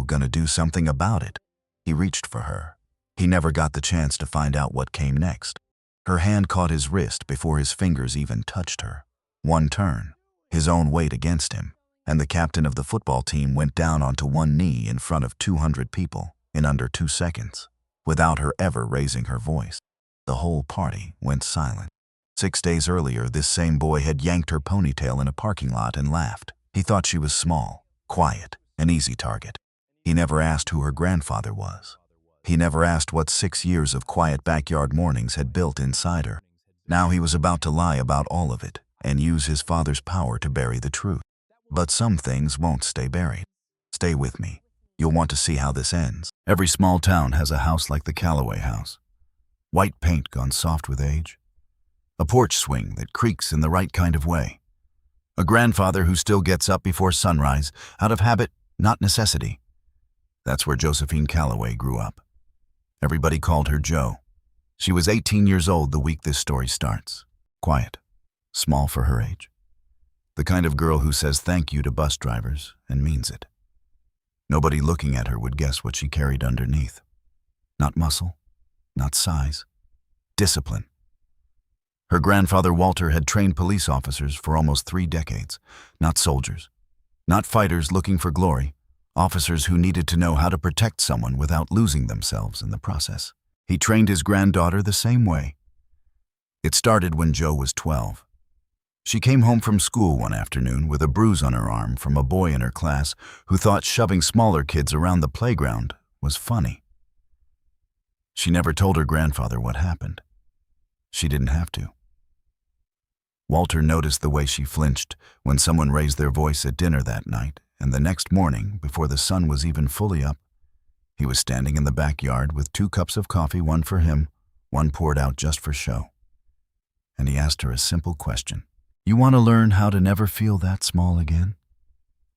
gonna do something about it?" He reached for her. He never got the chance to find out what came next. Her hand caught his wrist before his fingers even touched her. One turn, his own weight against him, and the captain of the football team went down onto one knee in front of 200 people in under 2 seconds, without her ever raising her voice. The whole party went silent. 6 days earlier, this same boy had yanked her ponytail in a parking lot and laughed. He thought she was small, quiet, an easy target. He never asked who her grandfather was. He never asked what 6 years of quiet backyard mornings had built inside her. Now he was about to lie about all of it and use his father's power to bury the truth. But some things won't stay buried. Stay with me. You'll want to see how this ends. Every small town has a house like the Calloway house. White paint gone soft with age. A porch swing that creaks in the right kind of way. A grandfather who still gets up before sunrise, out of habit, not necessity. That's where Josephine Calloway grew up. Everybody called her Jo. She was 18 years old the week this story starts. Quiet, small for her age. The kind of girl who says thank you to bus drivers and means it. Nobody looking at her would guess what she carried underneath. Not muscle, not size, discipline. Her grandfather Walter had trained police officers for almost 3 decades, not soldiers, not fighters looking for glory, officers who needed to know how to protect someone without losing themselves in the process. He trained his granddaughter the same way. It started when Jo was 12. She came home from school one afternoon with a bruise on her arm from a boy in her class who thought shoving smaller kids around the playground was funny. She never told her grandfather what happened. She didn't have to. Walter noticed the way she flinched when someone raised their voice at dinner that night, and the next morning, before the sun was even fully up, he was standing in the backyard with 2 cups of coffee, one for him, one poured out just for show. And he asked her a simple question. "You want to learn how to never feel that small again?"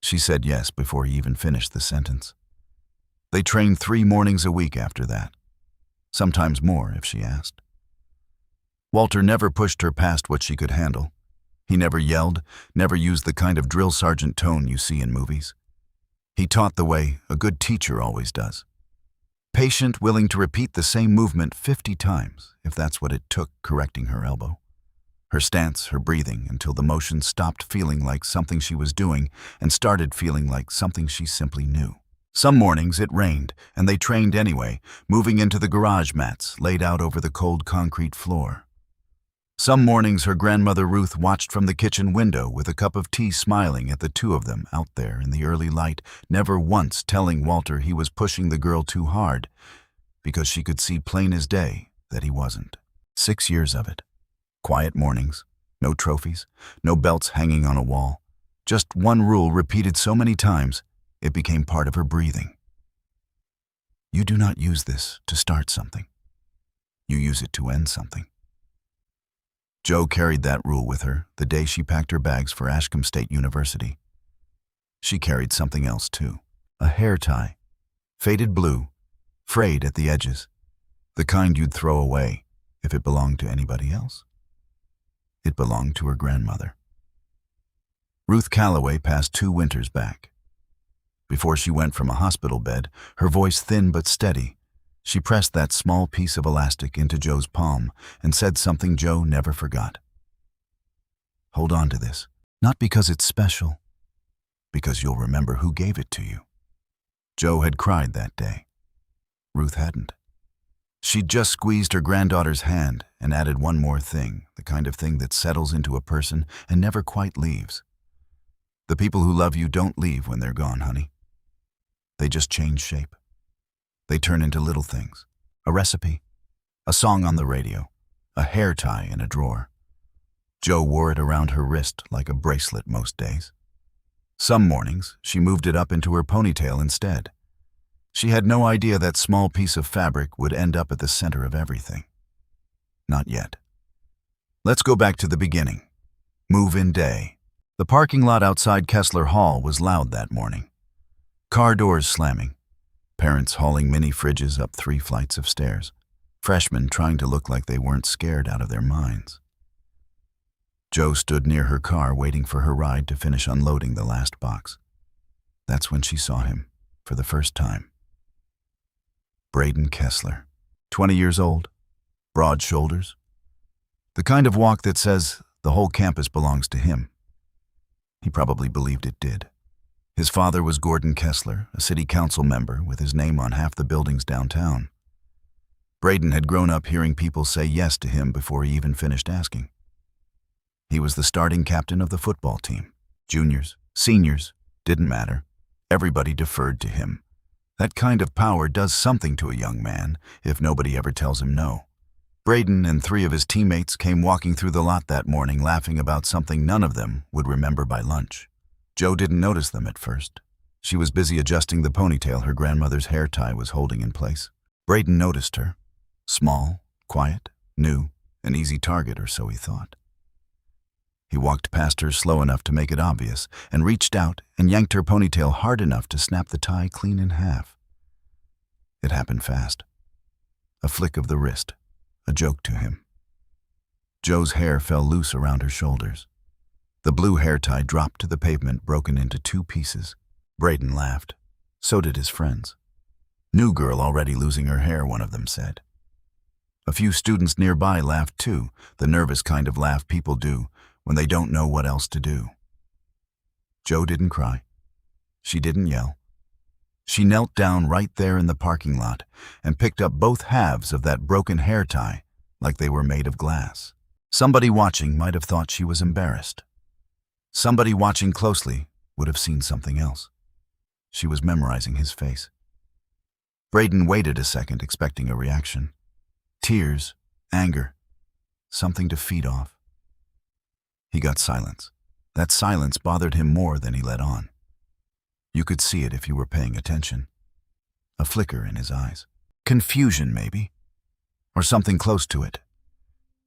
She said yes before he even finished the sentence. They trained 3 mornings a week after that, sometimes more if she asked. Walter never pushed her past what she could handle. He never yelled, never used the kind of drill sergeant tone you see in movies. He taught the way a good teacher always does. Patient, willing to repeat the same movement 50 times, if that's what it took, correcting her elbow. Her stance, her breathing, until the motion stopped feeling like something she was doing and started feeling like something she simply knew. Some mornings it rained, and they trained anyway, moving into the garage mats laid out over the cold concrete floor. Some mornings her grandmother Ruth watched from the kitchen window with a cup of tea, smiling at the 2 of them out there in the early light, never once telling Walter he was pushing the girl too hard, because she could see plain as day that he wasn't. 6 years of it. Quiet mornings, no trophies, no belts hanging on a wall. Just one rule repeated so many times, it became part of her breathing. You do not use this to start something. You use it to end something. Jo carried that rule with her the day she packed her bags for Ashcombe State University. She carried something else too, a hair tie, faded blue, frayed at the edges, the kind you'd throw away if it belonged to anybody else. It belonged to her grandmother. Ruth Calloway passed 2 winters back. Before she went from a hospital bed, her voice thin but steady, she pressed that small piece of elastic into Jo's palm and said something Jo never forgot. Hold on to this, not because it's special, because you'll remember who gave it to you. Jo had cried that day. Ruth hadn't. She'd just squeezed her granddaughter's hand and added one more thing, the kind of thing that settles into a person and never quite leaves. The people who love you don't leave when they're gone, honey. They just change shape. They turn into little things, a recipe, a song on the radio, a hair tie in a drawer. Jo wore it around her wrist like a bracelet most days. Some mornings, she moved it up into her ponytail instead. She had no idea that small piece of fabric would end up at the center of everything. Not yet. Let's go back to the beginning. Move-in day. The parking lot outside Kessler Hall was loud that morning. Car doors slamming. Parents hauling mini fridges up 3 flights of stairs. Freshmen trying to look like they weren't scared out of their minds. Jo stood near her car waiting for her ride to finish unloading the last box. That's when she saw him, for the first time. Brayden Kessler, 20 years old, broad shoulders. The kind of walk that says the whole campus belongs to him. He probably believed it did. His father was Gordon Kessler, a city council member with his name on half the buildings downtown. Brayden had grown up hearing people say yes to him before he even finished asking. He was the starting captain of the football team. Juniors, seniors, didn't matter. Everybody deferred to him. That kind of power does something to a young man if nobody ever tells him no. Brayden and 3 of his teammates came walking through the lot that morning laughing about something none of them would remember by lunch. Jo didn't notice them at first. She was busy adjusting the ponytail her grandmother's hair tie was holding in place. Brayden noticed her. Small, quiet, new, an easy target, or so he thought. He walked past her slow enough to make it obvious and reached out and yanked her ponytail hard enough to snap the tie clean in half. It happened fast. A flick of the wrist, a joke to him. Jo's hair fell loose around her shoulders. The blue hair tie dropped to the pavement, broken into 2 pieces. Brayden laughed. So did his friends. "New girl already losing her hair," one of them said. A few students nearby laughed too, the nervous kind of laugh people do when they don't know what else to do. Jo didn't cry. She didn't yell. She knelt down right there in the parking lot and picked up both halves of that broken hair tie like they were made of glass. Somebody watching might have thought she was embarrassed. Somebody watching closely would have seen something else. She was memorizing his face. Brayden waited a second, expecting a reaction. Tears, anger, something to feed off. He got silence. That silence bothered him more than he let on. You could see it if you were paying attention. A flicker in his eyes. Confusion, maybe. Or something close to it.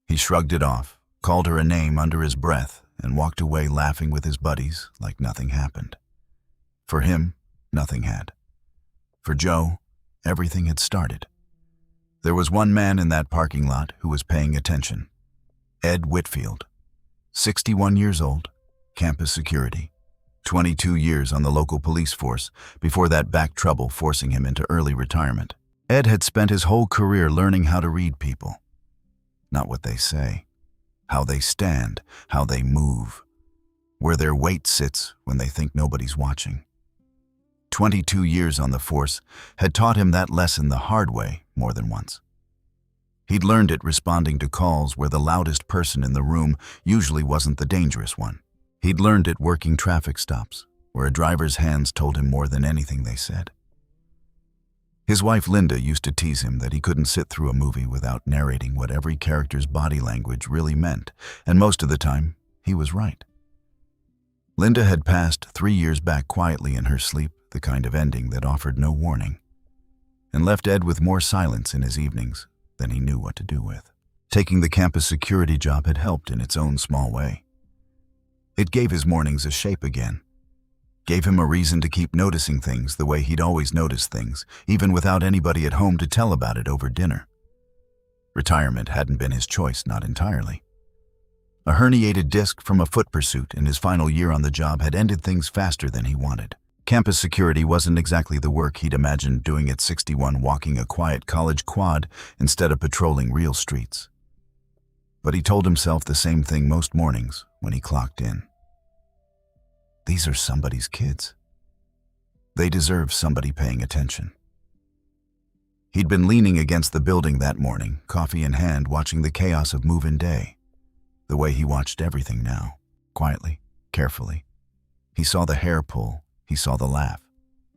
He shrugged it off, called her a name under his breath, and walked away laughing with his buddies like nothing happened. For him, nothing had. For Jo, everything had started. There was one man in that parking lot who was paying attention. Ed Whitfield, 61 years old, campus security, 22 years on the local police force before that back trouble forcing him into early retirement. Ed had spent his whole career learning how to read people. Not what they say, how they stand, how they move, where their weight sits when they think nobody's watching. 22 years on the force had taught him that lesson the hard way more than once. He'd learned it responding to calls where the loudest person in the room usually wasn't the dangerous one. He'd learned it working traffic stops, where a driver's hands told him more than anything they said. His wife Linda used to tease him that he couldn't sit through a movie without narrating what every character's body language really meant, and most of the time, he was right. Linda had passed 3 years back quietly in her sleep, the kind of ending that offered no warning, and left Ed with more silence in his evenings than he knew what to do with. Taking the campus security job had helped in its own small way. It gave his mornings a shape again. Gave him a reason to keep noticing things the way he'd always noticed things, even without anybody at home to tell about it over dinner. Retirement hadn't been his choice, not entirely. A herniated disc from a foot pursuit in his final year on the job had ended things faster than he wanted. Campus security wasn't exactly the work he'd imagined doing at 61, walking a quiet college quad instead of patrolling real streets. But he told himself the same thing most mornings when he clocked in. These are somebody's kids. They deserve somebody paying attention. He'd been leaning against the building that morning, coffee in hand, watching the chaos of move-in day. The way he watched everything now, quietly, carefully. He saw the hair pull, he saw the laugh,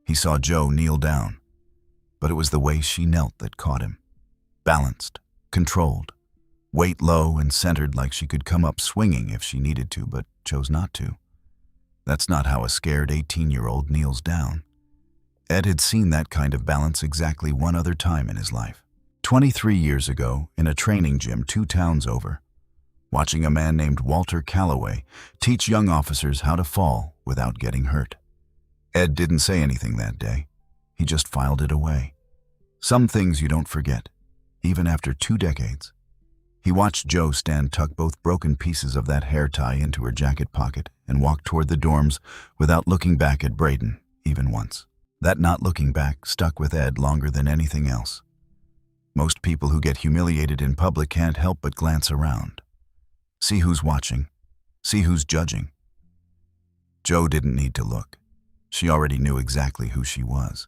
he saw Jo kneel down. But it was the way she knelt that caught him. Balanced, controlled, weight low and centered like she could come up swinging if she needed to, but chose not to. That's not how a scared 18-year-old kneels down. Ed had seen that kind of balance exactly one other time in his life. 23 years ago, in a training gym 2 towns over, watching a man named Walter Calloway teach young officers how to fall without getting hurt. Ed didn't say anything that day. He just filed it away. Some things you don't forget, even after 2 decades. He watched Jo tuck both broken pieces of that hair tie into her jacket pocket and walk toward the dorms without looking back at Brayden even once. That not looking back stuck with Ed longer than anything else. Most people who get humiliated in public can't help but glance around. See who's watching. See who's judging. Jo didn't need to look. She already knew exactly who she was.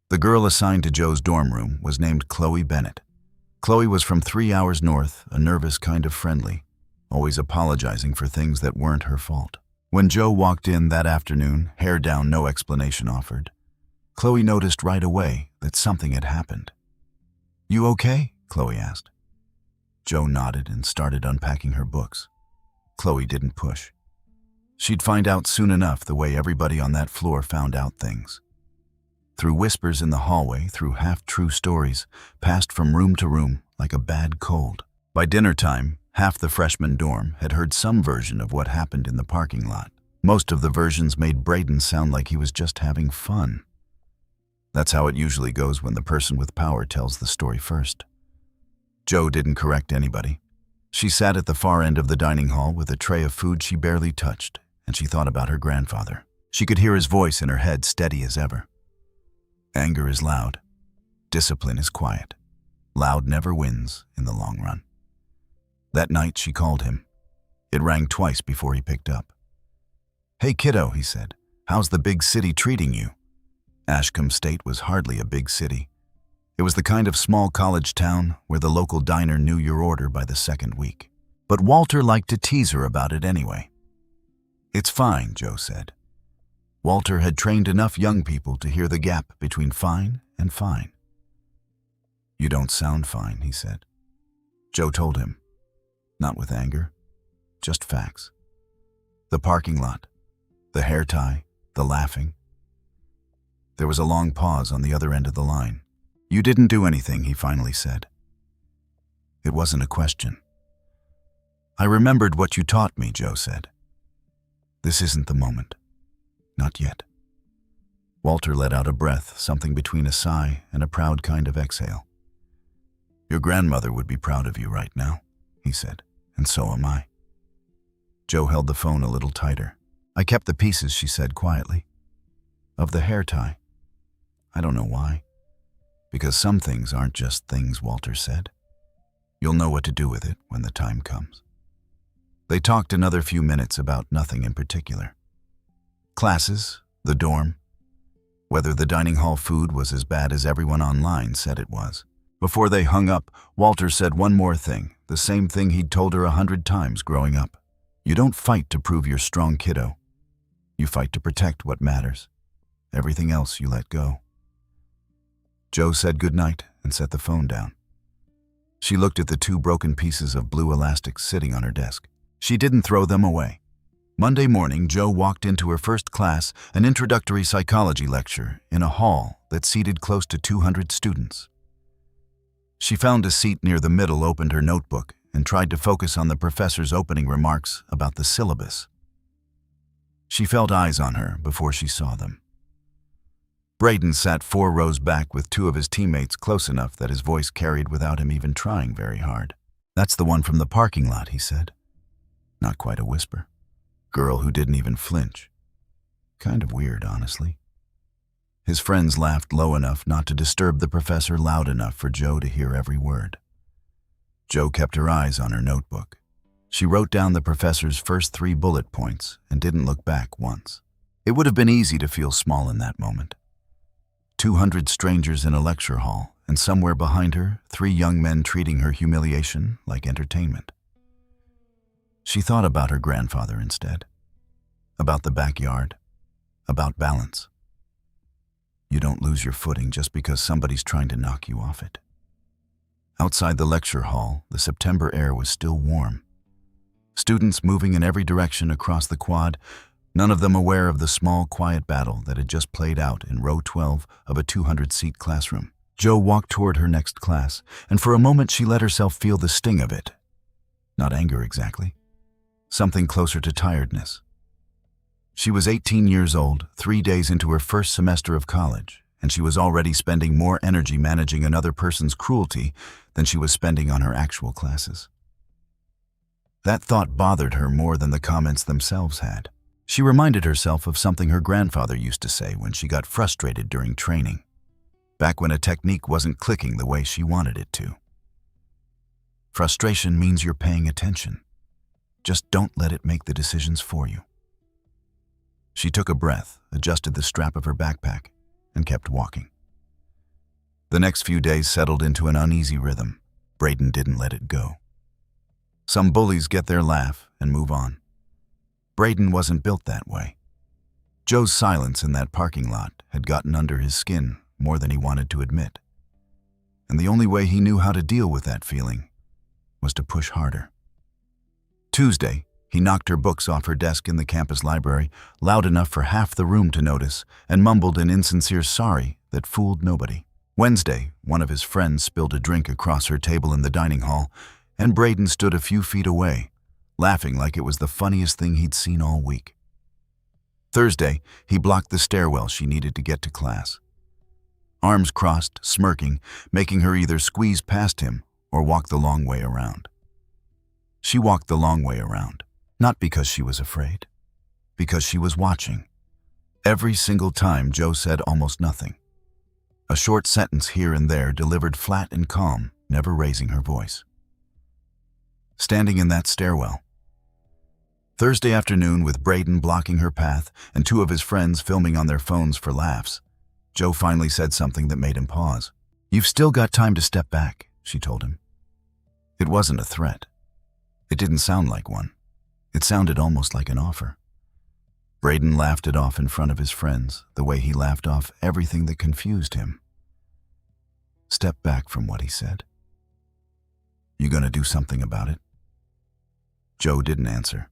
The girl assigned to Jo's dorm room was named Chloe Bennett. Chloe was from 3 hours north, a nervous kind of friendly, always apologizing for things that weren't her fault. When Jo walked in that afternoon, hair down, no explanation offered, Chloe noticed right away that something had happened. "You okay?" Chloe asked. Jo nodded and started unpacking her books. Chloe didn't push. She'd find out soon enough the way everybody on that floor found out things. Through whispers in the hallway, through half-true stories, passed from room to room like a bad cold. By dinner time, half the freshman dorm had heard some version of what happened in the parking lot. Most of the versions made Brayden sound like he was just having fun. That's how it usually goes when the person with power tells the story first. Jo didn't correct anybody. She sat at the far end of the dining hall with a tray of food she barely touched, and she thought about her grandfather. She could hear his voice in her head, steady as ever. Anger is loud. Discipline is quiet. Loud never wins in the long run. That night she called him. It rang twice before he picked up. "Hey kiddo," he said, "how's the big city treating you?" Ashcombe State was hardly a big city. It was the kind of small college town where the local diner knew your order by the second week. But Walter liked to tease her about it anyway. "It's fine," Jo said. Walter had trained enough young people to hear the gap between fine and fine. "You don't sound fine," he said. Jo told him. Not with anger, just facts. The parking lot, the hair tie, the laughing. There was a long pause on the other end of the line. "You didn't do anything," he finally said. It wasn't a question. "I remembered what you taught me," Jo said. "This isn't the moment. Not yet." Walter let out a breath, something between a sigh and a proud kind of exhale. "Your grandmother would be proud of you right now," he said, "and so am I." Jo held the phone a little tighter. "I kept the pieces," she said quietly. "Of the hair tie. I don't know why. Because some things aren't just things," Walter said. "You'll know what to do with it when the time comes." They talked another few minutes about nothing in particular. Classes, the dorm, whether the dining hall food was as bad as everyone online said it was. Before they hung up, Walter said one more thing, the same thing he'd told her 100 times growing up. "You don't fight to prove you're strong, kiddo. You fight to protect what matters. Everything else you let go." Jo said goodnight and set the phone down. She looked at the 2 broken pieces of blue elastic sitting on her desk. She didn't throw them away. Monday morning, Jo walked into her first class, an introductory psychology lecture, in a hall that seated close to 200 students. She found a seat near the middle, opened her notebook, and tried to focus on the professor's opening remarks about the syllabus. She felt eyes on her before she saw them. Brayden sat 4 rows back with 2 of his teammates close enough that his voice carried without him even trying very hard. "That's the one from the parking lot," he said. Not quite a whisper. Girl who didn't even flinch. Kind of weird, honestly. His friends laughed low enough not to disturb the professor, loud enough for Jo to hear every word. Jo kept her eyes on her notebook. She wrote down the professor's first 3 bullet points and didn't look back once. It would have been easy to feel small in that moment. 200 strangers in a lecture hall, and somewhere behind her, 3 young men treating her humiliation like entertainment. She thought about her grandfather instead. About the backyard. About balance. You don't lose your footing just because somebody's trying to knock you off it. Outside the lecture hall, the September air was still warm. Students moving in every direction across the quad, none of them aware of the small, quiet battle that had just played out in row 12 of a 200-seat classroom. Jo walked toward her next class, and for a moment she let herself feel the sting of it. Not anger exactly. Something closer to tiredness. She was 18 years old, 3 days into her first semester of college, and she was already spending more energy managing another person's cruelty than she was spending on her actual classes. That thought bothered her more than the comments themselves had. She reminded herself of something her grandfather used to say when she got frustrated during training, back when a technique wasn't clicking the way she wanted it to. Frustration means you're paying attention. Just don't let it make the decisions for you. She took a breath, adjusted the strap of her backpack, and kept walking. The next few days settled into an uneasy rhythm. Brayden didn't let it go. Some bullies get their laugh and move on. Brayden wasn't built that way. Joe's silence in that parking lot had gotten under his skin more than he wanted to admit. And the only way he knew how to deal with that feeling was to push harder. Tuesday, he knocked her books off her desk in the campus library, loud enough for half the room to notice, and mumbled an insincere sorry that fooled nobody. Wednesday, one of his friends spilled a drink across her table in the dining hall, and Brayden stood a few feet away, laughing like it was the funniest thing he'd seen all week. Thursday, he blocked the stairwell she needed to get to class. Arms crossed, smirking, making her either squeeze past him or walk the long way around. She walked the long way around, not because she was afraid, because she was watching. Every single time Joe said almost nothing. A short sentence here and there delivered flat and calm, never raising her voice. Standing in that stairwell. Thursday afternoon, with Brayden blocking her path and two of his friends filming on their phones for laughs, Joe finally said something that made him pause. "You've still got time to step back," she told him. It wasn't a threat. It didn't sound like one. It sounded almost like an offer. Brayden laughed it off in front of his friends, the way he laughed off everything that confused him. Step back from what he said. "You gonna do something about it?" Joe didn't answer.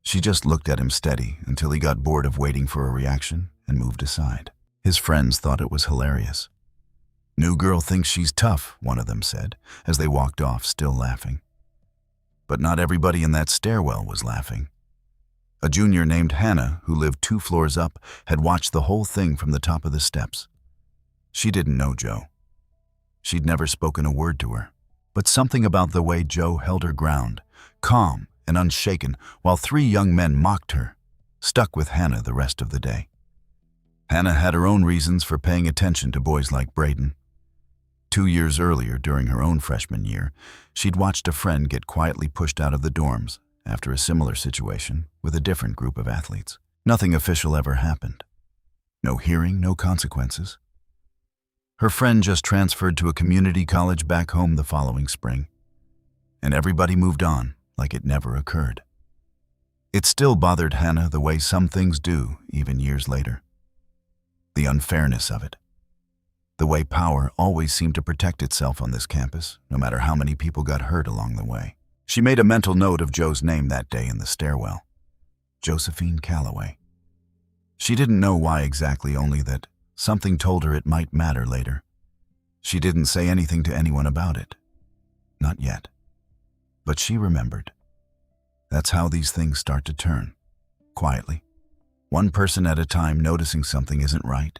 She just looked at him steady until he got bored of waiting for a reaction and moved aside. His friends thought it was hilarious. "New girl thinks she's tough," one of them said, as they walked off, still laughing. But not everybody in that stairwell was laughing. A junior named Hannah, who lived 2 floors up, had watched the whole thing from the top of the steps. She didn't know Joe. She'd never spoken a word to her. But something about the way Joe held her ground, calm and unshaken, while 3 young men mocked her, stuck with Hannah the rest of the day. Hannah had her own reasons for paying attention to boys like Brayden. 2 years earlier, during her own freshman year, she'd watched a friend get quietly pushed out of the dorms after a similar situation with a different group of athletes. Nothing official ever happened. No hearing, no consequences. Her friend just transferred to a community college back home the following spring, and everybody moved on like it never occurred. It still bothered Hannah the way some things do even years later. The unfairness of it. The way power always seemed to protect itself on this campus, no matter how many people got hurt along the way. She made a mental note of Joe's name that day in the stairwell. Josephine Calloway. She didn't know why exactly, only that something told her it might matter later. She didn't say anything to anyone about it. Not yet. But she remembered. That's how these things start to turn. Quietly. One person at a time noticing something isn't right,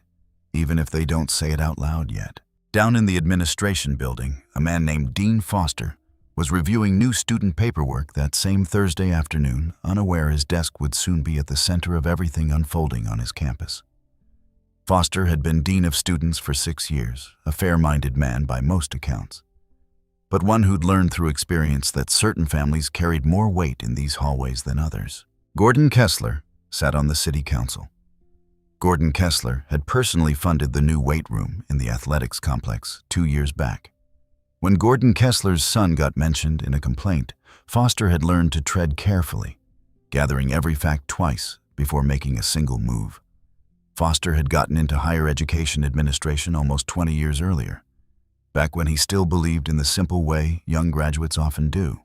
even if they don't say it out loud yet. Down in the administration building, a man named Dean Foster was reviewing new student paperwork that same Thursday afternoon, unaware his desk would soon be at the center of everything unfolding on his campus. Foster had been dean of students for 6 years, a fair-minded man by most accounts, but one who'd learned through experience that certain families carried more weight in these hallways than others. Brayden Kessler sat on the city council. Brayden Kessler had personally funded the new weight room in the athletics complex 2 years back. When Brayden Kessler's son got mentioned in a complaint, Foster had learned to tread carefully, gathering every fact twice before making a single move. Foster had gotten into higher education administration almost 20 years earlier, back when he still believed in the simple way young graduates often do,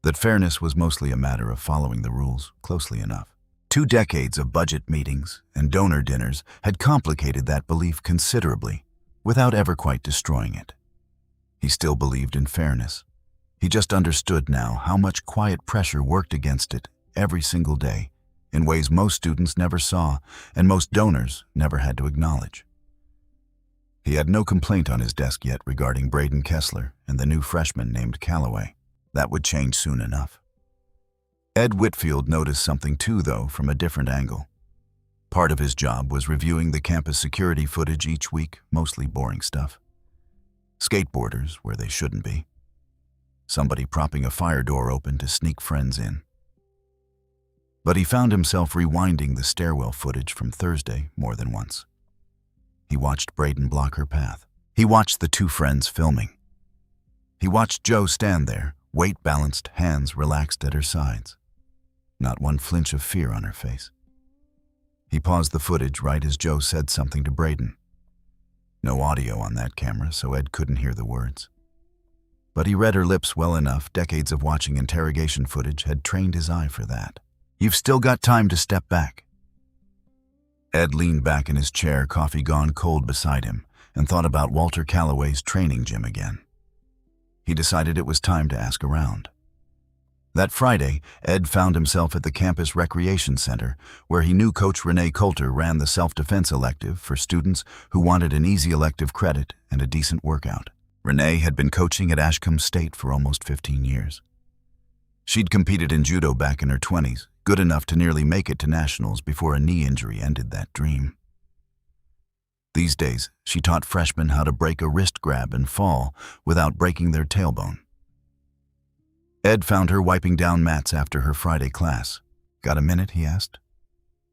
that fairness was mostly a matter of following the rules closely enough. 2 decades of budget meetings and donor dinners had complicated that belief considerably, without ever quite destroying it. He still believed in fairness. He just understood now how much quiet pressure worked against it every single day, in ways most students never saw and most donors never had to acknowledge. He had no complaint on his desk yet regarding Brayden Kessler and the new freshman named Calloway. That would change soon enough. Ed Whitfield noticed something too, though, from a different angle. Part of his job was reviewing the campus security footage each week, mostly boring stuff. Skateboarders where they shouldn't be. Somebody propping a fire door open to sneak friends in. But he found himself rewinding the stairwell footage from Thursday more than once. He watched Brayden block her path. He watched the two friends filming. He watched Jo stand there, weight-balanced, hands relaxed at her sides. Not one flinch of fear on her face. He paused the footage right as Jo said something to Brayden. No audio on that camera, so Ed couldn't hear the words. But he read her lips well enough. Decades of watching interrogation footage had trained his eye for that. "You've still got time to step back." Ed leaned back in his chair, coffee gone cold beside him, and thought about Walter Calloway's training gym again. He decided it was time to ask around. That Friday, Ed found himself at the campus recreation center, where he knew Coach Renee Coulter ran the self-defense elective for students who wanted an easy elective credit and a decent workout. Renee had been coaching at Ashcombe State for almost 15 years. She'd competed in judo back in her 20s, good enough to nearly make it to nationals before a knee injury ended that dream. These days, she taught freshmen how to break a wrist grab and fall without breaking their tailbone. Ed found her wiping down mats after her Friday class. "Got a minute?" he asked.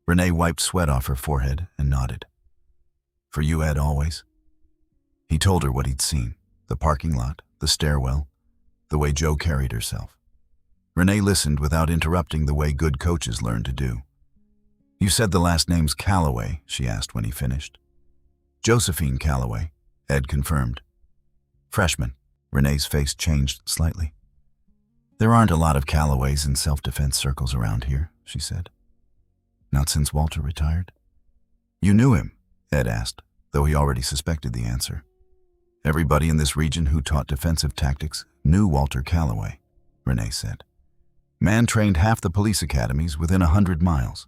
Renee wiped sweat off her forehead and nodded. "For you, Ed, always." He told her what he'd seen, the parking lot, the stairwell, the way Jo carried herself. Renee listened without interrupting, the way good coaches learn to do. "You said the last name's Calloway?" she asked when he finished. "Josephine Calloway," Ed confirmed. "Freshman." Renee's face changed slightly. "There aren't a lot of Calloways in self-defense circles around here," she said. "Not since Walter retired?" "You knew him?" Ed asked, though he already suspected the answer. "Everybody in this region who taught defensive tactics knew Walter Calloway," Renee said. "Man trained half the police academies within 100 miles.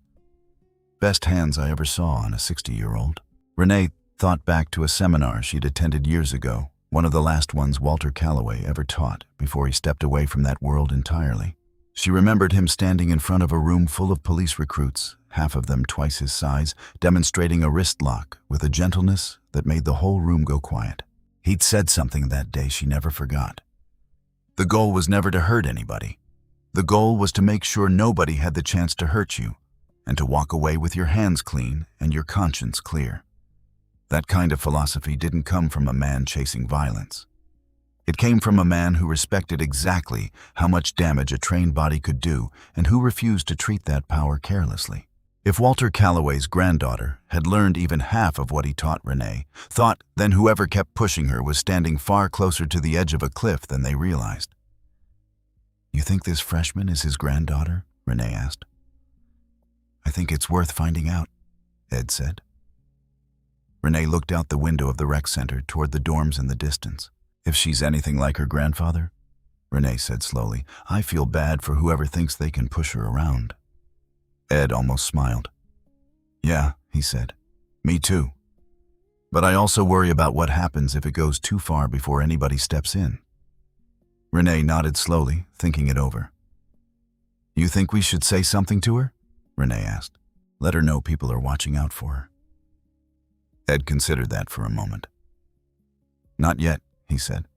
Best hands I ever saw on a 60-year-old. Renee thought back to a seminar she'd attended years ago, one of the last ones Walter Calloway ever taught before he stepped away from that world entirely. She remembered him standing in front of a room full of police recruits, half of them twice his size, demonstrating a wrist lock with a gentleness that made the whole room go quiet. He'd said something that day she never forgot. The goal was never to hurt anybody. The goal was to make sure nobody had the chance to hurt you, and to walk away with your hands clean and your conscience clear. That kind of philosophy didn't come from a man chasing violence. It came from a man who respected exactly how much damage a trained body could do and who refused to treat that power carelessly. If Walter Calloway's granddaughter had learned even half of what he taught Renee, then whoever kept pushing her was standing far closer to the edge of a cliff than they realized. "You think this freshman is his granddaughter?" Renee asked. "I think it's worth finding out," Ed said. Renee looked out the window of the rec center toward the dorms in the distance. "If she's anything like her grandfather," Renee said slowly, "I feel bad for whoever thinks they can push her around." Ed almost smiled. "Yeah," he said. "Me too. But I also worry about what happens if it goes too far before anybody steps in." Renee nodded slowly, thinking it over. "You think we should say something to her?" Renee asked. "Let her know people are watching out for her." Ed considered that for a moment. "Not yet," he said.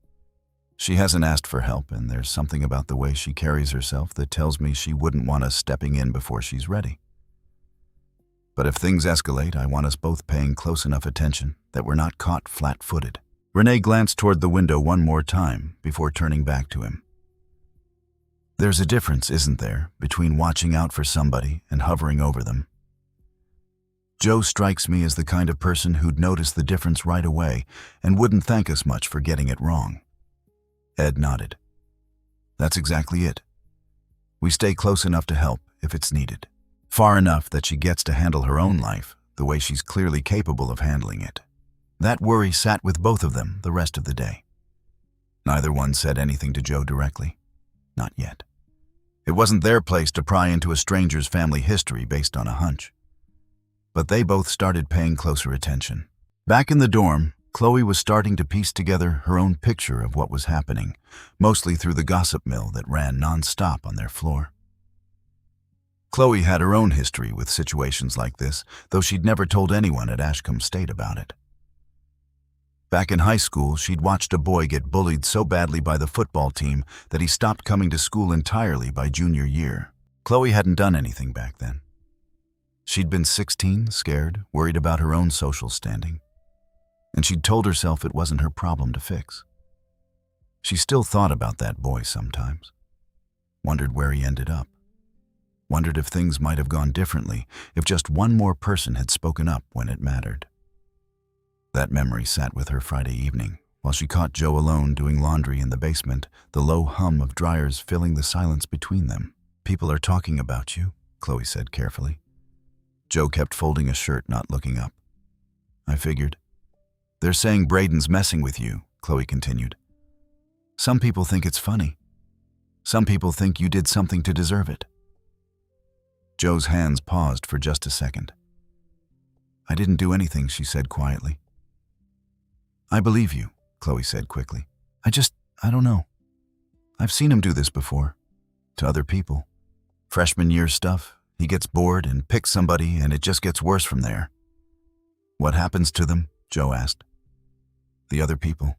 "She hasn't asked for help, and there's something about the way she carries herself that tells me she wouldn't want us stepping in before she's ready. But if things escalate, I want us both paying close enough attention that we're not caught flat-footed." Renee glanced toward the window one more time before turning back to him. "There's a difference, isn't there, between watching out for somebody and hovering over them? Jo strikes me as the kind of person who'd notice the difference right away and wouldn't thank us much for getting it wrong." Ed nodded. "That's exactly it. We stay close enough to help if it's needed. Far enough that she gets to handle her own life the way she's clearly capable of handling it." That worry sat with both of them the rest of the day. Neither one said anything to Jo directly. Not yet. It wasn't their place to pry into a stranger's family history based on a hunch. But they both started paying closer attention. Back in the dorm, Chloe was starting to piece together her own picture of what was happening, mostly through the gossip mill that ran non-stop on their floor. Chloe had her own history with situations like this, though she'd never told anyone at Ashcombe State about it. Back in high school, she'd watched a boy get bullied so badly by the football team that he stopped coming to school entirely by junior year. Chloe hadn't done anything back then. She'd been 16, scared, worried about her own social standing, and she'd told herself it wasn't her problem to fix. She still thought about that boy sometimes, wondered where he ended up, wondered if things might have gone differently if just one more person had spoken up when it mattered. That memory sat with her Friday evening, while she caught Joe alone doing laundry in the basement, the low hum of dryers filling the silence between them. "People are talking about you," Chloe said carefully. Joe kept folding a shirt, not looking up. "I figured. They're saying Brayden's messing with you," Chloe continued. "Some people think it's funny. Some people think you did something to deserve it." Joe's hands paused for just a second. "I didn't do anything," she said quietly. "I believe you," Chloe said quickly. I don't know. I've seen him do this before. To other people. Freshman year stuff. He gets bored and picks somebody, and it just gets worse from there." "What happens to them?" Joe asked. "The other people."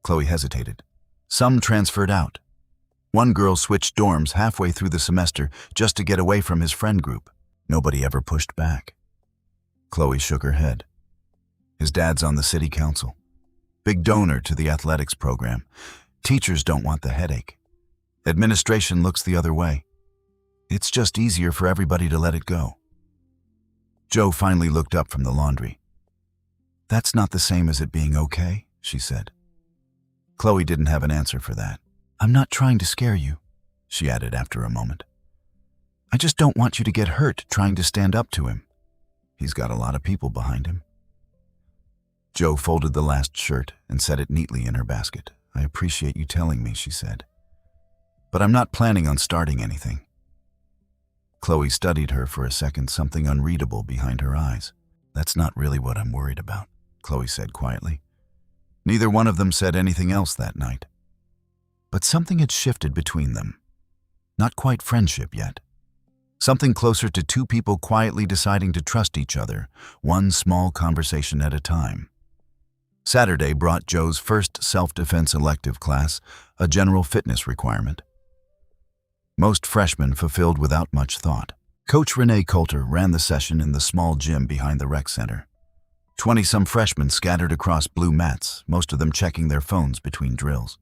Chloe hesitated. "Some transferred out. One girl switched dorms halfway through the semester just to get away from his friend group. Nobody ever pushed back." Chloe shook her head. "His dad's on the city council. Big donor to the athletics program. Teachers don't want the headache. Administration looks the other way. It's just easier for everybody to let it go." Joe finally looked up from the laundry. "That's not the same as it being okay," she said. Chloe didn't have an answer for that. "I'm not trying to scare you," she added after a moment. "I just don't want you to get hurt trying to stand up to him. He's got a lot of people behind him." Joe folded the last shirt and set it neatly in her basket. "I appreciate you telling me," she said. "But I'm not planning on starting anything." Chloe studied her for a second, something unreadable behind her eyes. "That's not really what I'm worried about," Chloe said quietly. Neither one of them said anything else that night. But something had shifted between them. Not quite friendship yet. Something closer to two people quietly deciding to trust each other, one small conversation at a time. Saturday brought Joe's first self-defense elective class, a general fitness requirement. Most freshmen fulfilled without much thought. Coach Renee Coulter ran the session in the small gym behind the rec center. 20-some freshmen scattered across blue mats, most of them checking their phones between drills.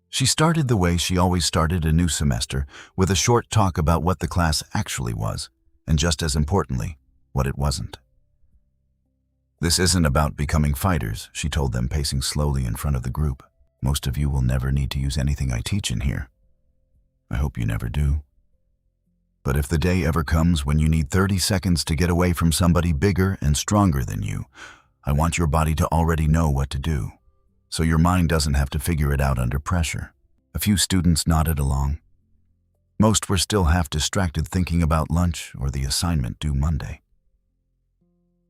She started the way she always started a new semester, with a short talk about what the class actually was, and just as importantly, what it wasn't. "This isn't about becoming fighters," she told them, pacing slowly in front of the group. "Most of you will never need to use anything I teach in here. I hope you never do. But if the day ever comes when you need 30 seconds to get away from somebody bigger and stronger than you, I want your body to already know what to do, so your mind doesn't have to figure it out under pressure." A few students nodded along. Most were still half distracted thinking about lunch or the assignment due Monday.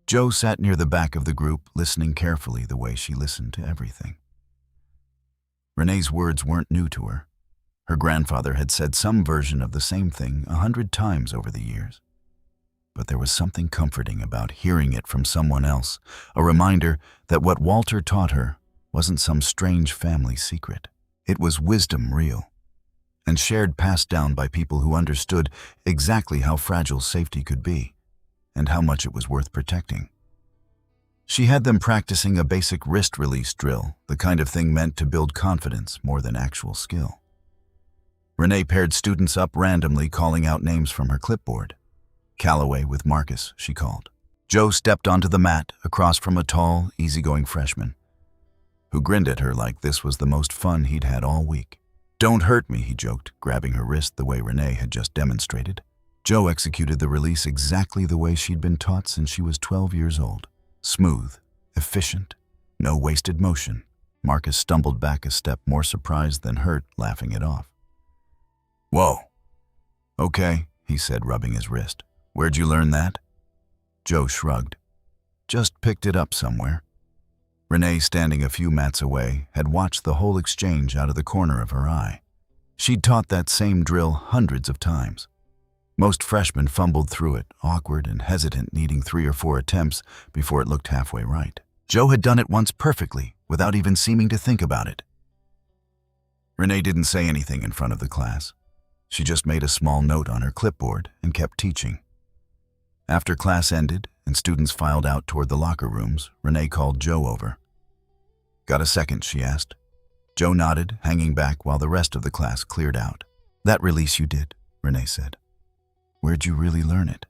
Joe sat near the back of the group, listening carefully the way she listened to everything. Renee's words weren't new to her. Her grandfather had said some version of the same thing 100 times over the years. But there was something comforting about hearing it from someone else, a reminder that what Walter taught her wasn't some strange family secret. It was wisdom real, and shared, passed down by people who understood exactly how fragile safety could be, and how much it was worth protecting. She had them practicing a basic wrist release drill, the kind of thing meant to build confidence more than actual skill. Renee paired students up randomly, calling out names from her clipboard. Calloway with Marcus, she called. Joe stepped onto the mat across from a tall, easygoing freshman, who grinned at her like this was the most fun he'd had all week. "Don't hurt me," he joked, grabbing her wrist the way Renee had just demonstrated. Joe executed the release exactly the way she'd been taught since she was 12 years old. Smooth, efficient, no wasted motion. Marcus stumbled back a step, more surprised than hurt, laughing it off. "Whoa. Okay," he said, rubbing his wrist. "Where'd you learn that?" Joe shrugged. "Just picked it up somewhere." Renee, standing a few mats away, had watched the whole exchange out of the corner of her eye. She'd taught that same drill hundreds of times. Most freshmen fumbled through it, awkward and hesitant, needing 3 or 4 attempts before it looked halfway right. Joe had done it once perfectly, without even seeming to think about it. Renee didn't say anything in front of the class. She just made a small note on her clipboard and kept teaching. After class ended and students filed out toward the locker rooms, Renee called Joe over. "Got a second?" she asked. Joe nodded, hanging back while the rest of the class cleared out. "That release you did," Renee said. "Where'd you really learn it?"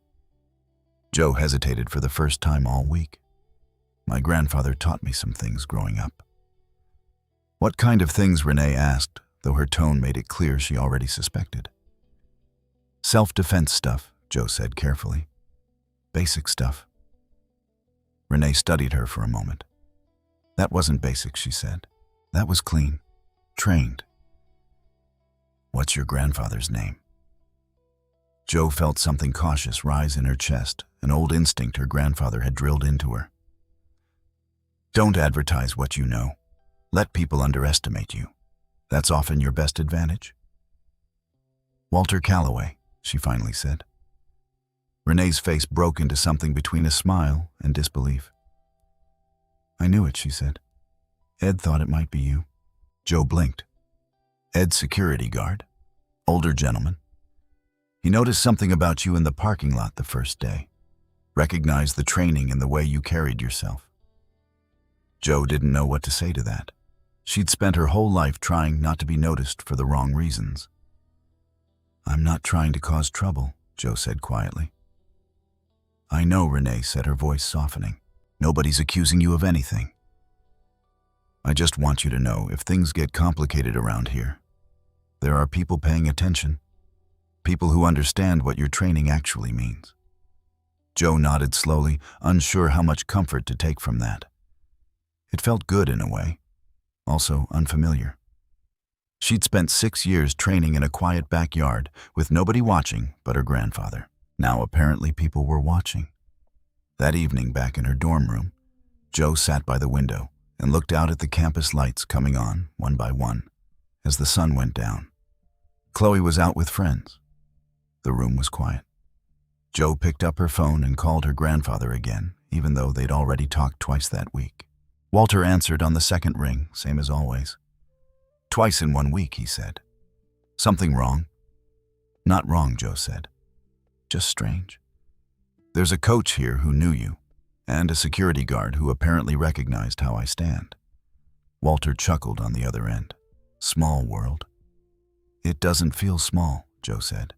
Joe hesitated for the first time all week. "My grandfather taught me some things growing up." "What kind of things?" Renee asked, though her tone made it clear she already suspected. "Self-defense stuff," Joe said carefully. "Basic stuff." Renee studied her for a moment. "That wasn't basic," she said. "That was clean. Trained." "What's your grandfather's name?" Joe felt something cautious rise in her chest, an old instinct her grandfather had drilled into her. "Don't advertise what you know. Let people underestimate you. That's often your best advantage." "Walter Calloway," she finally said. Renee's face broke into something between a smile and disbelief. "I knew it," she said. "Ed thought it might be you." Joe blinked. "Ed's security guard. Older gentleman. He noticed something about you in the parking lot the first day. Recognized the training and the way you carried yourself." Joe didn't know what to say to that. She'd spent her whole life trying not to be noticed for the wrong reasons. "I'm not trying to cause trouble," Joe said quietly. "I know," Renee said, her voice softening. "Nobody's accusing you of anything. I just want you to know, if things get complicated around here, there are people paying attention. People who understand what your training actually means." Joe nodded slowly, unsure how much comfort to take from that. It felt good in a way, also unfamiliar. She'd spent 6 years training in a quiet backyard with nobody watching but her grandfather. Now apparently people were watching. That evening, back in her dorm room, Joe sat by the window and looked out at the campus lights coming on, one by one, as the sun went down. Chloe was out with friends. The room was quiet. Joe picked up her phone and called her grandfather again, even though they'd already talked twice that week. Walter answered on the second ring, same as always. "Twice in 1 week," he said. "Something wrong?" "Not wrong," Joe said. "Just strange. There's a coach here who knew you, and a security guard who apparently recognized how I stand." Walter chuckled on the other end. "Small world." "It doesn't feel small," Joe said.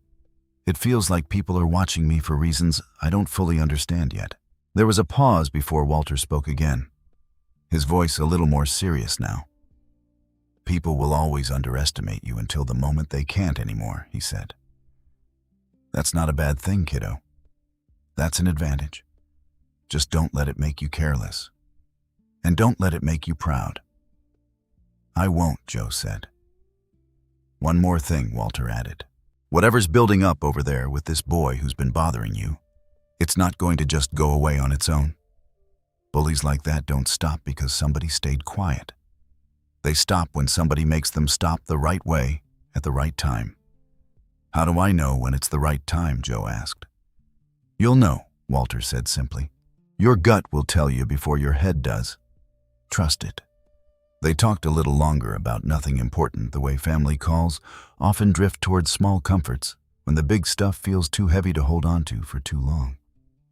"It feels like people are watching me for reasons I don't fully understand yet." There was a pause before Walter spoke again, his voice a little more serious now. "People will always underestimate you until the moment they can't anymore," he said. "That's not a bad thing, kiddo. That's an advantage. Just don't let it make you careless. And don't let it make you proud." "I won't," Joe said. "One more thing," Walter added. "Whatever's building up over there with this boy who's been bothering you, it's not going to just go away on its own. Bullies like that don't stop because somebody stayed quiet. They stop when somebody makes them stop the right way at the right time." "How do I know when it's the right time?" Joe asked. "You'll know," Walter said simply. "Your gut will tell you before your head does. Trust it." They talked a little longer about nothing important, the way family calls often drift towards small comforts when the big stuff feels too heavy to hold on to for too long.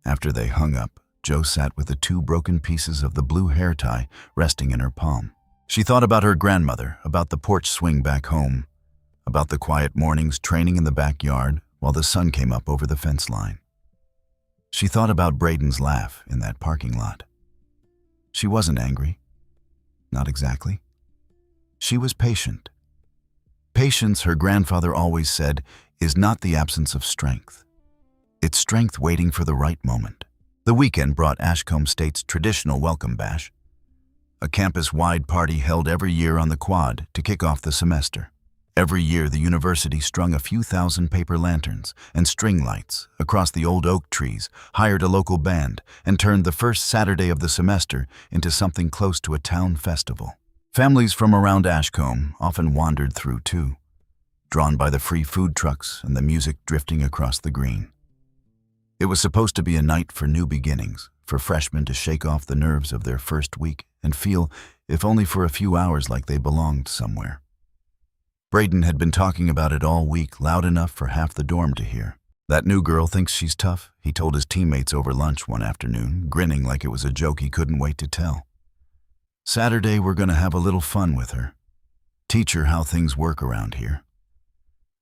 After they hung up, Joe sat with the 2 broken pieces of the blue hair tie resting in her palm. She thought about her grandmother, about the porch swing back home, about the quiet mornings training in the backyard while the sun came up over the fence line. She thought about Brayden's laugh in that parking lot. She wasn't angry. Not exactly. She was patient. Patience, her grandfather always said, is not the absence of strength. It's strength waiting for the right moment. The weekend brought Ashcombe State's traditional welcome bash, a campus-wide party held every year on the quad to kick off the semester. Every year, the university strung a few thousand paper lanterns and string lights across the old oak trees, hired a local band, and turned the first Saturday of the semester into something close to a town festival. Families from around Ashcombe often wandered through, too. drawn by the free food trucks and the music drifting across the green. It was supposed to be a night for new beginnings, for freshmen to shake off the nerves of their first week and feel, if only for a few hours, like they belonged somewhere. Brayden had been talking about it all week, loud enough for half the dorm to hear. "That new girl thinks she's tough," he told his teammates over lunch one afternoon, grinning like it was a joke he couldn't wait to tell. "Saturday, we're going to have a little fun with her. Teach her how things work around here."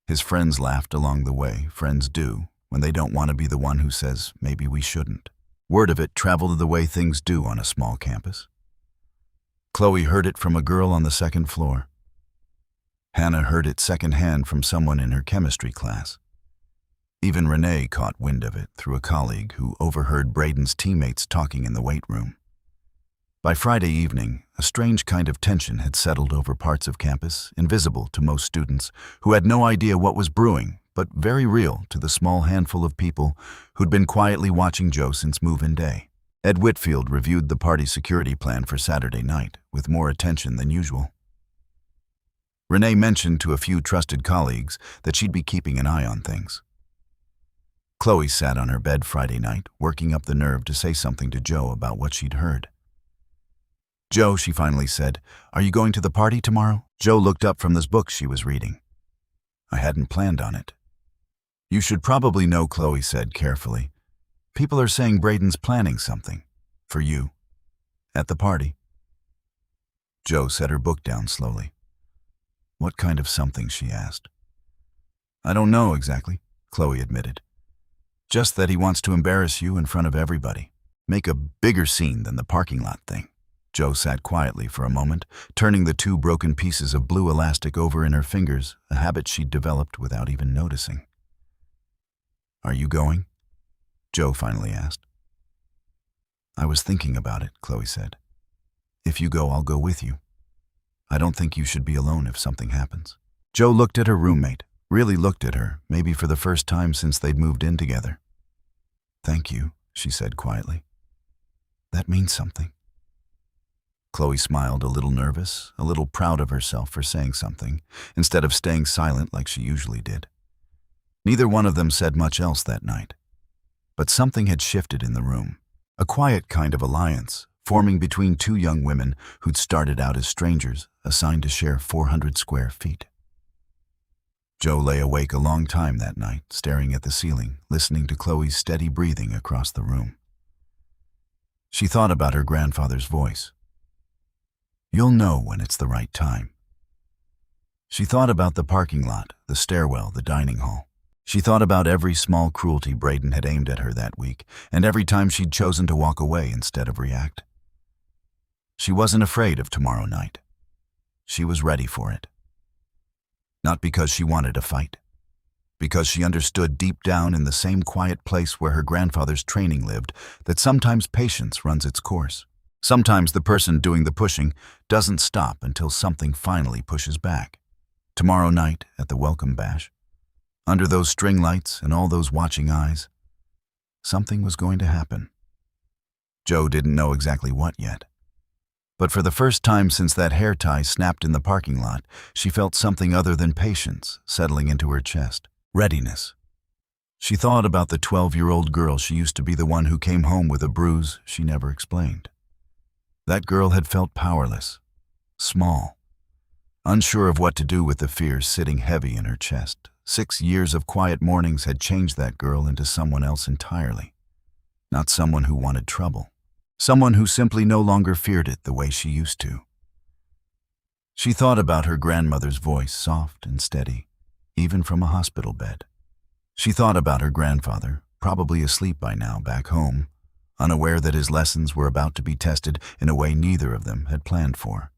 His friends laughed along the way. Friends do, when they don't want to be the one who says, maybe we shouldn't. Word of it traveled the way things do on a small campus. Chloe heard it from a girl on the second floor. Hannah heard it secondhand from someone in her chemistry class. Even Renee caught wind of it through a colleague who overheard Brayden's teammates talking in the weight room. By Friday evening, a strange kind of tension had settled over parts of campus, invisible to most students, who had no idea what was brewing, but very real to the small handful of people who'd been quietly watching Joe since move-in day. Ed Whitfield reviewed the party security plan for Saturday night with more attention than usual. Renee mentioned to a few trusted colleagues that she'd be keeping an eye on things. Chloe sat on her bed Friday night, working up the nerve to say something to Joe about what she'd heard. "Joe," she finally said, "are you going to the party tomorrow?" Joe looked up from this book she was reading. "I hadn't planned on it." "You should probably know," Chloe said carefully. "People are saying Brayden's planning something. For you. At the party." Joe set her book down slowly. "What kind of something?" she asked. "I don't know exactly," Chloe admitted. "Just that he wants to embarrass you in front of everybody. Make a bigger scene than the parking lot thing." Joe sat quietly for a moment, turning the 2 broken pieces of blue elastic over in her fingers, a habit she'd developed without even noticing. "Are you going?" Joe finally asked. "I was thinking about it," Chloe said. "If you go, I'll go with you. I don't think you should be alone if something happens." Joe looked at her roommate, really looked at her, maybe for the first time since they'd moved in together. "Thank you," she said quietly. "That means something." Chloe smiled, a little nervous, a little proud of herself for saying something, instead of staying silent like she usually did. Neither one of them said much else that night. But something had shifted in the room, a quiet kind of alliance, forming between 2 young women who'd started out as strangers, assigned to share 400 square feet. Joe lay awake a long time that night, staring at the ceiling, listening to Chloe's steady breathing across the room. She thought about her grandfather's voice. "You'll know when it's the right time." She thought about the parking lot, the stairwell, the dining hall. She thought about every small cruelty Brayden had aimed at her that week, and every time she'd chosen to walk away instead of react. She wasn't afraid of tomorrow night. She was ready for it. Not because she wanted a fight, because she understood deep down in the same quiet place where her grandfather's training lived that sometimes patience runs its course. Sometimes the person doing the pushing doesn't stop until something finally pushes back. Tomorrow night at the welcome bash, under those string lights and all those watching eyes, something was going to happen. Joe didn't know exactly what yet. But for the first time since that hair tie snapped in the parking lot, she felt something other than patience settling into her chest. Readiness. She thought about the 12-year-old girl she used to be, the one who came home with a bruise she never explained. That girl had felt powerless, small, unsure of what to do with the fear sitting heavy in her chest. 6 years of quiet mornings had changed that girl into someone else entirely. Not someone who wanted trouble. Someone who simply no longer feared it the way she used to. She thought about her grandmother's voice, soft and steady, even from a hospital bed. She thought about her grandfather, probably asleep by now back home, unaware that his lessons were about to be tested in a way neither of them had planned for.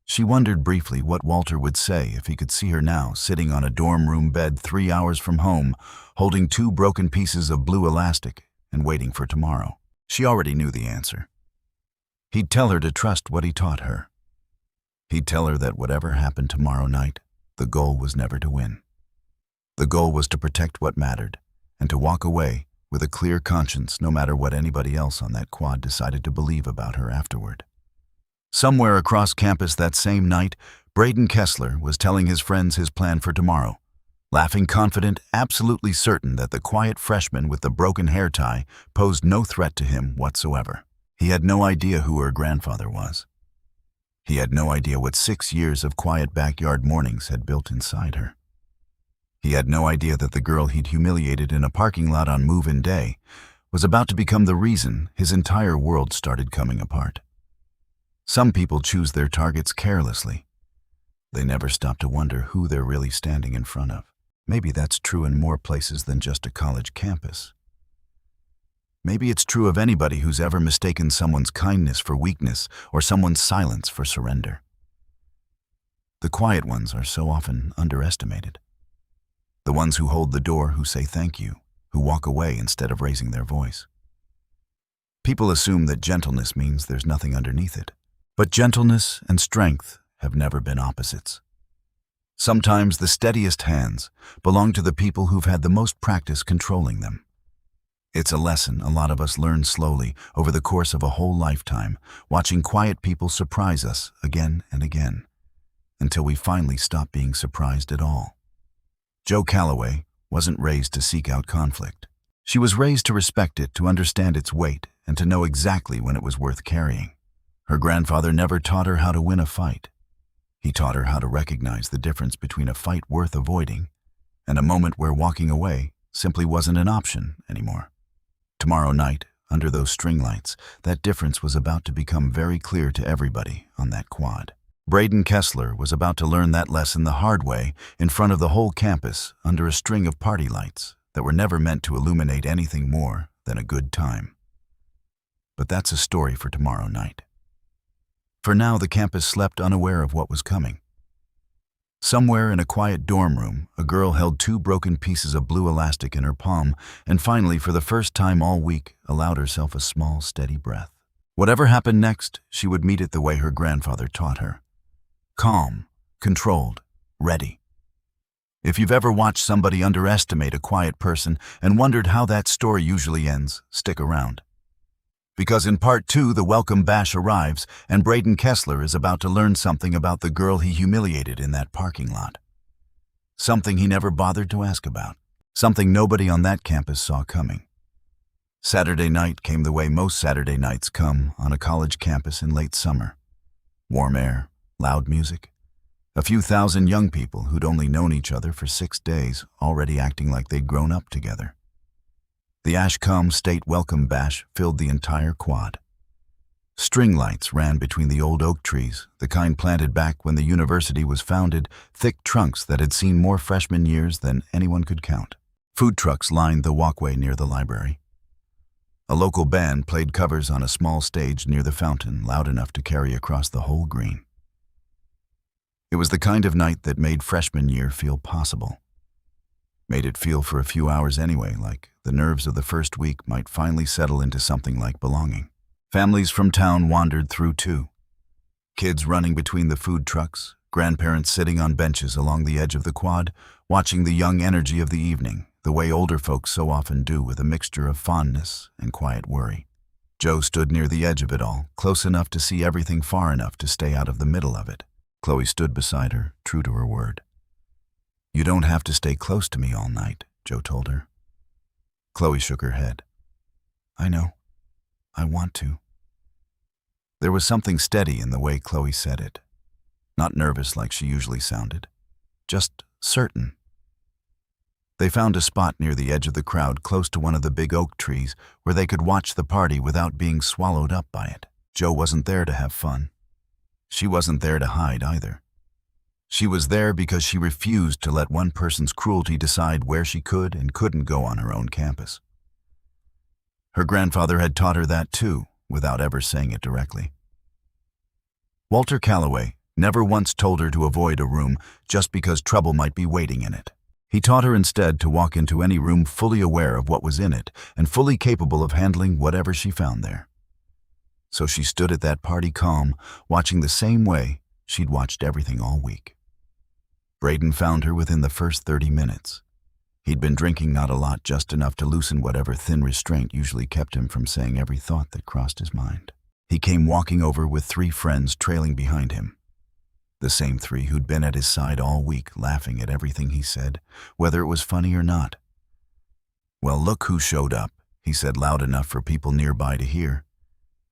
She wondered briefly what Walter would say if he could see her now sitting on a dorm room bed 3 hours from home, holding 2 broken pieces of blue elastic and waiting for tomorrow. She already knew the answer. He'd tell her to trust what he taught her. He'd tell her that whatever happened tomorrow night, the goal was never to win. The goal was to protect what mattered and to walk away with a clear conscience no matter what anybody else on that quad decided to believe about her afterward. Somewhere across campus that same night, Brayden Kessler was telling his friends his plan for tomorrow, laughing confident, absolutely certain that the quiet freshman with the broken hair tie posed no threat to him whatsoever. He had no idea who her grandfather was. He had no idea what 6 years of quiet backyard mornings had built inside her. He had no idea that the girl he'd humiliated in a parking lot on move-in day was about to become the reason his entire world started coming apart. Some people choose their targets carelessly. They never stop to wonder who they're really standing in front of. Maybe that's true in more places than just a college campus. Maybe it's true of anybody who's ever mistaken someone's kindness for weakness or someone's silence for surrender. The quiet ones are so often underestimated. The ones who hold the door, who say thank you, who walk away instead of raising their voice. People assume that gentleness means there's nothing underneath it. But gentleness and strength have never been opposites. Sometimes the steadiest hands belong to the people who've had the most practice controlling them. It's a lesson a lot of us learn slowly over the course of a whole lifetime, watching quiet people surprise us again and again, until we finally stop being surprised at all. Jo Calloway wasn't raised to seek out conflict. She was raised to respect it, to understand its weight, and to know exactly when it was worth carrying. Her grandfather never taught her how to win a fight. He taught her how to recognize the difference between a fight worth avoiding and a moment where walking away simply wasn't an option anymore. Tomorrow night, under those string lights, that difference was about to become very clear to everybody on that quad. Brayden Kessler was about to learn that lesson the hard way in front of the whole campus under a string of party lights that were never meant to illuminate anything more than a good time. But that's a story for tomorrow night. For now, the campus slept unaware of what was coming. Somewhere in a quiet dorm room, a girl held 2 broken pieces of blue elastic in her palm and finally, for the first time all week, allowed herself a small, steady breath. Whatever happened next, she would meet it the way her grandfather taught her. Calm, controlled, ready. If you've ever watched somebody underestimate a quiet person and wondered how that story usually ends, stick around. Because in part 2, the welcome bash arrives, and Brayden Kessler is about to learn something about the girl he humiliated in that parking lot. Something he never bothered to ask about. Something nobody on that campus saw coming. Saturday night came the way most Saturday nights come on a college campus in late summer. Warm air, loud music. A few thousand young people who'd only known each other for 6 days, already acting like they'd grown up together. The Ashcombe State welcome bash filled the entire quad. String lights ran between the old oak trees, the kind planted back when the university was founded, thick trunks that had seen more freshman years than anyone could count. Food trucks lined the walkway near the library. A local band played covers on a small stage near the fountain, loud enough to carry across the whole green. It was the kind of night that made freshman year feel possible. Made it feel for a few hours anyway, like the nerves of the first week might finally settle into something like belonging. Families from town wandered through too. Kids running between the food trucks, grandparents sitting on benches along the edge of the quad, watching the young energy of the evening, the way older folks so often do, with a mixture of fondness and quiet worry. Jo stood near the edge of it all, close enough to see everything, far enough to stay out of the middle of it. Chloe stood beside her, true to her word. "You don't have to stay close to me all night," Jo told her. Chloe shook her head. "I know. I want to." There was something steady in the way Chloe said it. Not nervous like she usually sounded. Just certain. They found a spot near the edge of the crowd, close to one of the big oak trees, where they could watch the party without being swallowed up by it. Jo wasn't there to have fun. She wasn't there to hide either. She was there because she refused to let one person's cruelty decide where she could and couldn't go on her own campus. Her grandfather had taught her that too, without ever saying it directly. Walter Calloway never once told her to avoid a room just because trouble might be waiting in it. He taught her instead to walk into any room fully aware of what was in it and fully capable of handling whatever she found there. So she stood at that party calm, watching the same way she'd watched everything all week. Brayden found her within the first 30 minutes. He'd been drinking not a lot, just enough to loosen whatever thin restraint usually kept him from saying every thought that crossed his mind. He came walking over with 3 friends trailing behind him. The same three who'd been at his side all week, laughing at everything he said, whether it was funny or not. "Well, look who showed up," he said loud enough for people nearby to hear.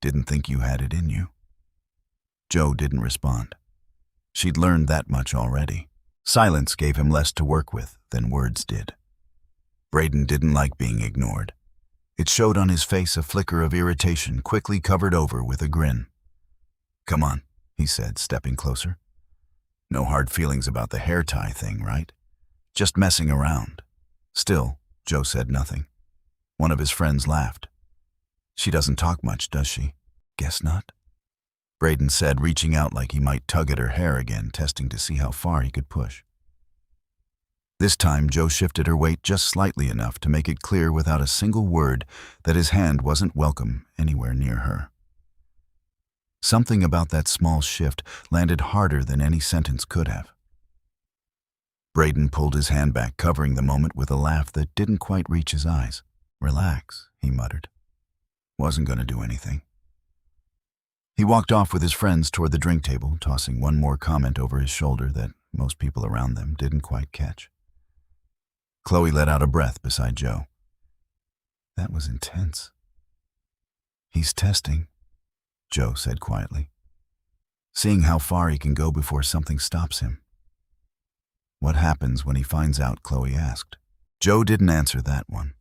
"Didn't think you had it in you." Jo didn't respond. She'd learned that much already. Silence gave him less to work with than words did. Brayden didn't like being ignored. It showed on his face a flicker of irritation, quickly covered over with a grin. "Come on," he said, stepping closer. "No hard feelings about the hair tie thing, right? Just messing around." Still, Jo said nothing. One of his friends laughed. "She doesn't talk much, does she?" "Guess not," Brayden said, reaching out like he might tug at her hair again, testing to see how far he could push. This time, Jo shifted her weight just slightly enough to make it clear without a single word that his hand wasn't welcome anywhere near her. Something about that small shift landed harder than any sentence could have. Brayden pulled his hand back, covering the moment with a laugh that didn't quite reach his eyes. "Relax," he muttered. "Wasn't going to do anything." He walked off with his friends toward the drink table, tossing one more comment over his shoulder that most people around them didn't quite catch. Chloe let out a breath beside Jo. "That was intense." "He's testing," Jo said quietly. "Seeing how far he can go before something stops him." "What happens when he finds out?" Chloe asked. Jo didn't answer that one.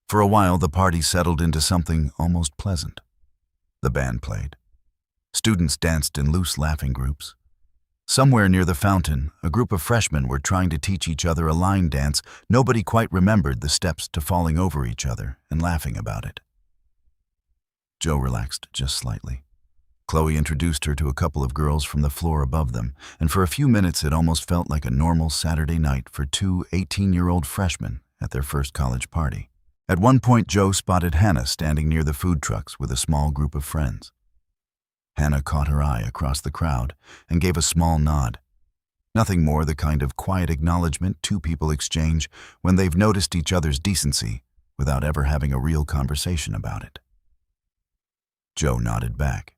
For a while, the party settled into something almost pleasant. The band played. Students danced in loose laughing groups. Somewhere near the fountain, a group of freshmen were trying to teach each other a line dance. Nobody quite remembered the steps to falling over each other and laughing about it. Jo relaxed just slightly. Chloe introduced her to a couple of girls from the floor above them, and for a few minutes it almost felt like a normal Saturday night for two 18-year-old freshmen at their first college party. At one point, Jo spotted Hannah standing near the food trucks with a small group of friends. Hannah caught her eye across the crowd and gave a small nod. Nothing more, the kind of quiet acknowledgement two people exchange when they've noticed each other's decency without ever having a real conversation about it. Jo nodded back.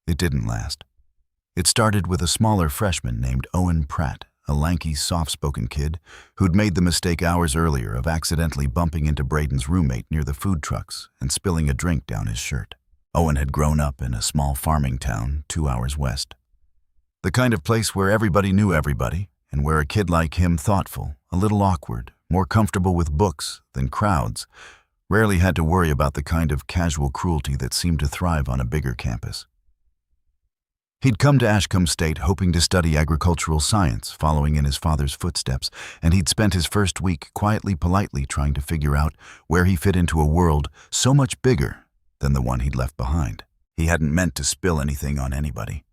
It didn't last. It started with a smaller freshman named Owen Pratt, a lanky, soft-spoken kid who'd made the mistake hours earlier of accidentally bumping into Brayden's roommate near the food trucks and spilling a drink down his shirt. Owen had grown up in a small farming town 2 hours west. The kind of place where everybody knew everybody, and where a kid like him, thoughtful, a little awkward, more comfortable with books than crowds, rarely had to worry about the kind of casual cruelty that seemed to thrive on a bigger campus. He'd come to Ashcombe State hoping to study agricultural science, following in his father's footsteps, and he'd spent his first week quietly, politely trying to figure out where he fit into a world so much bigger than the one he'd left behind. He hadn't meant to spill anything on anybody.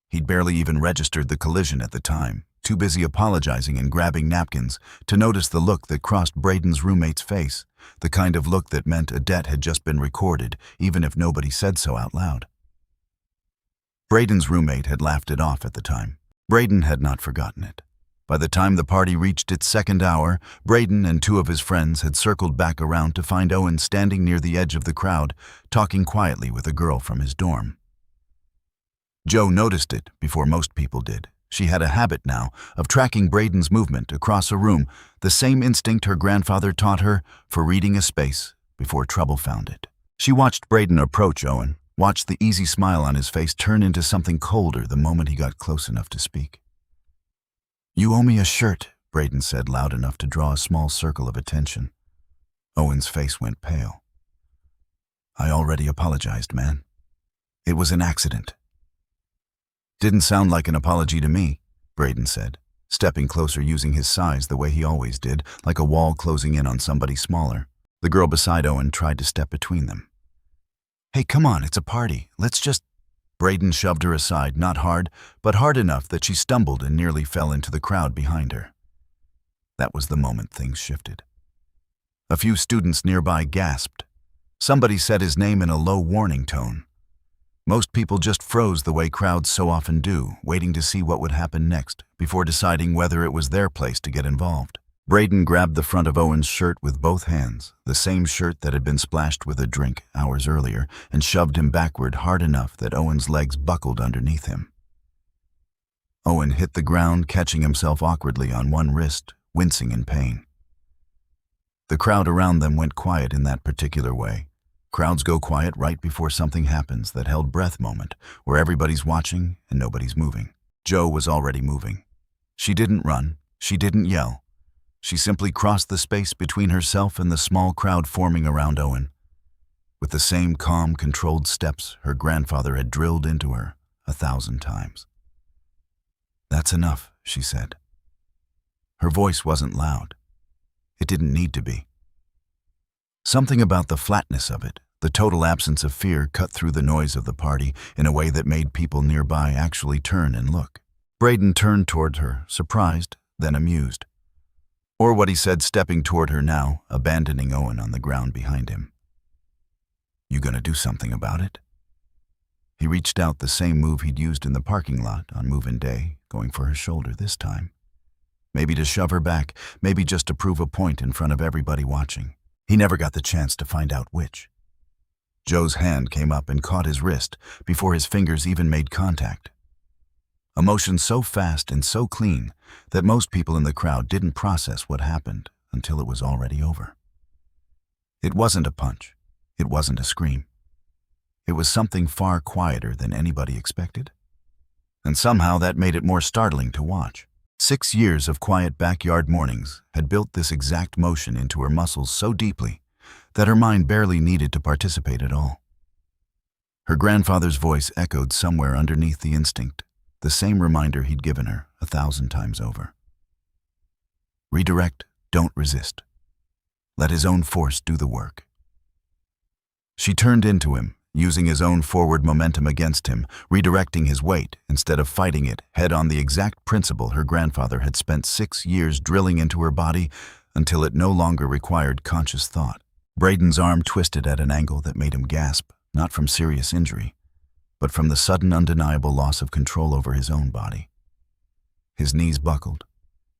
He'd barely even registered the collision at the time, too busy apologizing and grabbing napkins to notice the look that crossed Brayden's roommate's face, the kind of look that meant a debt had just been recorded, even if nobody said so out loud. Brayden's roommate had laughed it off at the time. Brayden had not forgotten it. By the time the party reached its second hour, Brayden and two of his friends had circled back around to find Owen standing near the edge of the crowd, talking quietly with a girl from his dorm. Jo noticed it before most people did. She had a habit now of tracking Brayden's movement across a room, the same instinct her grandfather taught her for reading a space before trouble found it. She watched Brayden approach Owen, watched the easy smile on his face turn into something colder the moment he got close enough to speak. "You owe me a shirt," Brayden said loud enough to draw a small circle of attention. Owen's face went pale. "I already apologized, man. It was an accident." "Didn't sound like an apology to me," Brayden said, stepping closer using his size the way he always did, like a wall closing in on somebody smaller. The girl beside Owen tried to step between them. "Hey, come on, it's a party. Let's just—" Brayden shoved her aside, not hard, but hard enough that she stumbled and nearly fell into the crowd behind her. That was the moment things shifted. A few students nearby gasped. Somebody said his name in a low warning tone. Most people just froze the way crowds so often do, waiting to see what would happen next before deciding whether it was their place to get involved. Brayden grabbed the front of Owen's shirt with both hands, the same shirt that had been splashed with a drink hours earlier, and shoved him backward hard enough that Owen's legs buckled underneath him. Owen hit the ground, catching himself awkwardly on one wrist, wincing in pain. The crowd around them went quiet in that particular way. Crowds go quiet right before something happens, that held breath moment, where everybody's watching and nobody's moving. Jo was already moving. She didn't run. She didn't yell. She simply crossed the space between herself and the small crowd forming around Owen. With the same calm, controlled steps her grandfather had drilled into her 1,000 times. "That's enough," she said. Her voice wasn't loud. It didn't need to be. Something about the flatness of it, the total absence of fear, cut through the noise of the party in a way that made people nearby actually turn and look. Brayden turned toward her, surprised, then amused. Or what he said, stepping toward her now, abandoning Owen on the ground behind him. "You gonna do something about it?" He reached out, the same move he'd used in the parking lot on move-in day, going for her shoulder this time. Maybe to shove her back, maybe just to prove a point in front of everybody watching. He never got the chance to find out which. Joe's hand came up and caught his wrist before his fingers even made contact. A motion so fast and so clean that most people in the crowd didn't process what happened until it was already over. It wasn't a punch. It wasn't a scream. It was something far quieter than anybody expected. And somehow that made it more startling to watch. 6 years of quiet backyard mornings had built this exact motion into her muscles so deeply that her mind barely needed to participate at all. Her grandfather's voice echoed somewhere underneath the instinct, the same reminder he'd given her 1,000 times over. Redirect, don't resist. Let his own force do the work. She turned into him, using his own forward momentum against him, redirecting his weight instead of fighting it head on, the exact principle her grandfather had spent 6 years drilling into her body until it no longer required conscious thought. Brayden's arm twisted at an angle that made him gasp, not from serious injury, but from the sudden undeniable loss of control over his own body. His knees buckled.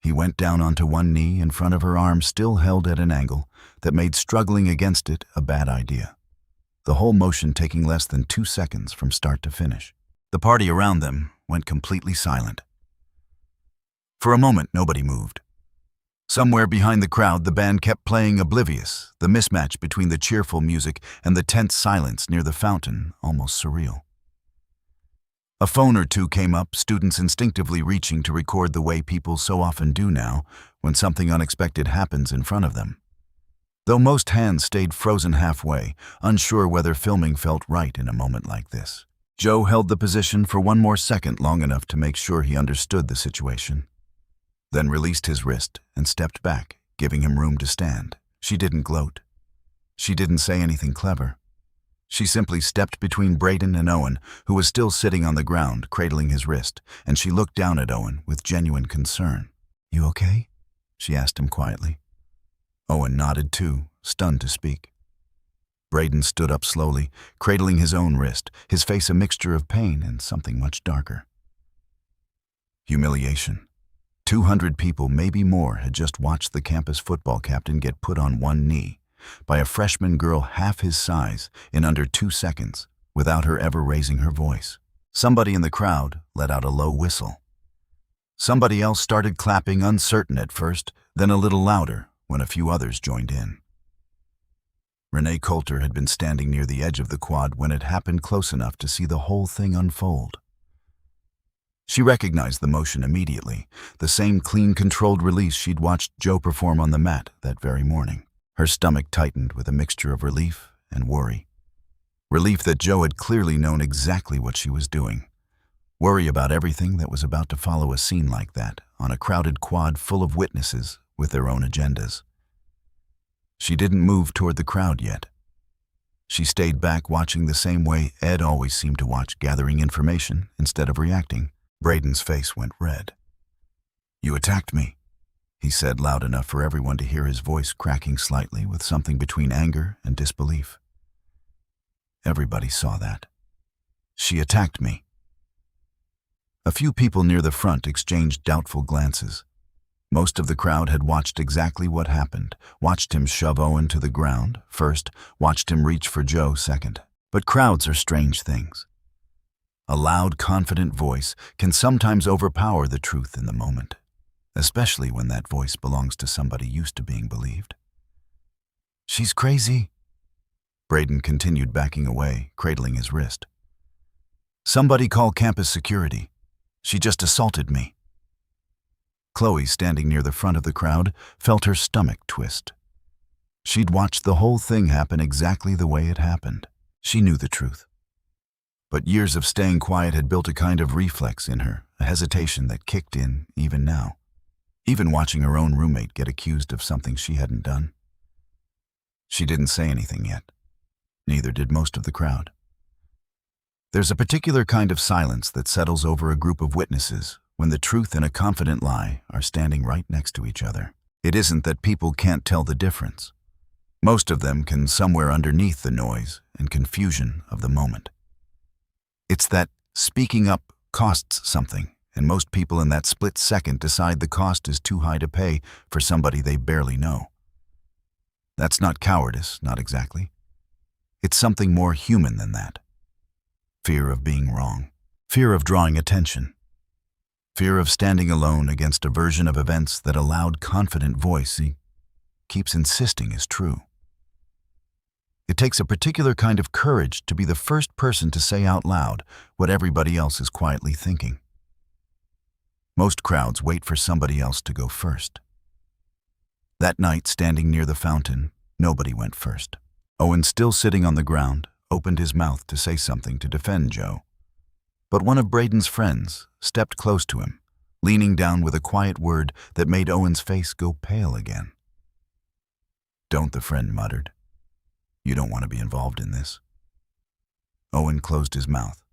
He went down onto one knee in front of her arm, still held at an angle that made struggling against it a bad idea. The whole motion taking less than 2 seconds from start to finish. The party around them went completely silent. For a moment, nobody moved. Somewhere behind the crowd, the band kept playing, oblivious, the mismatch between the cheerful music and the tense silence near the fountain almost surreal. A phone or two came up, students instinctively reaching to record the way people so often do now when something unexpected happens in front of them. Though most hands stayed frozen halfway, unsure whether filming felt right in a moment like this. Joe held the position for one more second, long enough to make sure he understood the situation. Then released his wrist and stepped back, giving him room to stand. She didn't gloat. She didn't say anything clever. She simply stepped between Brayden and Owen, who was still sitting on the ground, cradling his wrist, and she looked down at Owen with genuine concern. "You okay?" she asked him quietly. Owen nodded too, stunned to speak. Brayden stood up slowly, cradling his own wrist, his face a mixture of pain and something much darker. Humiliation. 200 people, maybe more, had just watched the campus football captain get put on one knee by a freshman girl half his size in under 2 seconds, without her ever raising her voice. Somebody in the crowd let out a low whistle. Somebody else started clapping, uncertain at first, then a little louder when a few others joined in. Renee Coulter had been standing near the edge of the quad when it happened, close enough to see the whole thing unfold. She recognized the motion immediately, the same clean, controlled release she'd watched Joe perform on the mat that very morning. Her stomach tightened with a mixture of relief and worry. Relief that Joe had clearly known exactly what she was doing. Worry about everything that was about to follow a scene like that on a crowded quad full of witnesses with their own agendas. She didn't move toward the crowd yet. She stayed back, watching the same way Ed always seemed to watch, gathering information instead of reacting. Brayden's face went red. "You attacked me," he said, loud enough for everyone to hear, his voice cracking slightly with something between anger and disbelief. Everybody saw that. "She attacked me." A few people near the front exchanged doubtful glances. Most of the crowd had watched exactly what happened, watched him shove Owen to the ground first, watched him reach for Joe second. But crowds are strange things. A loud, confident voice can sometimes overpower the truth in the moment, especially when that voice belongs to somebody used to being believed. "She's crazy." Brayden continued backing away, cradling his wrist. "Somebody call campus security. She just assaulted me." Chloe, standing near the front of the crowd, felt her stomach twist. She'd watched the whole thing happen exactly the way it happened. She knew the truth. But years of staying quiet had built a kind of reflex in her, a hesitation that kicked in even now, even watching her own roommate get accused of something she hadn't done. She didn't say anything yet. Neither did most of the crowd. There's a particular kind of silence that settles over a group of witnesses when the truth and a confident lie are standing right next to each other. It isn't that people can't tell the difference. Most of them can somewhere underneath the noise and confusion of the moment. It's that speaking up costs something, and most people in that split second decide the cost is too high to pay for somebody they barely know. That's not cowardice, not exactly. It's something more human than that. Fear of being wrong. Fear of drawing attention. Fear of standing alone against a version of events that a loud, confident voice keeps insisting is true. It takes a particular kind of courage to be the first person to say out loud what everybody else is quietly thinking. Most crowds wait for somebody else to go first. That night, standing near the fountain, nobody went first. Owen, still sitting on the ground, opened his mouth to say something to defend Joe. But one of Brayden's friends stepped close to him, leaning down with a quiet word that made Owen's face go pale again. "Don't," the friend muttered. "You don't want to be involved in this." Owen closed his mouth.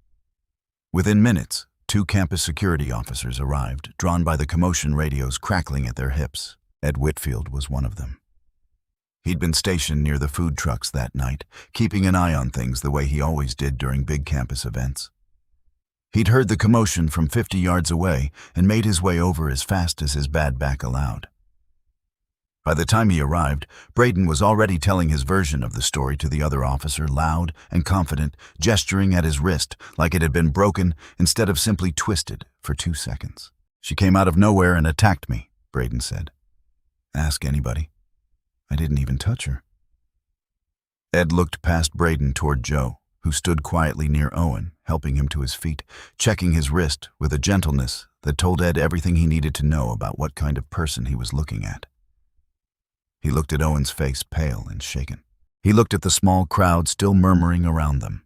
Within minutes, 2 campus security officers arrived, drawn by the commotion radios crackling at their hips. Ed Whitfield was one of them. He'd been stationed near the food trucks that night, keeping an eye on things the way he always did during big campus events. He'd heard the commotion from 50 yards away and made his way over as fast as his bad back allowed. By the time he arrived, Brayden was already telling his version of the story to the other officer, loud and confident, gesturing at his wrist like it had been broken instead of simply twisted for 2 seconds. "She came out of nowhere and attacked me," Brayden said. "Ask anybody. I didn't even touch her." Ed looked past Brayden toward Joe, who stood quietly near Owen, helping him to his feet, checking his wrist with a gentleness that told Ed everything he needed to know about what kind of person he was looking at. He looked at Owen's face, pale and shaken. He looked at the small crowd still murmuring around them.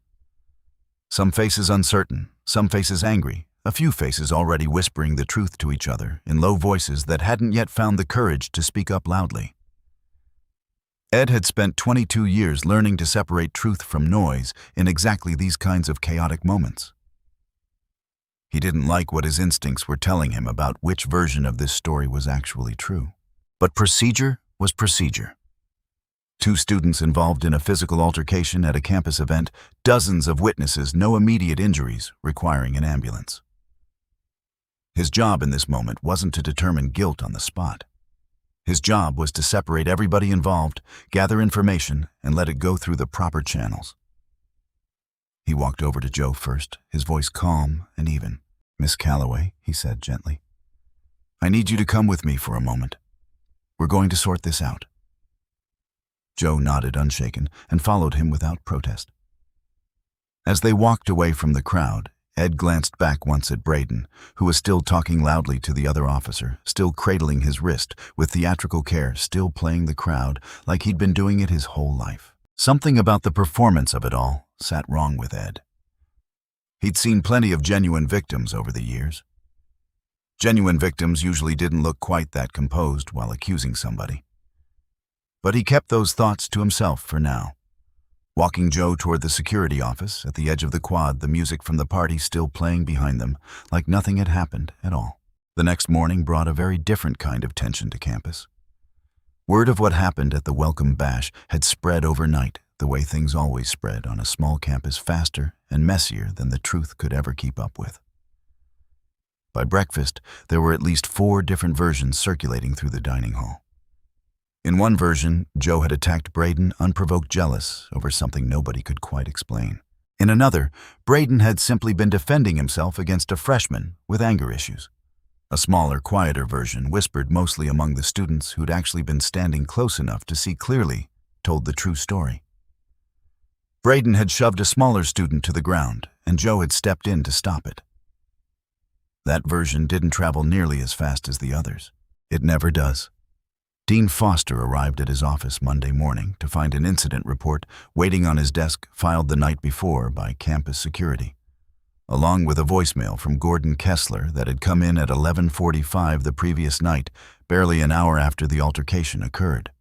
Some faces uncertain, some faces angry, a few faces already whispering the truth to each other in low voices that hadn't yet found the courage to speak up loudly. Ed had spent 22 years learning to separate truth from noise in exactly these kinds of chaotic moments. He didn't like what his instincts were telling him about which version of this story was actually true. But procedure was procedure. 2 students involved in a physical altercation at a campus event, dozens of witnesses, no immediate injuries, requiring an ambulance. His job in this moment wasn't to determine guilt on the spot. His job was to separate everybody involved, gather information, and let it go through the proper channels. He walked over to Joe first, his voice calm and even. "Miss Calloway," he said gently, "I need you to come with me for a moment. We're going to sort this out." Joe nodded unshaken and followed him without protest. As they walked away from the crowd, Ed glanced back once at Brayden, who was still talking loudly to the other officer, still cradling his wrist with theatrical care, still playing the crowd like he'd been doing it his whole life. Something about the performance of it all sat wrong with Ed. He'd seen plenty of genuine victims over the years. Genuine victims usually didn't look quite that composed while accusing somebody. But he kept those thoughts to himself for now. Walking Joe toward the security office, at the edge of the quad, the music from the party still playing behind them, like nothing had happened at all. The next morning brought a very different kind of tension to campus. Word of what happened at the welcome bash had spread overnight, the way things always spread on a small campus, faster and messier than the truth could ever keep up with. By breakfast, there were at least 4 different versions circulating through the dining hall. In one version, Joe had attacked Brayden, unprovoked, jealous over something nobody could quite explain. In another, Brayden had simply been defending himself against a freshman with anger issues. A smaller, quieter version, whispered mostly among the students who'd actually been standing close enough to see clearly, told the true story. Brayden had shoved a smaller student to the ground, and Joe had stepped in to stop it. That version didn't travel nearly as fast as the others. It never does. Dean Foster arrived at his office Monday morning to find an incident report waiting on his desk filed the night before by campus security, along with a voicemail from Brayden Kessler that had come in at 11:45 the previous night, barely an hour after the altercation occurred.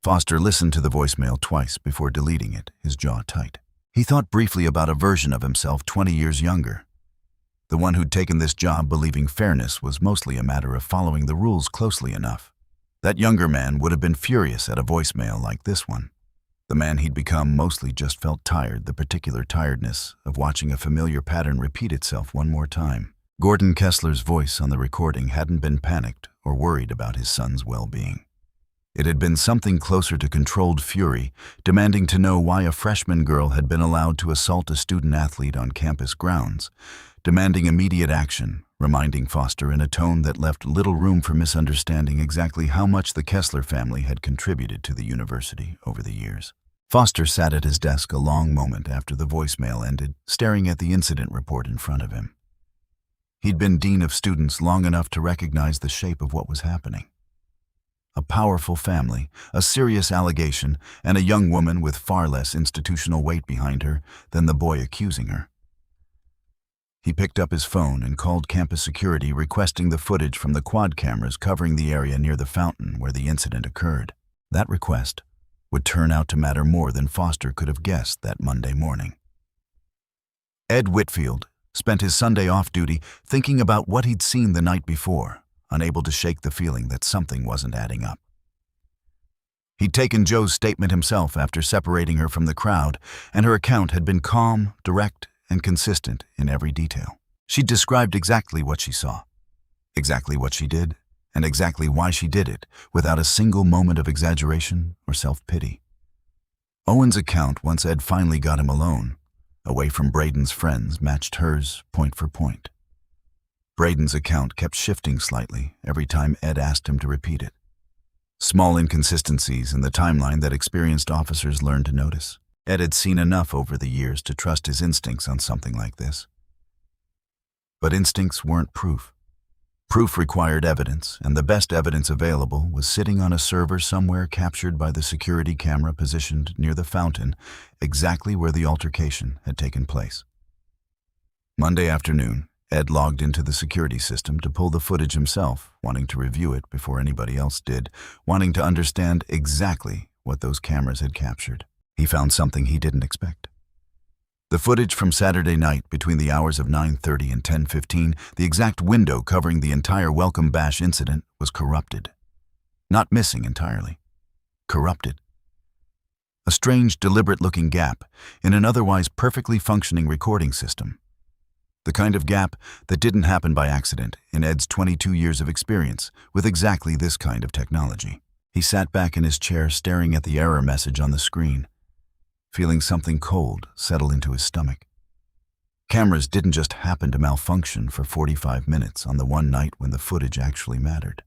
Foster listened to the voicemail twice before deleting it, his jaw tight. He thought briefly about a version of himself 20 years younger. The one who'd taken this job believing fairness was mostly a matter of following the rules closely enough. That younger man would have been furious at a voicemail like this one. The man he'd become mostly just felt tired, the particular tiredness of watching a familiar pattern repeat itself one more time. Brayden Kessler's voice on the recording hadn't been panicked or worried about his son's well-being. It had been something closer to controlled fury, demanding to know why a freshman girl had been allowed to assault a student-athlete on campus grounds, demanding immediate action, reminding Foster in a tone that left little room for misunderstanding exactly how much the Kessler family had contributed to the university over the years. Foster sat at his desk a long moment after the voicemail ended, staring at the incident report in front of him. He'd been dean of students long enough to recognize the shape of what was happening. A powerful family, a serious allegation, and a young woman with far less institutional weight behind her than the boy accusing her. He picked up his phone and called campus security requesting the footage from the quad cameras covering the area near the fountain where the incident occurred. That request would turn out to matter more than Foster could have guessed that Monday morning. Ed Whitfield spent his Sunday off duty thinking about what he'd seen the night before, unable to shake the feeling that something wasn't adding up. He'd taken Joe's statement himself after separating her from the crowd, and her account had been calm, direct, and consistent in every detail. She described exactly what she saw, exactly what she did, and exactly why she did it, without a single moment of exaggeration or self-pity. Owen's account, once Ed finally got him alone, away from Brayden's friends, matched hers point for point. Brayden's account kept shifting slightly every time Ed asked him to repeat it. Small inconsistencies in the timeline that experienced officers learned to notice. Ed had seen enough over the years to trust his instincts on something like this. But instincts weren't proof. Proof required evidence, and the best evidence available was sitting on a server somewhere captured by the security camera positioned near the fountain, exactly where the altercation had taken place. Monday afternoon, Ed logged into the security system to pull the footage himself, wanting to review it before anybody else did, wanting to understand exactly what those cameras had captured. He found something he didn't expect. The footage from Saturday night between the hours of 9:30 and 10:15, the exact window covering the entire Welcome Bash incident, was corrupted. Not missing entirely. Corrupted. A strange, deliberate-looking gap in an otherwise perfectly functioning recording system. The kind of gap that didn't happen by accident in Ed's 22 years of experience with exactly this kind of technology. He sat back in his chair staring at the error message on the screen, feeling something cold settle into his stomach. Cameras didn't just happen to malfunction for 45 minutes on the one night when the footage actually mattered.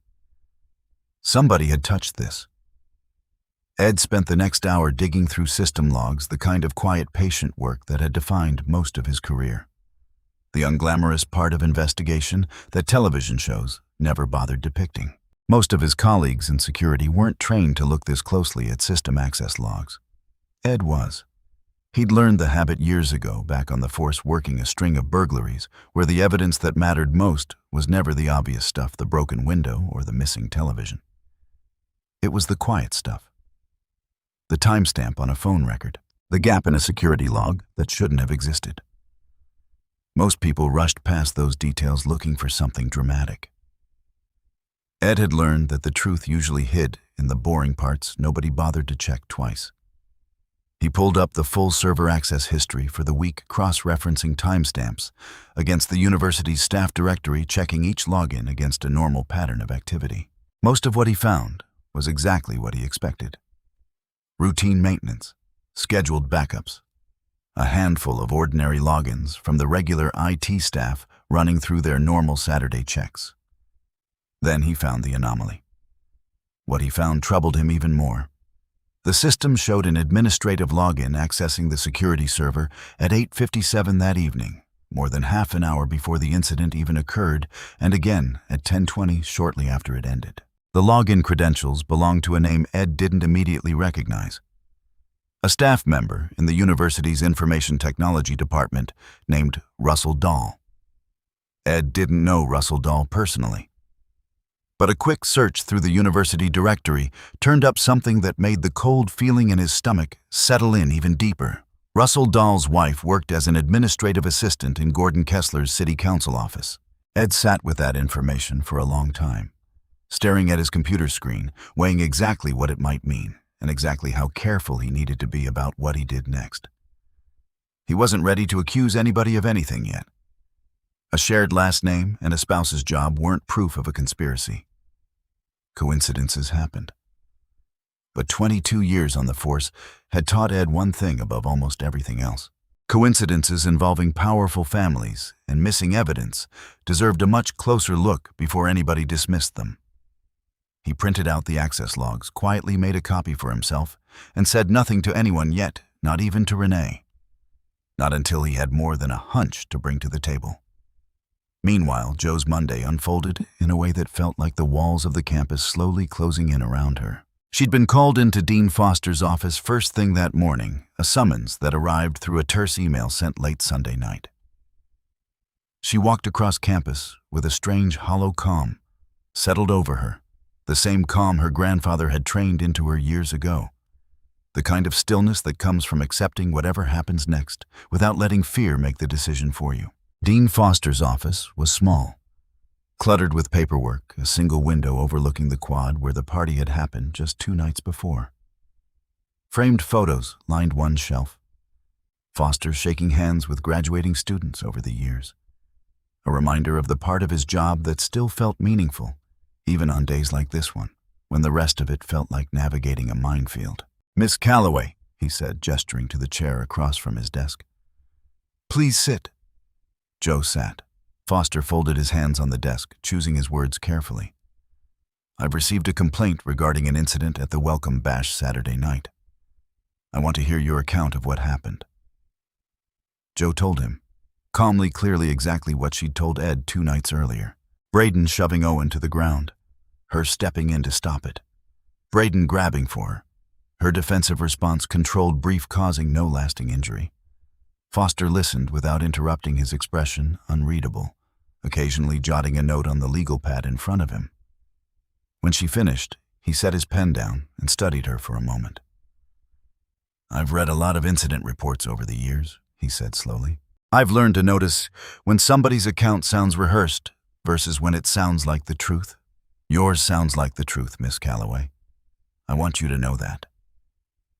Somebody had touched this. Ed spent the next hour digging through system logs, the kind of quiet, patient work that had defined most of his career. The unglamorous part of investigation that television shows never bothered depicting. Most of his colleagues in security weren't trained to look this closely at system access logs. Ed was. He'd learned the habit years ago back on the force working a string of burglaries where the evidence that mattered most was never the obvious stuff, the broken window or the missing television. It was the quiet stuff. The timestamp on a phone record, the gap in a security log that shouldn't have existed. Most people rushed past those details looking for something dramatic. Ed had learned that the truth usually hid in the boring parts nobody bothered to check twice. He pulled up the full server access history for the week, cross-referencing timestamps against the university's staff directory, checking each login against a normal pattern of activity. Most of what he found was exactly what he expected. Routine maintenance, scheduled backups, A handful of ordinary logins from the regular IT staff running through their normal Saturday checks. Then he found the anomaly. What he found troubled him even more. The system showed an administrative login accessing the security server at 8:57 that evening, more than half an hour before the incident even occurred, and again at 10:20 shortly after it ended. The login credentials belonged to a name Ed didn't immediately recognize. A staff member in the university's information technology department named Russell Dahl. Ed didn't know Russell Dahl personally. But a quick search through the university directory turned up something that made the cold feeling in his stomach settle in even deeper. Russell Dahl's wife worked as an administrative assistant in Brayden Kessler's city council office. Ed sat with that information for a long time, staring at his computer screen, weighing exactly what it might mean and exactly how careful he needed to be about what he did next. He wasn't ready to accuse anybody of anything yet. A shared last name and a spouse's job weren't proof of a conspiracy. Coincidences happened. But 22 years on the force had taught Ed one thing above almost everything else. Coincidences involving powerful families and missing evidence deserved a much closer look before anybody dismissed them. He printed out the access logs, quietly made a copy for himself, and said nothing to anyone yet, not even to Renee. Not until he had more than a hunch to bring to the table. Meanwhile, Joe's Monday unfolded in a way that felt like the walls of the campus slowly closing in around her. She'd been called into Dean Foster's office first thing that morning, a summons that arrived through a terse email sent late Sunday night. She walked across campus with a strange, hollow calm settled over her, the same calm her grandfather had trained into her years ago, the kind of stillness that comes from accepting whatever happens next without letting fear make the decision for you. Dean Foster's office was small, cluttered with paperwork, a single window overlooking the quad where the party had happened just 2 nights before. Framed photos lined one shelf. Foster shaking hands with graduating students over the years. A reminder of the part of his job that still felt meaningful, even on days like this one, when the rest of it felt like navigating a minefield. "Miss Calloway," he said, gesturing to the chair across from his desk. "Please sit." Joe sat. Foster folded his hands on the desk, choosing his words carefully. "I've received a complaint regarding an incident at the Welcome Bash Saturday night. I want to hear your account of what happened." Joe told him, calmly, clearly exactly what she'd told Ed 2 nights earlier. Brayden shoving Owen to the ground, her stepping in to stop it. Brayden grabbing for her, her defensive response controlled brief, causing no lasting injury. Foster listened without interrupting, his expression unreadable, occasionally jotting a note on the legal pad in front of him. When she finished, he set his pen down and studied her for a moment. "I've read a lot of incident reports over the years," he said slowly. "I've learned to notice when somebody's account sounds rehearsed versus when it sounds like the truth. Yours sounds like the truth, Miss Calloway. I want you to know that."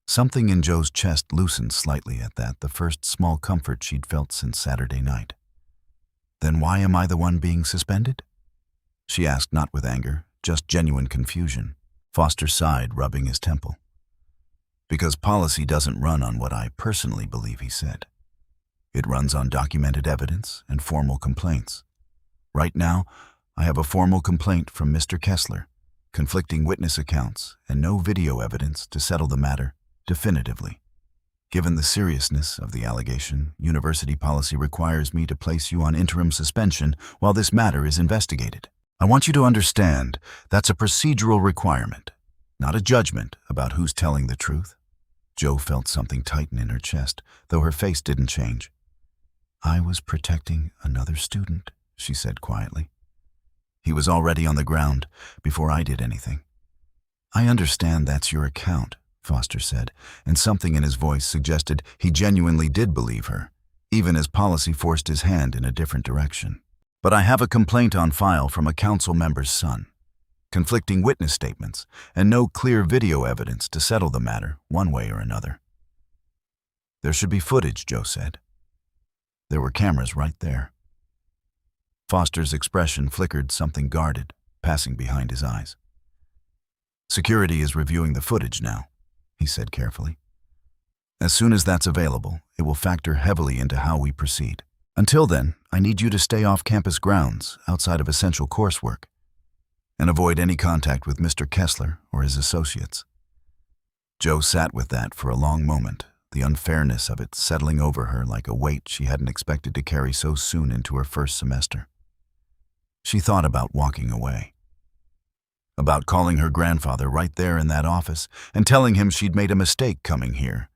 Something in Joe's chest loosened slightly at that, the first small comfort she'd felt since Saturday night. "Then why am I the one being suspended?" she asked, not with anger, just genuine confusion. Foster sighed, rubbing his temple. "Because policy doesn't run on what I personally believe," he said. "It runs on documented evidence and formal complaints. Right now, I have a formal complaint from Mr. Kessler, conflicting witness accounts and no video evidence to settle the matter definitively. Given the seriousness of the allegation, university policy requires me to place you on interim suspension while this matter is investigated. I want you to understand that's a procedural requirement, not a judgment about who's telling the truth." Joe felt something tighten in her chest, though her face didn't change. "I was protecting another student," she said quietly. "He was already on the ground before I did anything." "I understand that's your account," Foster said, and something in his voice suggested he genuinely did believe her, even as policy forced his hand in a different direction. "But I have a complaint on file from a council member's son, conflicting witness statements, and no clear video evidence to settle the matter one way or another." "There should be footage," Joe said. There were cameras right there. Foster's expression flickered something guarded, passing behind his eyes. "Security is reviewing the footage now," he said carefully. As soon as that's available, it will factor heavily into how we proceed. Until then, I need you to stay off campus grounds outside of essential coursework and avoid any contact with Mr. Kessler or his associates. Jo sat with that for a long moment, the unfairness of it settling over her like a weight she hadn't expected to carry so soon into her first semester. She thought about walking away, about calling her grandfather right there in that office and telling him she'd made a mistake coming here,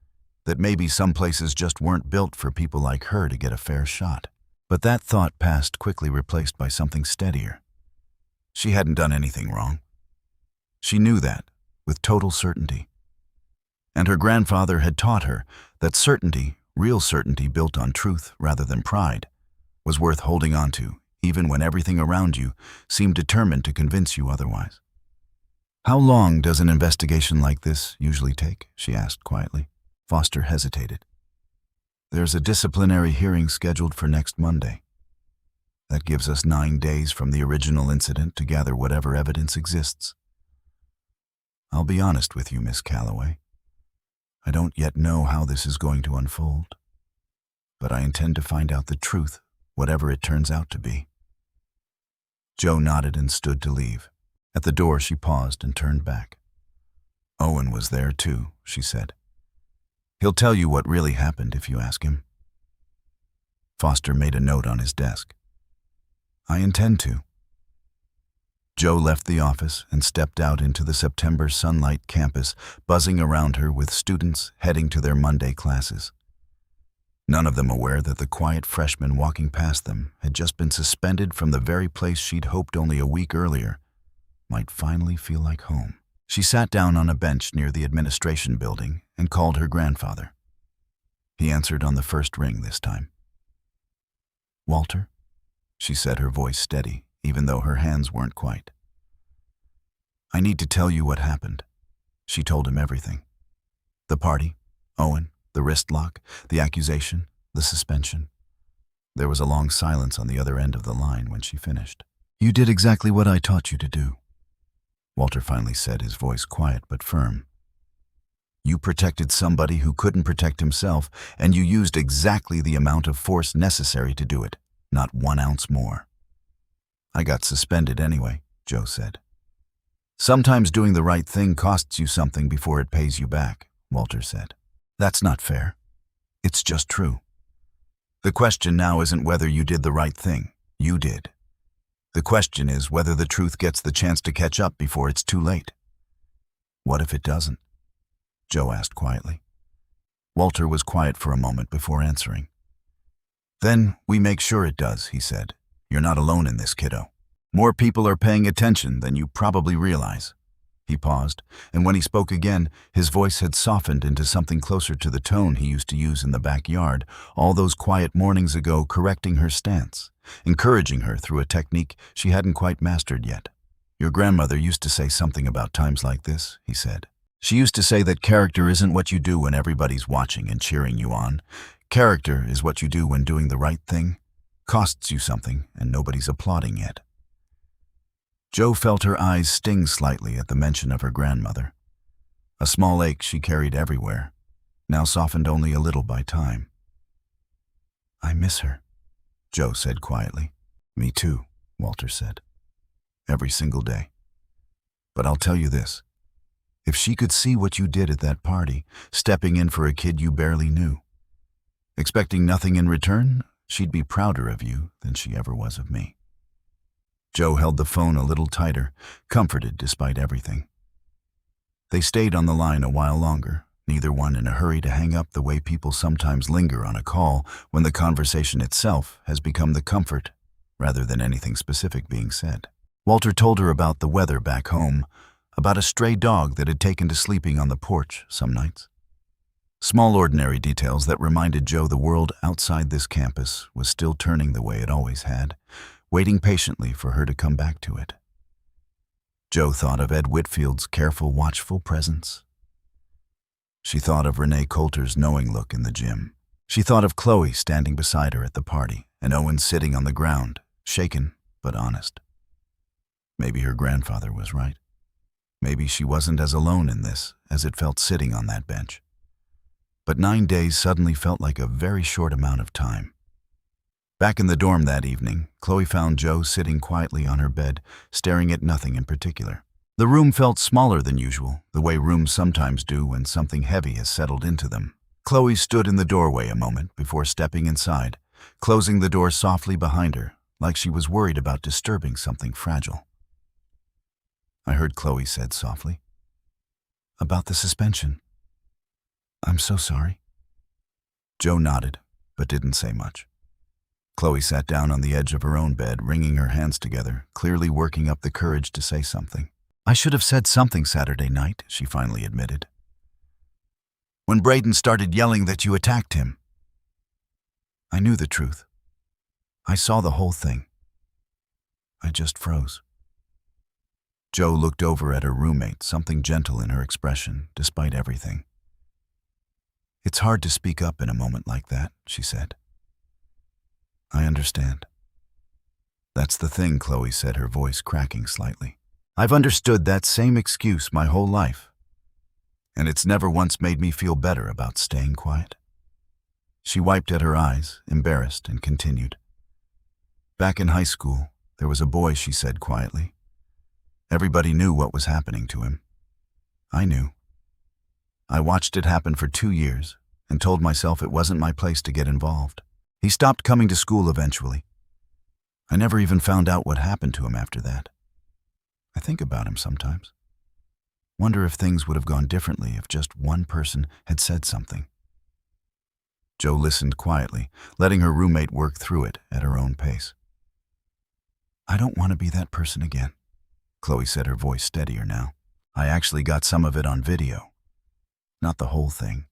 that maybe some places just weren't built for people like her to get a fair shot. But that thought passed, quickly replaced by something steadier. She hadn't done anything wrong. She knew that, with total certainty. And her grandfather had taught her that certainty, real certainty built on truth rather than pride, was worth holding on to, even when everything around you seemed determined to convince you otherwise. "How long does an investigation like this usually take?" she asked quietly. Foster hesitated. "There's a disciplinary hearing scheduled for next Monday. That gives us 9 days from the original incident to gather whatever evidence exists. I'll be honest with you, Miss Calloway. I don't yet know how this is going to unfold, but I intend to find out the truth, whatever it turns out to be." Jo nodded and stood to leave. At the door, she paused and turned back. "Owen was there too," she said. "He'll tell you what really happened if you ask him." Foster made a note on his desk. "I intend to." Jo left the office and stepped out into the September sunlight campus, buzzing around her with students heading to their Monday classes. None of them aware that the quiet freshman walking past them had just been suspended from the very place she'd hoped only a week earlier might finally feel like home. She sat down on a bench near the administration building and called her grandfather. He answered on the first ring this time. "Walter?" she said, her voice steady, even though her hands weren't quite. "I need to tell you what happened." She told him everything. The party, Owen, the wrist lock, the accusation, the suspension. There was a long silence on the other end of the line when she finished. "You did exactly what I taught you to do," Walter finally said, his voice quiet but firm. "You protected somebody who couldn't protect himself, and you used exactly the amount of force necessary to do it, not 1 ounce more." "I got suspended anyway," Jo said. "Sometimes doing the right thing costs you something before it pays you back," Walter said. "That's not fair. It's just true. The question now isn't whether you did the right thing. You did. The question is whether the truth gets the chance to catch up before it's too late." "What if it doesn't?" Jo asked quietly. Walter was quiet for a moment before answering. "Then we make sure it does," he said. "You're not alone in this, kiddo. More people are paying attention than you probably realize." He paused, and when he spoke again, his voice had softened into something closer to the tone he used to use in the backyard all those quiet mornings ago, correcting her stance, encouraging her through a technique she hadn't quite mastered yet. "Your grandmother used to say something about times like this," he said. "She used to say that character isn't what you do when everybody's watching and cheering you on. Character is what you do when doing the right thing costs you something and nobody's applauding yet." Jo felt her eyes sting slightly at the mention of her grandmother. A small ache she carried everywhere, now softened only a little by time. "I miss her," Jo said quietly. "Me too," Walter said. "Every single day. But I'll tell you this. If she could see what you did at that party, stepping in for a kid you barely knew, expecting nothing in return, she'd be prouder of you than she ever was of me." Jo held the phone a little tighter, comforted despite everything. They stayed on the line a while longer, neither one in a hurry to hang up the way people sometimes linger on a call when the conversation itself has become the comfort rather than anything specific being said. Walter told her about the weather back home, about a stray dog that had taken to sleeping on the porch some nights. Small ordinary details that reminded Jo the world outside this campus was still turning the way it always had, waiting patiently for her to come back to it. Jo thought of Ed Whitfield's careful, watchful presence. She thought of Renee Coulter's knowing look in the gym. She thought of Chloe standing beside her at the party, and Owen sitting on the ground, shaken but honest. Maybe her grandfather was right. Maybe she wasn't as alone in this as it felt sitting on that bench. But 9 days suddenly felt like a very short amount of time. Back in the dorm that evening, Chloe found Joe sitting quietly on her bed, staring at nothing in particular. The room felt smaller than usual, the way rooms sometimes do when something heavy has settled into them. Chloe stood in the doorway a moment before stepping inside, closing the door softly behind her, like she was worried about disturbing something fragile. "I heard," Chloe said softly, "about the suspension. I'm so sorry." Joe nodded, but didn't say much. Chloe sat down on the edge of her own bed, wringing her hands together, clearly working up the courage to say something. "I should have said something Saturday night," she finally admitted. "When Brayden started yelling that you attacked him. I knew the truth. I saw the whole thing. I just froze." Joe looked over at her roommate, something gentle in her expression, despite everything. "It's hard to speak up in a moment like that," she said. "I understand." "That's the thing," Chloe said, her voice cracking slightly. "I've understood that same excuse my whole life, and it's never once made me feel better about staying quiet." She wiped at her eyes, embarrassed, and continued. "Back in high school, there was a boy," she said quietly. "Everybody knew what was happening to him. I knew. I watched it happen for 2 years and told myself it wasn't my place to get involved. He stopped coming to school eventually. I never even found out what happened to him after that. I think about him sometimes. Wonder if things would have gone differently if just one person had said something." Joe listened quietly, letting her roommate work through it at her own pace. "I don't want to be that person again," Chloe said, her voice steadier now. "I actually got some of it on video. Not the whole thing.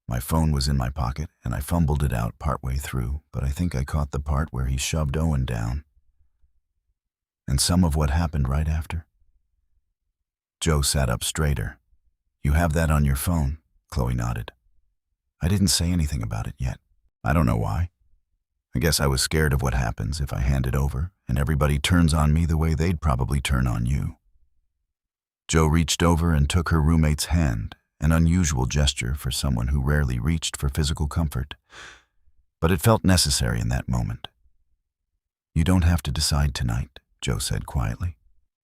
My phone was in my pocket, and I fumbled it out partway through, but I think I caught the part where he shoved Owen down. And some of what happened right after." Joe sat up straighter. "You have that on your phone?" Chloe nodded. "I didn't say anything about it yet. I don't know why. I guess I was scared of what happens if I hand it over, and everybody turns on me the way they'd probably turn on you." Joe reached over and took her roommate's hand, an unusual gesture for someone who rarely reached for physical comfort. But it felt necessary in that moment. "You don't have to decide tonight," Joe said quietly.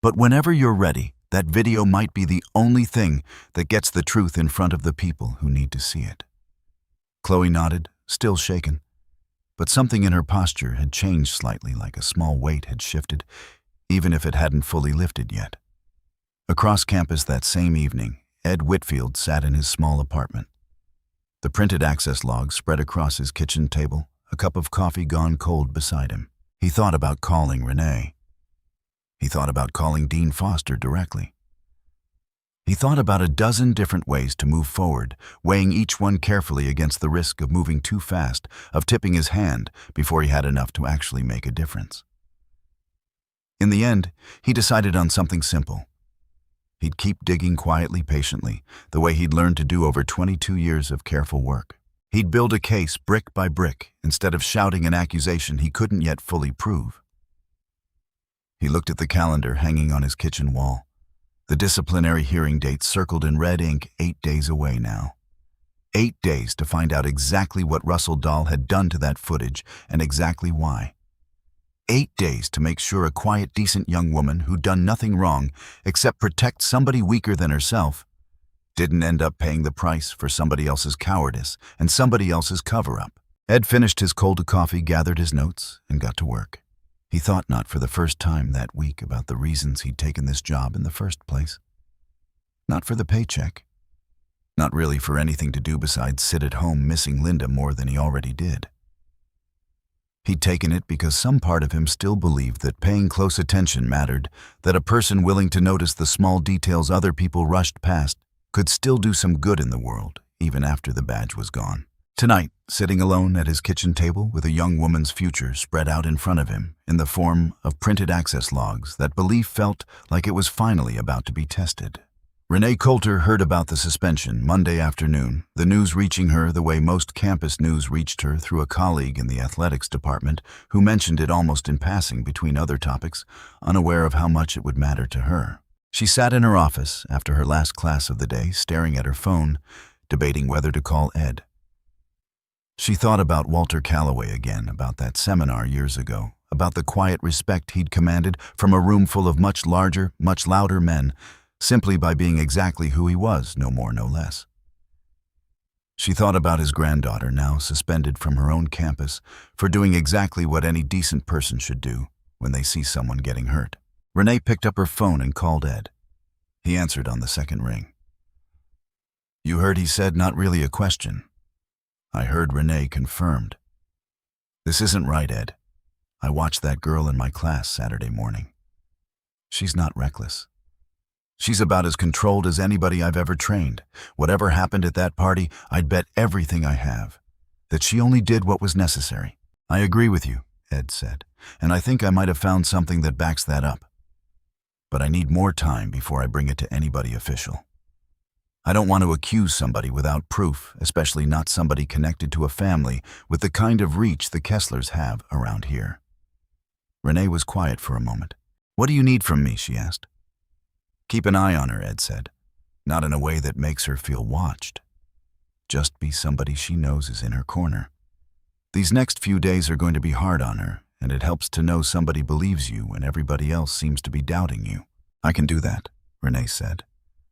"But whenever you're ready, that video might be the only thing that gets the truth in front of the people who need to see it." Chloe nodded, still shaken. But something in her posture had changed slightly, like a small weight had shifted, even if it hadn't fully lifted yet. Across campus that same evening, Ed Whitfield sat in his small apartment. The printed access log spread across his kitchen table, a cup of coffee gone cold beside him. He thought about calling Renee. He thought about calling Dean Foster directly. He thought about a dozen different ways to move forward, weighing each one carefully against the risk of moving too fast, of tipping his hand before he had enough to actually make a difference. In the end, he decided on something simple. He'd keep digging quietly, patiently, the way he'd learned to do over 22 years of careful work. He'd build a case brick by brick, instead of shouting an accusation he couldn't yet fully prove. He looked at the calendar hanging on his kitchen wall. The disciplinary hearing date circled in red ink, 8 days away now. 8 days to find out exactly what Russell Dahl had done to that footage and exactly why. 8 days to make sure a quiet, decent young woman who'd done nothing wrong except protect somebody weaker than herself didn't end up paying the price for somebody else's cowardice and somebody else's cover-up. Ed finished his cold coffee, gathered his notes, and got to work. He thought not for the first time that week about the reasons he'd taken this job in the first place. Not for the paycheck. Not really for anything to do besides sit at home missing Linda more than he already did. He'd taken it because some part of him still believed that paying close attention mattered, that a person willing to notice the small details other people rushed past could still do some good in the world, even after the badge was gone. Tonight, sitting alone at his kitchen table with a young woman's future spread out in front of him in the form of printed access logs, that belief felt like it was finally about to be tested. Renee Coulter heard about the suspension Monday afternoon, the news reaching her the way most campus news reached her through a colleague in the athletics department who mentioned it almost in passing between other topics, unaware of how much it would matter to her. She sat in her office after her last class of the day, staring at her phone, debating whether to call Ed. She thought about Walter Calloway again, about that seminar years ago, about the quiet respect he'd commanded from a room full of much larger, much louder men, simply by being exactly who he was, no more, no less. She thought about his granddaughter, now suspended from her own campus, for doing exactly what any decent person should do when they see someone getting hurt. Renee picked up her phone and called Ed. He answered on the second ring. "You heard," he said, "not really a question." "I heard," Renee confirmed. "This isn't right, Ed. I watched that girl in my class Saturday morning. She's not reckless. She's about as controlled as anybody I've ever trained. Whatever happened at that party, I'd bet everything I have that she only did what was necessary." "I agree with you," Ed said, "and I think I might have found something that backs that up. But I need more time before I bring it to anybody official. I don't want to accuse somebody without proof, especially not somebody connected to a family with the kind of reach the Kesslers have around here." Renee was quiet for a moment. "What do you need from me?" she asked. "Keep an eye on her," Ed said. "Not in a way that makes her feel watched. Just be somebody she knows is in her corner. These next few days are going to be hard on her, and it helps to know somebody believes you when everybody else seems to be doubting you." "I can do that," Renee said.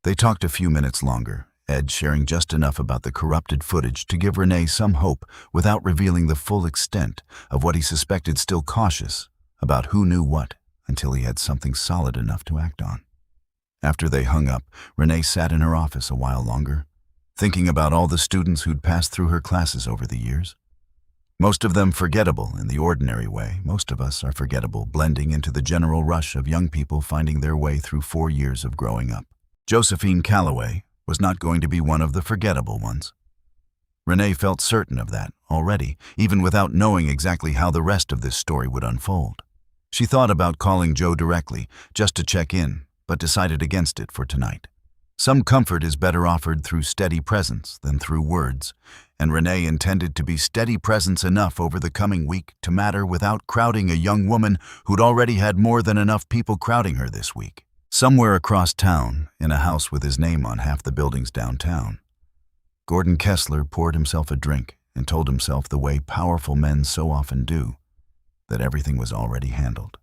They talked a few minutes longer, Ed sharing just enough about the corrupted footage to give Renee some hope without revealing the full extent of what he suspected, still cautious about who knew what until he had something solid enough to act on. After they hung up, Renee sat in her office a while longer, thinking about all the students who'd passed through her classes over the years. Most of them forgettable in the ordinary way. Most of us are forgettable, blending into the general rush of young people finding their way through 4 years of growing up. Josephine Calloway was not going to be one of the forgettable ones. Renee felt certain of that already, even without knowing exactly how the rest of this story would unfold. She thought about calling Joe directly, just to check in, but decided against it for tonight. Some comfort is better offered through steady presence than through words, and Renee intended to be steady presence enough over the coming week to matter without crowding a young woman who'd already had more than enough people crowding her this week. Somewhere across town, in a house with his name on half the buildings downtown, Gordon Kessler poured himself a drink and told himself, the way powerful men so often do, that everything was already handled.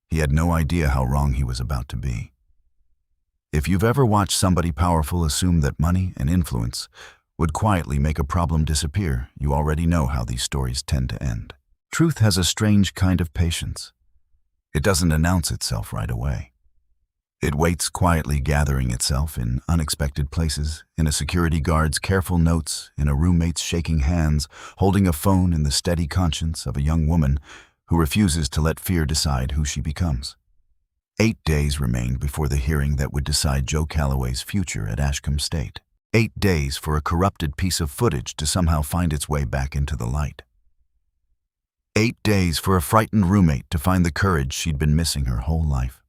He had no idea how wrong he was about to be. If you've ever watched somebody powerful assume that money and influence would quietly make a problem disappear, you already know how these stories tend to end. Truth has a strange kind of patience. It doesn't announce itself right away. It waits quietly, gathering itself in unexpected places, in a security guard's careful notes, in a roommate's shaking hands, holding a phone, in the steady conscience of a young woman who refuses to let fear decide who she becomes. 8 days remained before the hearing that would decide Joe Calloway's future at Ashcombe State. 8 days for a corrupted piece of footage to somehow find its way back into the light. 8 days for a frightened roommate to find the courage she'd been missing her whole life.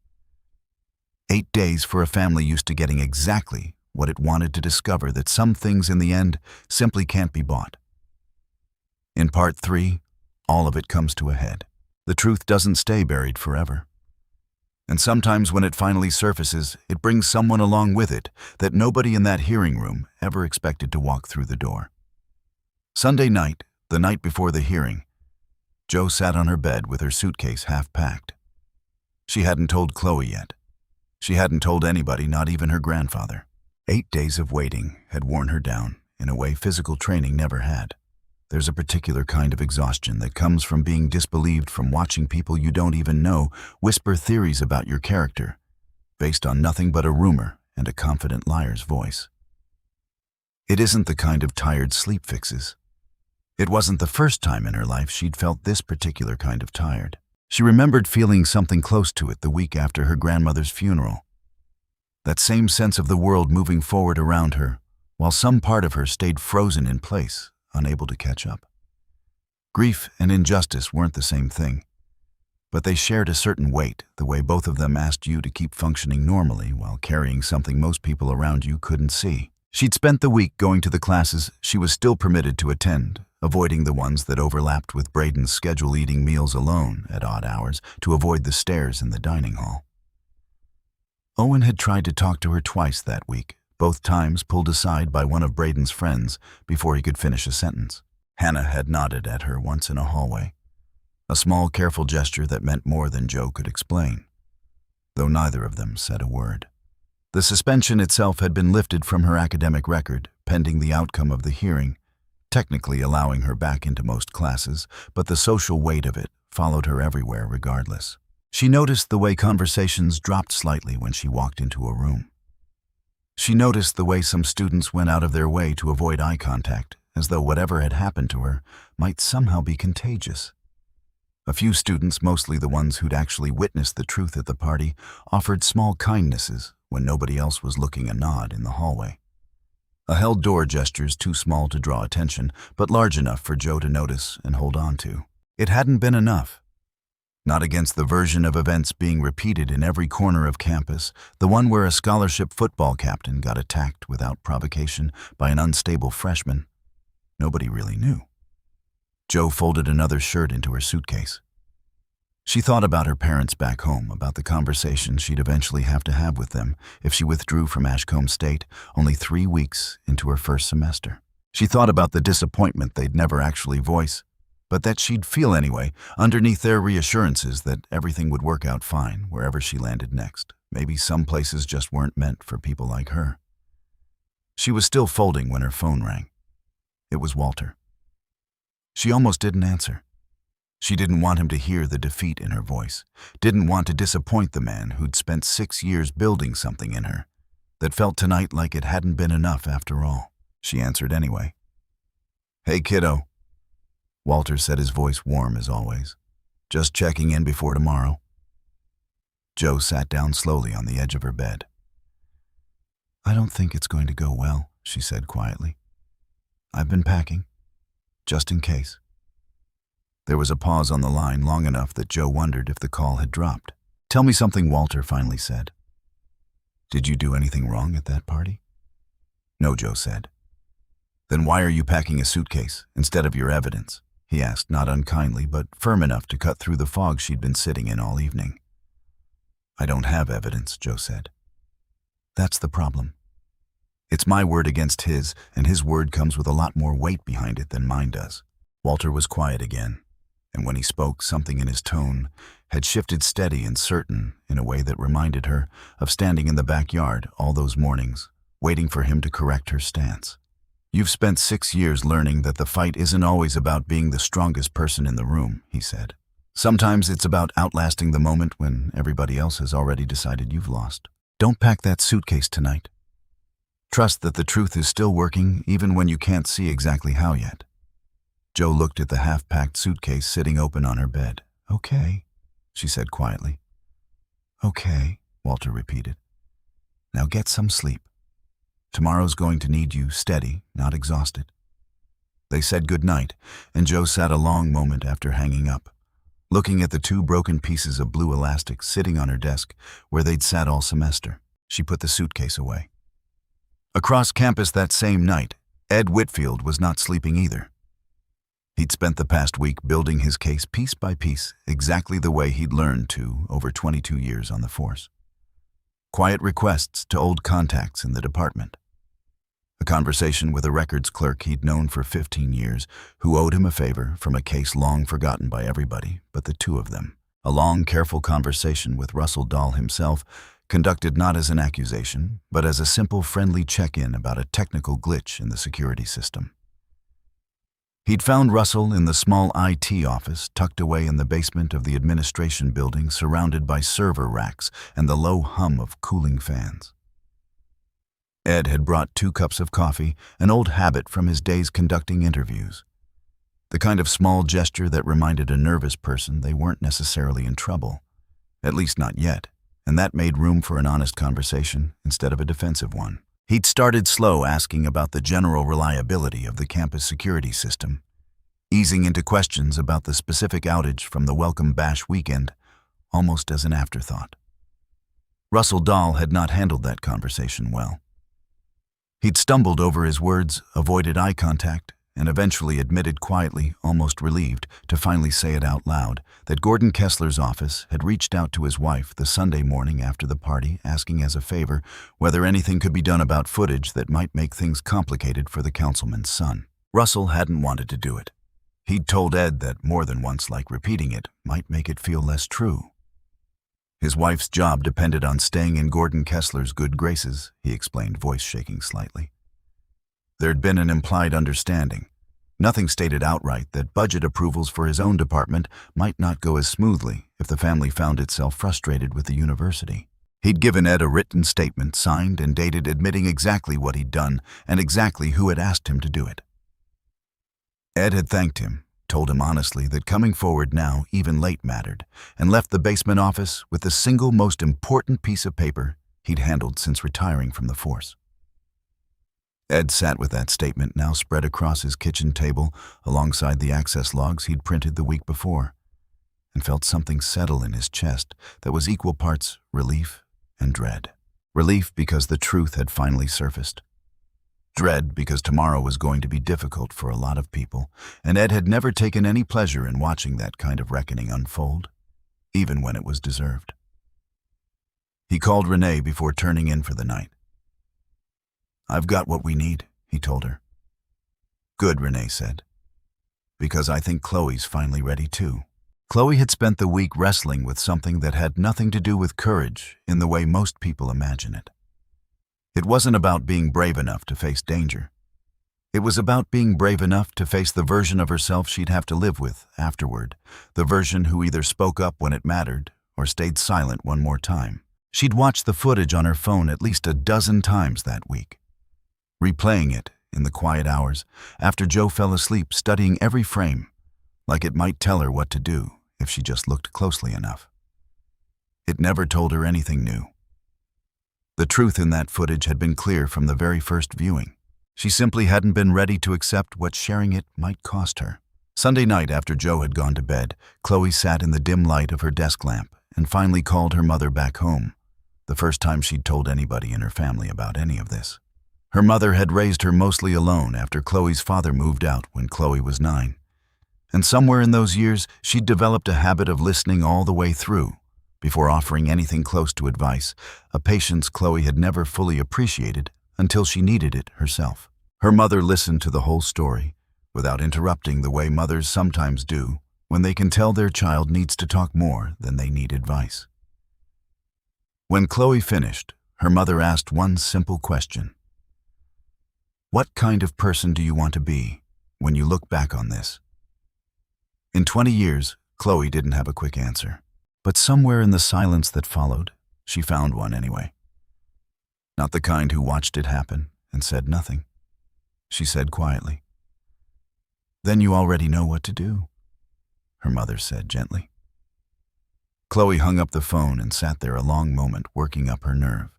8 days for a family used to getting exactly what it wanted to discover that some things in the end simply can't be bought. In part 3, all of it comes to a head. The truth doesn't stay buried forever. And sometimes when it finally surfaces, it brings someone along with it that nobody in that hearing room ever expected to walk through the door. Sunday night, the night before the hearing, Jo sat on her bed with her suitcase half packed. She hadn't told Chloe yet. She hadn't told anybody, not even her grandfather. 8 days of waiting had worn her down in a way physical training never had. There's a particular kind of exhaustion that comes from being disbelieved, from watching people you don't even know whisper theories about your character, based on nothing but a rumor and a confident liar's voice. It isn't the kind of tired sleep fixes. It wasn't the first time in her life she'd felt this particular kind of tired. She remembered feeling something close to it the week after her grandmother's funeral. That same sense of the world moving forward around her, while some part of her stayed frozen in place, unable to catch up. Grief and injustice weren't the same thing, but they shared a certain weight, the way both of them asked you to keep functioning normally while carrying something most people around you couldn't see. She'd spent the week going to the classes she was still permitted to attend, avoiding the ones that overlapped with Brayden's schedule, eating meals alone at odd hours to avoid the stairs in the dining hall. Owen had tried to talk to her twice that week, both times pulled aside by one of Brayden's friends before he could finish a sentence. Hannah had nodded at her once in a hallway, a small, careful gesture that meant more than Joe could explain, though neither of them said a word. The suspension itself had been lifted from her academic record, pending the outcome of the hearing, technically allowing her back into most classes, but the social weight of it followed her everywhere regardless. She noticed the way conversations dropped slightly when she walked into a room. She noticed the way some students went out of their way to avoid eye contact, as though whatever had happened to her might somehow be contagious. A few students, mostly the ones who'd actually witnessed the truth at the party, offered small kindnesses when nobody else was looking, a nod in the hallway. A held door gestures too small to draw attention, but large enough for Joe to notice and hold on to. It hadn't been enough. Not against the version of events being repeated in every corner of campus, the one where a scholarship football captain got attacked without provocation by an unstable freshman. Nobody really knew. Joe folded another shirt into her suitcase. She thought about her parents back home, about the conversation she'd eventually have to have with them if she withdrew from Ashcombe State only 3 weeks into her first semester. She thought about the disappointment they'd never actually voice, but that she'd feel anyway, underneath their reassurances that everything would work out fine wherever she landed next. Maybe some places just weren't meant for people like her. She was still folding when her phone rang. It was Walter. She almost didn't answer. She didn't want him to hear the defeat in her voice, didn't want to disappoint the man who'd spent 6 years building something in her that felt tonight like it hadn't been enough after all. She answered anyway. "Hey, kiddo." Walter said, his voice warm as always. "Just checking in before tomorrow." Joe sat down slowly on the edge of her bed. "I don't think it's going to go well," she said quietly. "I've been packing, just in case." There was a pause on the line long enough that Joe wondered if the call had dropped. "Tell me something," Walter finally said. "Did you do anything wrong at that party?" "No," Joe said. "Then why are you packing a suitcase instead of your evidence?" he asked, not unkindly, but firm enough to cut through the fog she'd been sitting in all evening. "I don't have evidence," Joe said. "That's the problem. It's my word against his, and his word comes with a lot more weight behind it than mine does." Walter was quiet again, and when he spoke, something in his tone had shifted steady and certain in a way that reminded her of standing in the backyard all those mornings, waiting for him to correct her stance. "You've spent 6 years learning that the fight isn't always about being the strongest person in the room," he said. "Sometimes it's about outlasting the moment when everybody else has already decided you've lost. Don't pack that suitcase tonight. Trust that the truth is still working even when you can't see exactly how yet." Joe looked at the half-packed suitcase sitting open on her bed. "Okay," she said quietly. "Okay," Walter repeated. "Now get some sleep. Tomorrow's going to need you steady, not exhausted." They said goodnight, and Joe sat a long moment after hanging up, looking at the 2 broken pieces of blue elastic sitting on her desk where they'd sat all semester. She put the suitcase away. Across campus that same night, Ed Whitfield was not sleeping either. He'd spent the past week building his case piece by piece, exactly the way he'd learned to over 22 years on the force. Quiet requests to old contacts in the department. A conversation with a records clerk he'd known for 15 years, who owed him a favor from a case long forgotten by everybody but the 2 of them. A long, careful conversation with Russell Dahl himself, conducted not as an accusation, but as a simple, friendly check-in about a technical glitch in the security system. He'd found Russell in the small IT office tucked away in the basement of the administration building, surrounded by server racks and the low hum of cooling fans. Ed had brought 2 cups of coffee, an old habit from his days conducting interviews. The kind of small gesture that reminded a nervous person they weren't necessarily in trouble, at least not yet, and that made room for an honest conversation instead of a defensive one. He'd started slow, asking about the general reliability of the campus security system, easing into questions about the specific outage from the Welcome Bash weekend, almost as an afterthought. Russell Dahl had not handled that conversation well. He'd stumbled over his words, avoided eye contact, and eventually admitted quietly, almost relieved, to finally say it out loud, that Gordon Kessler's office had reached out to his wife the Sunday morning after the party, asking as a favor whether anything could be done about footage that might make things complicated for the councilman's son. Russell hadn't wanted to do it. He'd told Ed that more than once, like repeating it might make it feel less true. His wife's job depended on staying in Gordon Kessler's good graces, he explained, voice shaking slightly. There'd been an implied understanding. Nothing stated outright that budget approvals for his own department might not go as smoothly if the family found itself frustrated with the university. He'd given Ed a written statement, signed and dated, admitting exactly what he'd done and exactly who had asked him to do it. Ed had thanked him, told him honestly that coming forward now, even late, mattered, and left the basement office with the single most important piece of paper he'd handled since retiring from the force. Ed sat with that statement now spread across his kitchen table alongside the access logs he'd printed the week before, and felt something settle in his chest that was equal parts relief and dread. Relief because the truth had finally surfaced. Dread because tomorrow was going to be difficult for a lot of people, and Ed had never taken any pleasure in watching that kind of reckoning unfold, even when it was deserved. He called Renee before turning in for the night. "I've got what we need," he told her. "Good," Renee said, "because I think Chloe's finally ready too." Chloe had spent the week wrestling with something that had nothing to do with courage in the way most people imagine it. It wasn't about being brave enough to face danger. It was about being brave enough to face the version of herself she'd have to live with afterward, the version who either spoke up when it mattered or stayed silent one more time. She'd watched the footage on her phone at least a dozen times that week, replaying it in the quiet hours after Joe fell asleep, studying every frame, like it might tell her what to do if she just looked closely enough. It never told her anything new. The truth in that footage had been clear from the very first viewing. She simply hadn't been ready to accept what sharing it might cost her. Sunday night, after Joe had gone to bed, Chloe sat in the dim light of her desk lamp and finally called her mother back home, the first time she'd told anybody in her family about any of this. Her mother had raised her mostly alone after Chloe's father moved out when Chloe was 9. And somewhere in those years, she'd developed a habit of listening all the way through, before offering anything close to advice, a patience Chloe had never fully appreciated until she needed it herself. Her mother listened to the whole story, without interrupting the way mothers sometimes do when they can tell their child needs to talk more than they need advice. When Chloe finished, her mother asked one simple question. "What kind of person do you want to be when you look back on this?" In 20 years, Chloe didn't have a quick answer. But somewhere in the silence that followed, she found one anyway. Not the kind who watched it happen and said nothing. She said quietly, "Then you already know what to do," her mother said gently. Chloe hung up the phone and sat there a long moment, working up her nerve.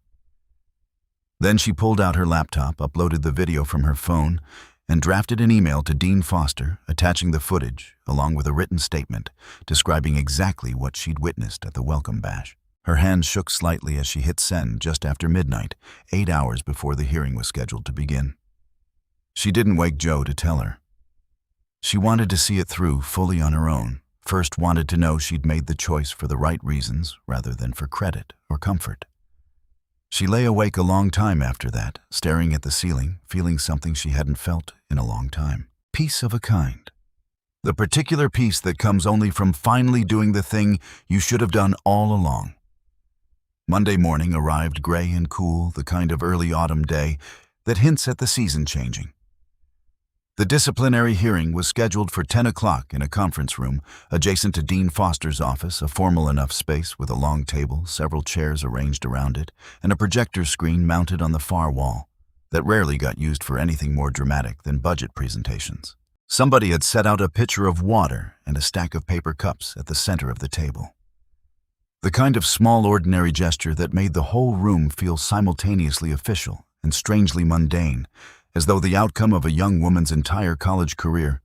Then she pulled out her laptop, uploaded the video from her phone, and drafted an email to Dean Foster, attaching the footage, along with a written statement, describing exactly what she'd witnessed at the welcome bash. Her hand shook slightly as she hit send just after midnight, 8 hours before the hearing was scheduled to begin. She didn't wake Joe to tell her. She wanted to see it through fully on her own, first wanted to know she'd made the choice for the right reasons rather than for credit or comfort. She lay awake a long time after that, staring at the ceiling, feeling something she hadn't felt in a long time. Peace of a kind. The particular peace that comes only from finally doing the thing you should have done all along. Monday morning arrived gray and cool, the kind of early autumn day that hints at the season changing. The disciplinary hearing was scheduled for 10 o'clock in a conference room adjacent to Dean Foster's office, a formal enough space with a long table, several chairs arranged around it, and a projector screen mounted on the far wall that rarely got used for anything more dramatic than budget presentations. Somebody had set out a pitcher of water and a stack of paper cups at the center of the table. The kind of small, ordinary gesture that made the whole room feel simultaneously official and strangely mundane, as though the outcome of a young woman's entire college career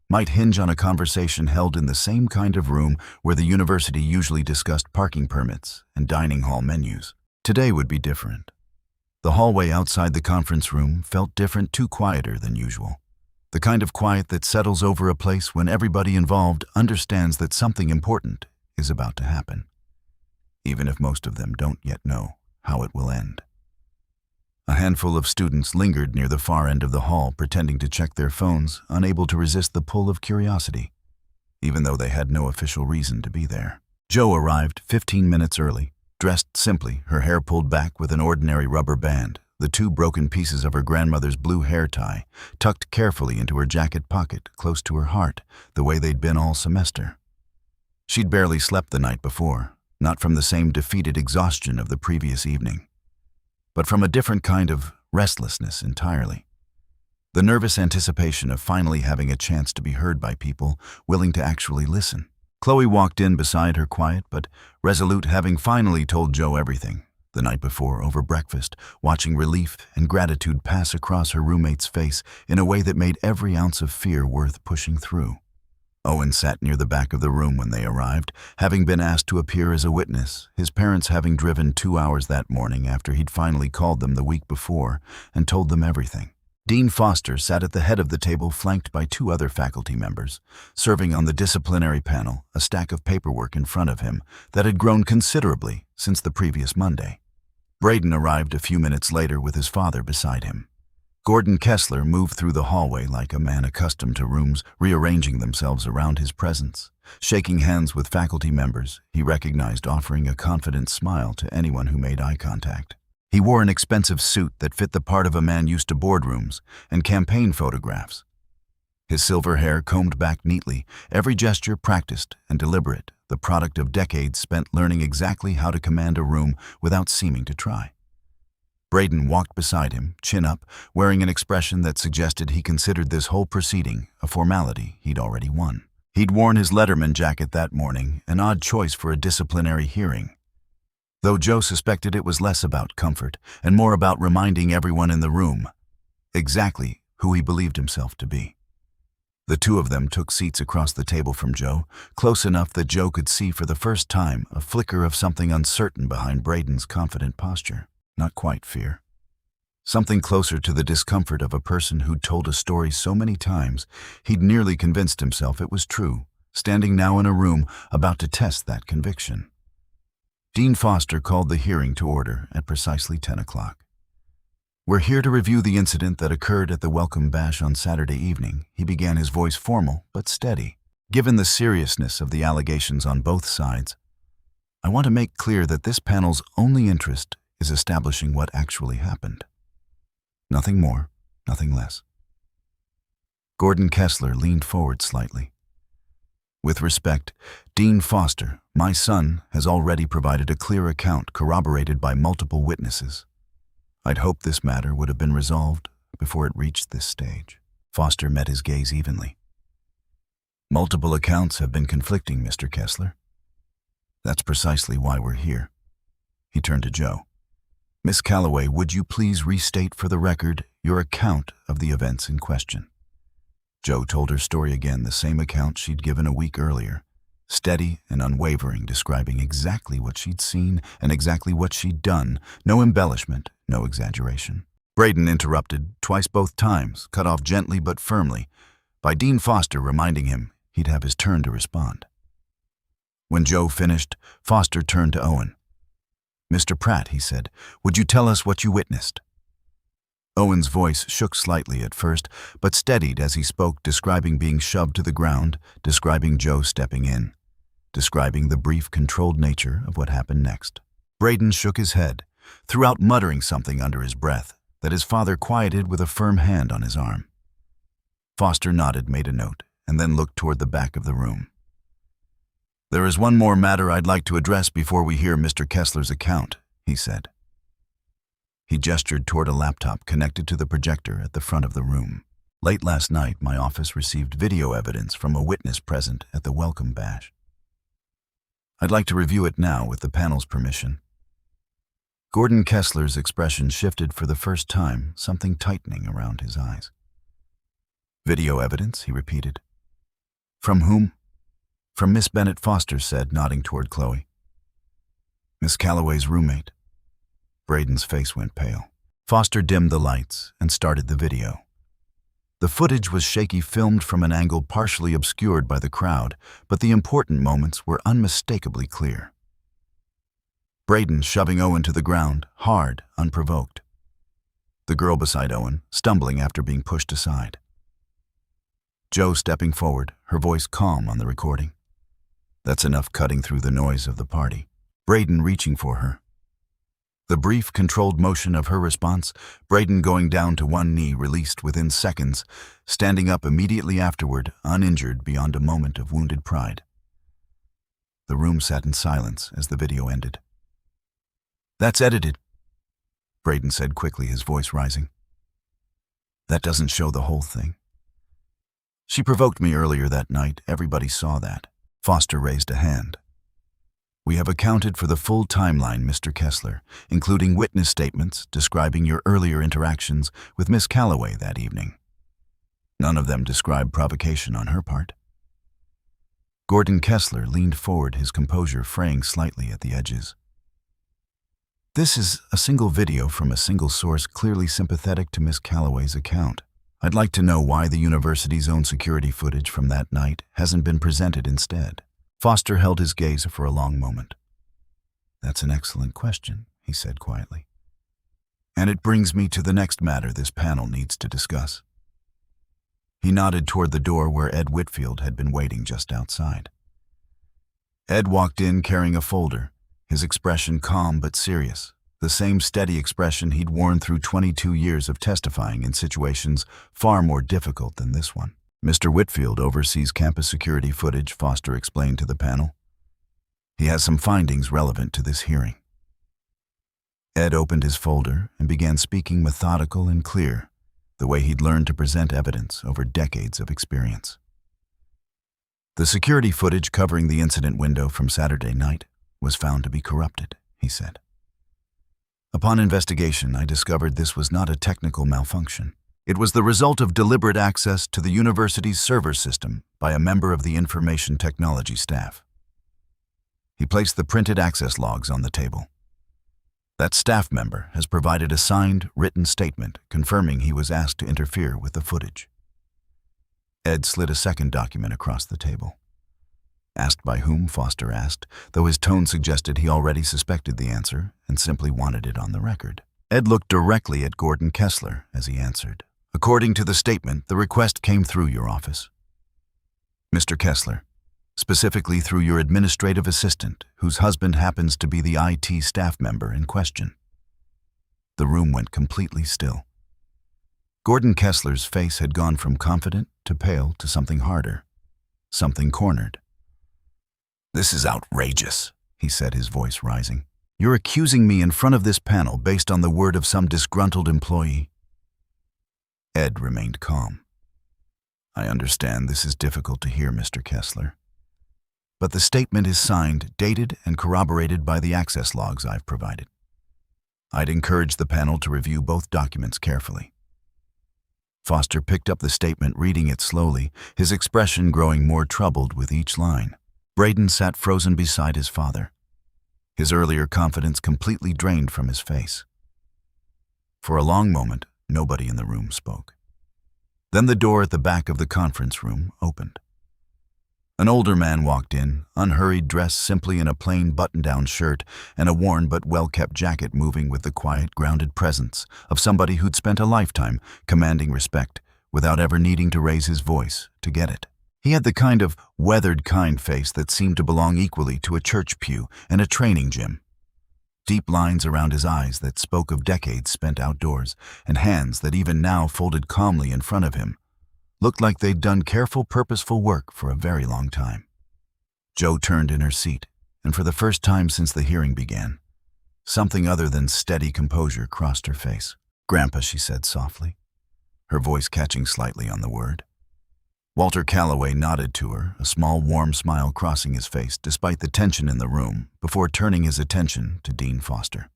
might hinge on a conversation held in the same kind of room where the university usually discussed parking permits and dining hall menus. Today would be different. The hallway outside the conference room felt different, too quieter than usual. The kind of quiet that settles over a place when everybody involved understands that something important is about to happen, even if most of them don't yet know how it will end. A handful of students lingered near the far end of the hall, pretending to check their phones, unable to resist the pull of curiosity, even though they had no official reason to be there. Jo arrived 15 minutes early, dressed simply, her hair pulled back with an ordinary rubber band, the two broken pieces of her grandmother's blue hair tie tucked carefully into her jacket pocket close to her heart, the way they'd been all semester. She'd barely slept the night before, not from the same defeated exhaustion of the previous evening, but from a different kind of restlessness entirely. The nervous anticipation of finally having a chance to be heard by people willing to actually listen. Chloe walked in beside her, quiet but resolute, having finally told Jo everything the night before over breakfast, watching relief and gratitude pass across her roommate's face in a way that made every ounce of fear worth pushing through. Owen sat near the back of the room when they arrived, having been asked to appear as a witness, his parents having driven 2 hours that morning after he'd finally called them the week before and told them everything. Dean Foster sat at the head of the table, flanked by 2 other faculty members, serving on the disciplinary panel, a stack of paperwork in front of him that had grown considerably since the previous Monday. Brayden arrived a few minutes later with his father beside him. Brayden Kessler moved through the hallway like a man accustomed to rooms rearranging themselves around his presence. Shaking hands with faculty members, he recognized, offering a confident smile to anyone who made eye contact. He wore an expensive suit that fit the part of a man used to boardrooms and campaign photographs. His silver hair combed back neatly, every gesture practiced and deliberate, the product of decades spent learning exactly how to command a room without seeming to try. Brayden walked beside him, chin up, wearing an expression that suggested he considered this whole proceeding a formality he'd already won. He'd worn his Letterman jacket that morning, an odd choice for a disciplinary hearing, though Jo suspected it was less about comfort and more about reminding everyone in the room exactly who he believed himself to be. The 2 of them took seats across the table from Jo, close enough that Jo could see for the first time a flicker of something uncertain behind Brayden's confident posture. Not quite fear. Something closer to the discomfort of a person who'd told a story so many times he'd nearly convinced himself it was true, standing now in a room about to test that conviction. Dean Foster called the hearing to order at precisely 10 o'clock. "We're here to review the incident that occurred at the welcome bash on Saturday evening," he began, his voice formal but steady. "Given the seriousness of the allegations on both sides, I want to make clear that this panel's only interest is establishing what actually happened. Nothing more, nothing less." Brayden Kessler leaned forward slightly. "With respect, Dean Foster, my son has already provided a clear account corroborated by multiple witnesses. I'd hoped this matter would have been resolved before it reached this stage." Foster met his gaze evenly. "Multiple accounts have been conflicting, Mr. Kessler. That's precisely why we're here." He turned to Jo. "Miss Calloway, would you please restate for the record your account of the events in question?" Jo told her story again, the same account she'd given a week earlier, steady and unwavering, describing exactly what she'd seen and exactly what she'd done, no embellishment, no exaggeration. Brayden interrupted, twice both times, cut off gently but firmly, by Dean Foster reminding him he'd have his turn to respond. When Jo finished, Foster turned to Owen. "Mr. Pratt," he said, "would you tell us what you witnessed?" Owen's voice shook slightly at first, but steadied as he spoke, describing being shoved to the ground, describing Jo stepping in, describing the brief, controlled nature of what happened next. Brayden shook his head, throughout muttering something under his breath that his father quieted with a firm hand on his arm. Foster nodded, made a note, and then looked toward the back of the room. "There is one more matter I'd like to address before we hear Mr. Kessler's account," he said. He gestured toward a laptop connected to the projector at the front of the room. "Late last night, my office received video evidence from a witness present at the welcome bash. I'd like to review it now with the panel's permission." Brayden Kessler's expression shifted for the first time, something tightening around his eyes. "Video evidence," he repeated. "From whom?" "From Miss Bennett," Foster said, nodding toward Chloe. "Miss Calloway's roommate." Brayden's face went pale. Foster dimmed the lights and started the video. The footage was shaky, filmed from an angle partially obscured by the crowd, but the important moments were unmistakably clear. Brayden shoving Owen to the ground, hard, unprovoked. The girl beside Owen, stumbling after being pushed aside. Jo stepping forward, her voice calm on the recording. That's enough cutting through the noise of the party. Brayden reaching for her. The brief, controlled motion of her response, Brayden going down to one knee, released within seconds, standing up immediately afterward, uninjured beyond a moment of wounded pride. The room sat in silence as the video ended. "That's edited," Brayden said quickly, his voice rising. "That doesn't show the whole thing. She provoked me earlier that night. Everybody saw that." Foster raised a hand. "We have accounted for the full timeline, Mr. Kessler, including witness statements describing your earlier interactions with Miss Calloway that evening. None of them describe provocation on her part." Gordon Kessler leaned forward, his composure fraying slightly at the edges. "This is a single video from a single source clearly sympathetic to Miss Calloway's account. I'd like to know why the university's own security footage from that night hasn't been presented instead." Foster held his gaze for a long moment. "That's an excellent question," he said quietly. "And it brings me to the next matter this panel needs to discuss." He nodded toward the door where Ed Whitfield had been waiting just outside. Ed walked in carrying a folder, his expression calm but serious, the same steady expression he'd worn through 22 years of testifying in situations far more difficult than this one. "Mr. Whitfield oversees campus security footage," Foster explained to the panel. "He has some findings relevant to this hearing." Ed opened his folder and began speaking methodical and clear, the way he'd learned to present evidence over decades of experience. "The security footage covering the incident window from Saturday night was found to be corrupted," he said. "Upon investigation, I discovered this was not a technical malfunction. It was the result of deliberate access to the university's server system by a member of the information technology staff." He placed the printed access logs on the table. "That staff member has provided a signed, written statement confirming he was asked to interfere with the footage." Ed slid a second document across the table. "Asked by whom?" Foster asked, though his tone suggested he already suspected the answer and simply wanted it on the record. Ed looked directly at Gordon Kessler as he answered. "According to the statement, the request came through your office, Mr. Kessler, specifically through your administrative assistant, whose husband happens to be the IT staff member in question." The room went completely still. Gordon Kessler's face had gone from confident to pale to something harder, something cornered. "This is outrageous," he said, his voice rising. "You're accusing me in front of this panel based on the word of some disgruntled employee." Ed remained calm. "I understand this is difficult to hear, Mr. Kessler. But the statement is signed, dated, and corroborated by the access logs I've provided. I'd encourage the panel to review both documents carefully." Foster picked up the statement, reading it slowly, his expression growing more troubled with each line. Brayden sat frozen beside his father, his earlier confidence completely drained from his face. For a long moment, nobody in the room spoke. Then the door at the back of the conference room opened. An older man walked in, unhurried, dressed simply in a plain button-down shirt and a worn but well-kept jacket, moving with the quiet, grounded presence of somebody who'd spent a lifetime commanding respect without ever needing to raise his voice to get it. He had the kind of weathered, kind face that seemed to belong equally to a church pew and a training gym. Deep lines around his eyes that spoke of decades spent outdoors, and hands that even now folded calmly in front of him looked like they'd done careful, purposeful work for a very long time. Jo turned in her seat, and for the first time since the hearing began, something other than steady composure crossed her face. "Grandpa," she said softly, her voice catching slightly on the word. Walter Calloway nodded to her, a small warm smile crossing his face despite the tension in the room, before turning his attention to Dean Foster.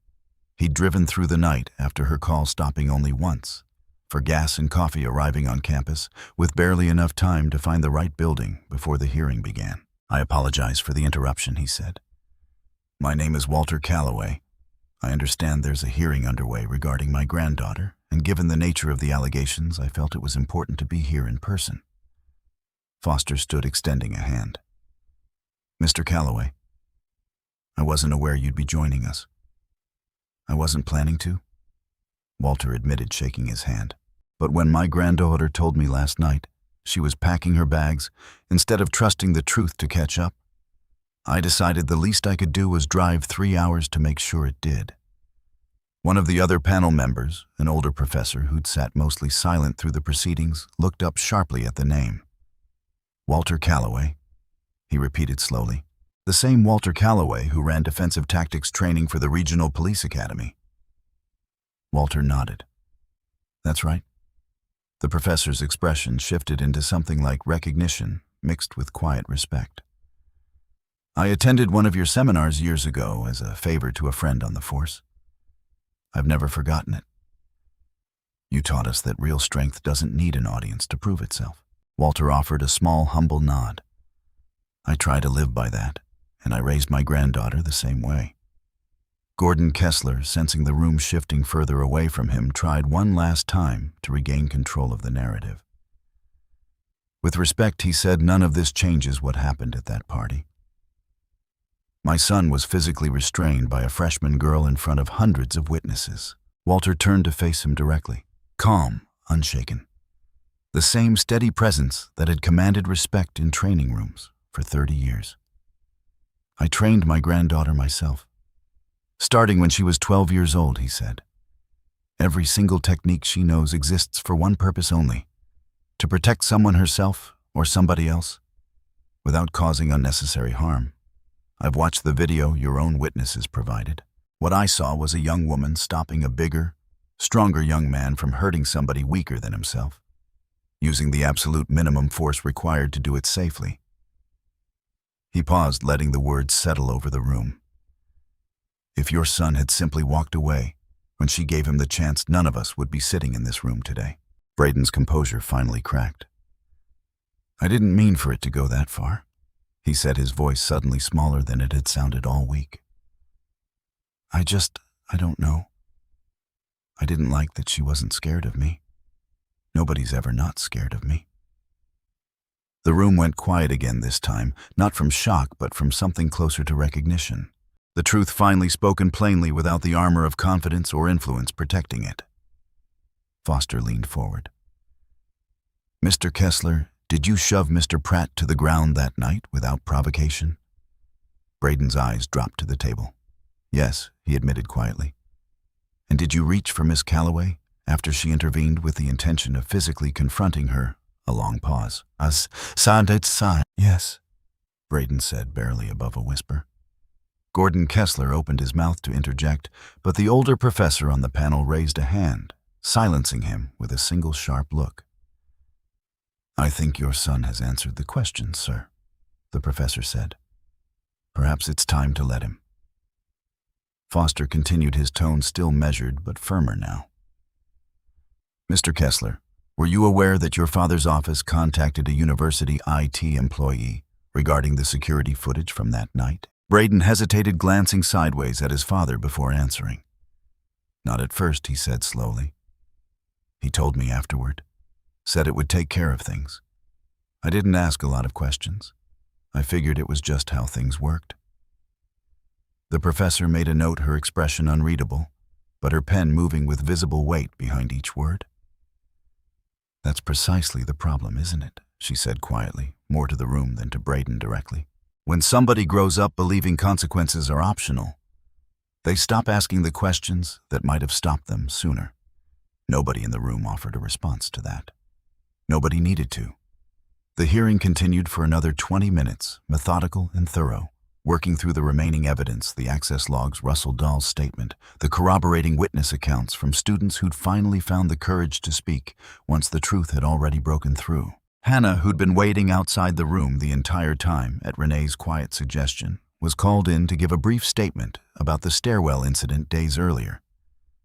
He'd driven through the night after her call, stopping only once, for gas and coffee arriving on campus, with barely enough time to find the right building before the hearing began. "I apologize for the interruption," he said. "My name is Walter Calloway. I understand there's a hearing underway regarding my granddaughter, and given the nature of the allegations, I felt it was important to be here in person. Foster stood extending a hand. Mr. Calloway, I wasn't aware you'd be joining us. I wasn't planning to, Walter admitted, shaking his hand. But when my granddaughter told me last night she was packing her bags, instead of trusting the truth to catch up, I decided the least I could do was drive 3 hours to make sure it did. One of the other panel members, an older professor who'd sat mostly silent through the proceedings, looked up sharply at the name. Walter Calloway, he repeated slowly. The same Walter Calloway who ran defensive tactics training for the Regional Police Academy. Walter nodded. That's right. The professor's expression shifted into something like recognition, mixed with quiet respect. I attended one of your seminars years ago as a favor to a friend on the force. I've never forgotten it. You taught us that real strength doesn't need an audience to prove itself. Walter offered a small, humble nod. I try to live by that, and I raised my granddaughter the same way. Brayden Kessler, sensing the room shifting further away from him, tried one last time to regain control of the narrative. With respect, he said, none of this changes what happened at that party. My son was physically restrained by a freshman girl in front of hundreds of witnesses. Walter turned to face him directly, calm, unshaken. The same steady presence that had commanded respect in training rooms for 30 years. I trained my granddaughter myself. Starting when she was 12 years old, he said. Every single technique she knows exists for one purpose only, to protect someone herself or somebody else, without causing unnecessary harm. I've watched the video your own witnesses provided. What I saw was a young woman stopping a bigger, stronger young man from hurting somebody weaker than himself, using the absolute minimum force required to do it safely. He paused, letting the words settle over the room. If your son had simply walked away when she gave him the chance, none of us would be sitting in this room today. Brayden's composure finally cracked. I didn't mean for it to go that far, he said, his voice suddenly smaller than it had sounded all week. I don't know. I didn't like that she wasn't scared of me. Nobody's ever not scared of me. The room went quiet again this time, not from shock, but from something closer to recognition. The truth finally spoken plainly without the armor of confidence or influence protecting it. Foster leaned forward. Mr. Kessler, did you shove Mr. Pratt to the ground that night without provocation? Brayden's eyes dropped to the table. Yes, he admitted quietly. And did you reach for Miss Calloway after she intervened with the intention of physically confronting her? A long pause. Yes, Brayden said, barely above a whisper. Brayden Kessler opened his mouth to interject, but the older professor on the panel raised a hand, silencing him with a single sharp look. I think your son has answered the question, sir, the professor said. Perhaps it's time to let him. Foster continued, his tone still measured but firmer now. Mr. Kessler, were you aware that your father's office contacted a university IT employee regarding the security footage from that night? Brayden hesitated, glancing sideways at his father before answering. Not at first, he said slowly. He told me afterward, said it would take care of things. I didn't ask a lot of questions. I figured it was just how things worked. The professor made a note, her expression unreadable, but her pen moving with visible weight behind each word. That's precisely the problem, isn't it? She said quietly, more to the room than to Brayden directly. When somebody grows up believing consequences are optional, they stop asking the questions that might have stopped them sooner. Nobody in the room offered a response to that. Nobody needed to. The hearing continued for another 20 minutes, methodical and thorough, working through the remaining evidence, the access logs, Russell Dahl's statement, the corroborating witness accounts from students who'd finally found the courage to speak once the truth had already broken through. Hannah, who'd been waiting outside the room the entire time at Renee's quiet suggestion, was called in to give a brief statement about the stairwell incident days earlier,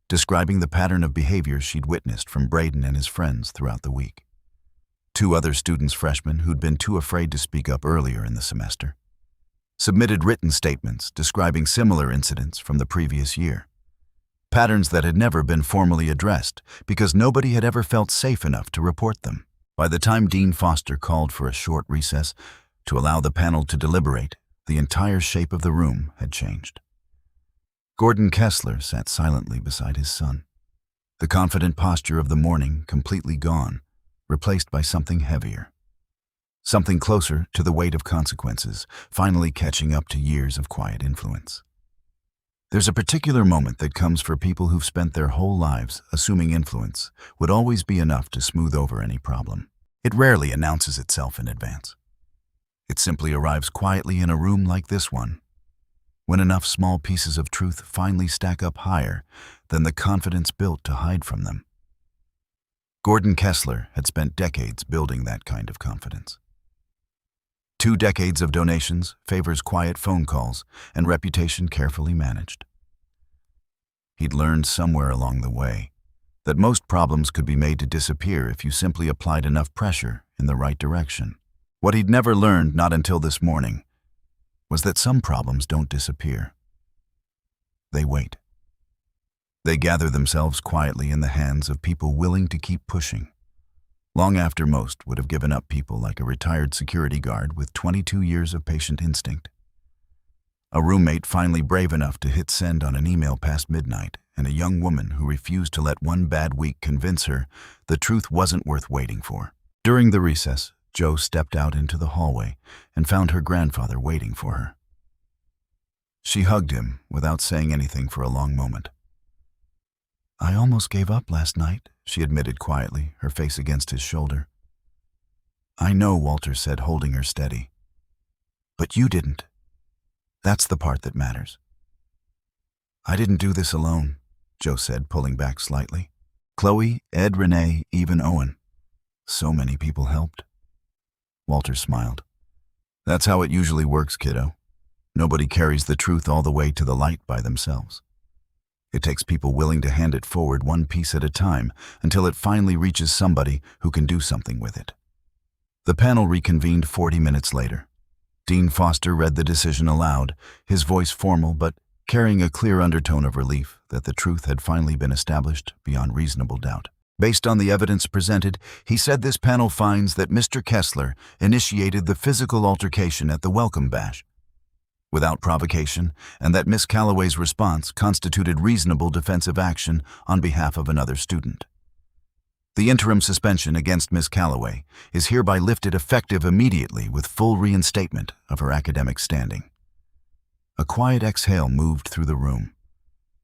describing the pattern of behavior she'd witnessed from Brayden and his friends throughout the week. 2 other students, freshmen, who'd been too afraid to speak up earlier in the semester, submitted written statements describing similar incidents from the previous year. patterns that had never been formally addressed because nobody had ever felt safe enough to report them. By the time Dean Foster called for a short recess to allow the panel to deliberate, the entire shape of the room had changed. Gordon Kessler sat silently beside his son, the confident posture of the morning completely gone, replaced by something heavier. Something closer to the weight of consequences, finally catching up to years of quiet influence. There's a particular moment that comes for people who've spent their whole lives assuming influence would always be enough to smooth over any problem. It rarely announces itself in advance. It simply arrives quietly in a room like this one, when enough small pieces of truth finally stack up higher than the confidence built to hide from them. Gordon Kessler had spent decades building that kind of confidence. 2 decades of donations, favors, quiet phone calls, and reputation carefully managed. He'd learned somewhere along the way that most problems could be made to disappear if you simply applied enough pressure in the right direction. What he'd never learned, not until this morning, was that some problems don't disappear. They wait. They gather themselves quietly in the hands of people willing to keep pushing, long after most would have given up. People like a retired security guard with 22 years of patient instinct, a roommate finally brave enough to hit send on an email past midnight, and a young woman who refused to let one bad week convince her the truth wasn't worth waiting for. During the recess, Jo stepped out into the hallway and found her grandfather waiting for her. She hugged him without saying anything for a long moment. "I almost gave up last night," she admitted quietly, her face against his shoulder. "I know," Walter said, holding her steady. "But you didn't. That's the part that matters." "I didn't do this alone," Jo said, pulling back slightly. "Chloe, Ed, Renee, even Owen. So many people helped." Walter smiled. "That's how it usually works, kiddo. Nobody carries the truth all the way to the light by themselves. It takes people willing to hand it forward one piece at a time until it finally reaches somebody who can do something with it." The panel reconvened 40 minutes later. Dean Foster read the decision aloud, his voice formal but carrying a clear undertone of relief that the truth had finally been established beyond reasonable doubt. Based on the evidence presented, he said this panel finds that Mr. Kessler initiated the physical altercation at the welcome bash without provocation, and that Miss Calloway's response constituted reasonable defensive action on behalf of another student. The interim suspension against Miss Calloway is hereby lifted effective immediately with full reinstatement of her academic standing. A quiet exhale moved through the room,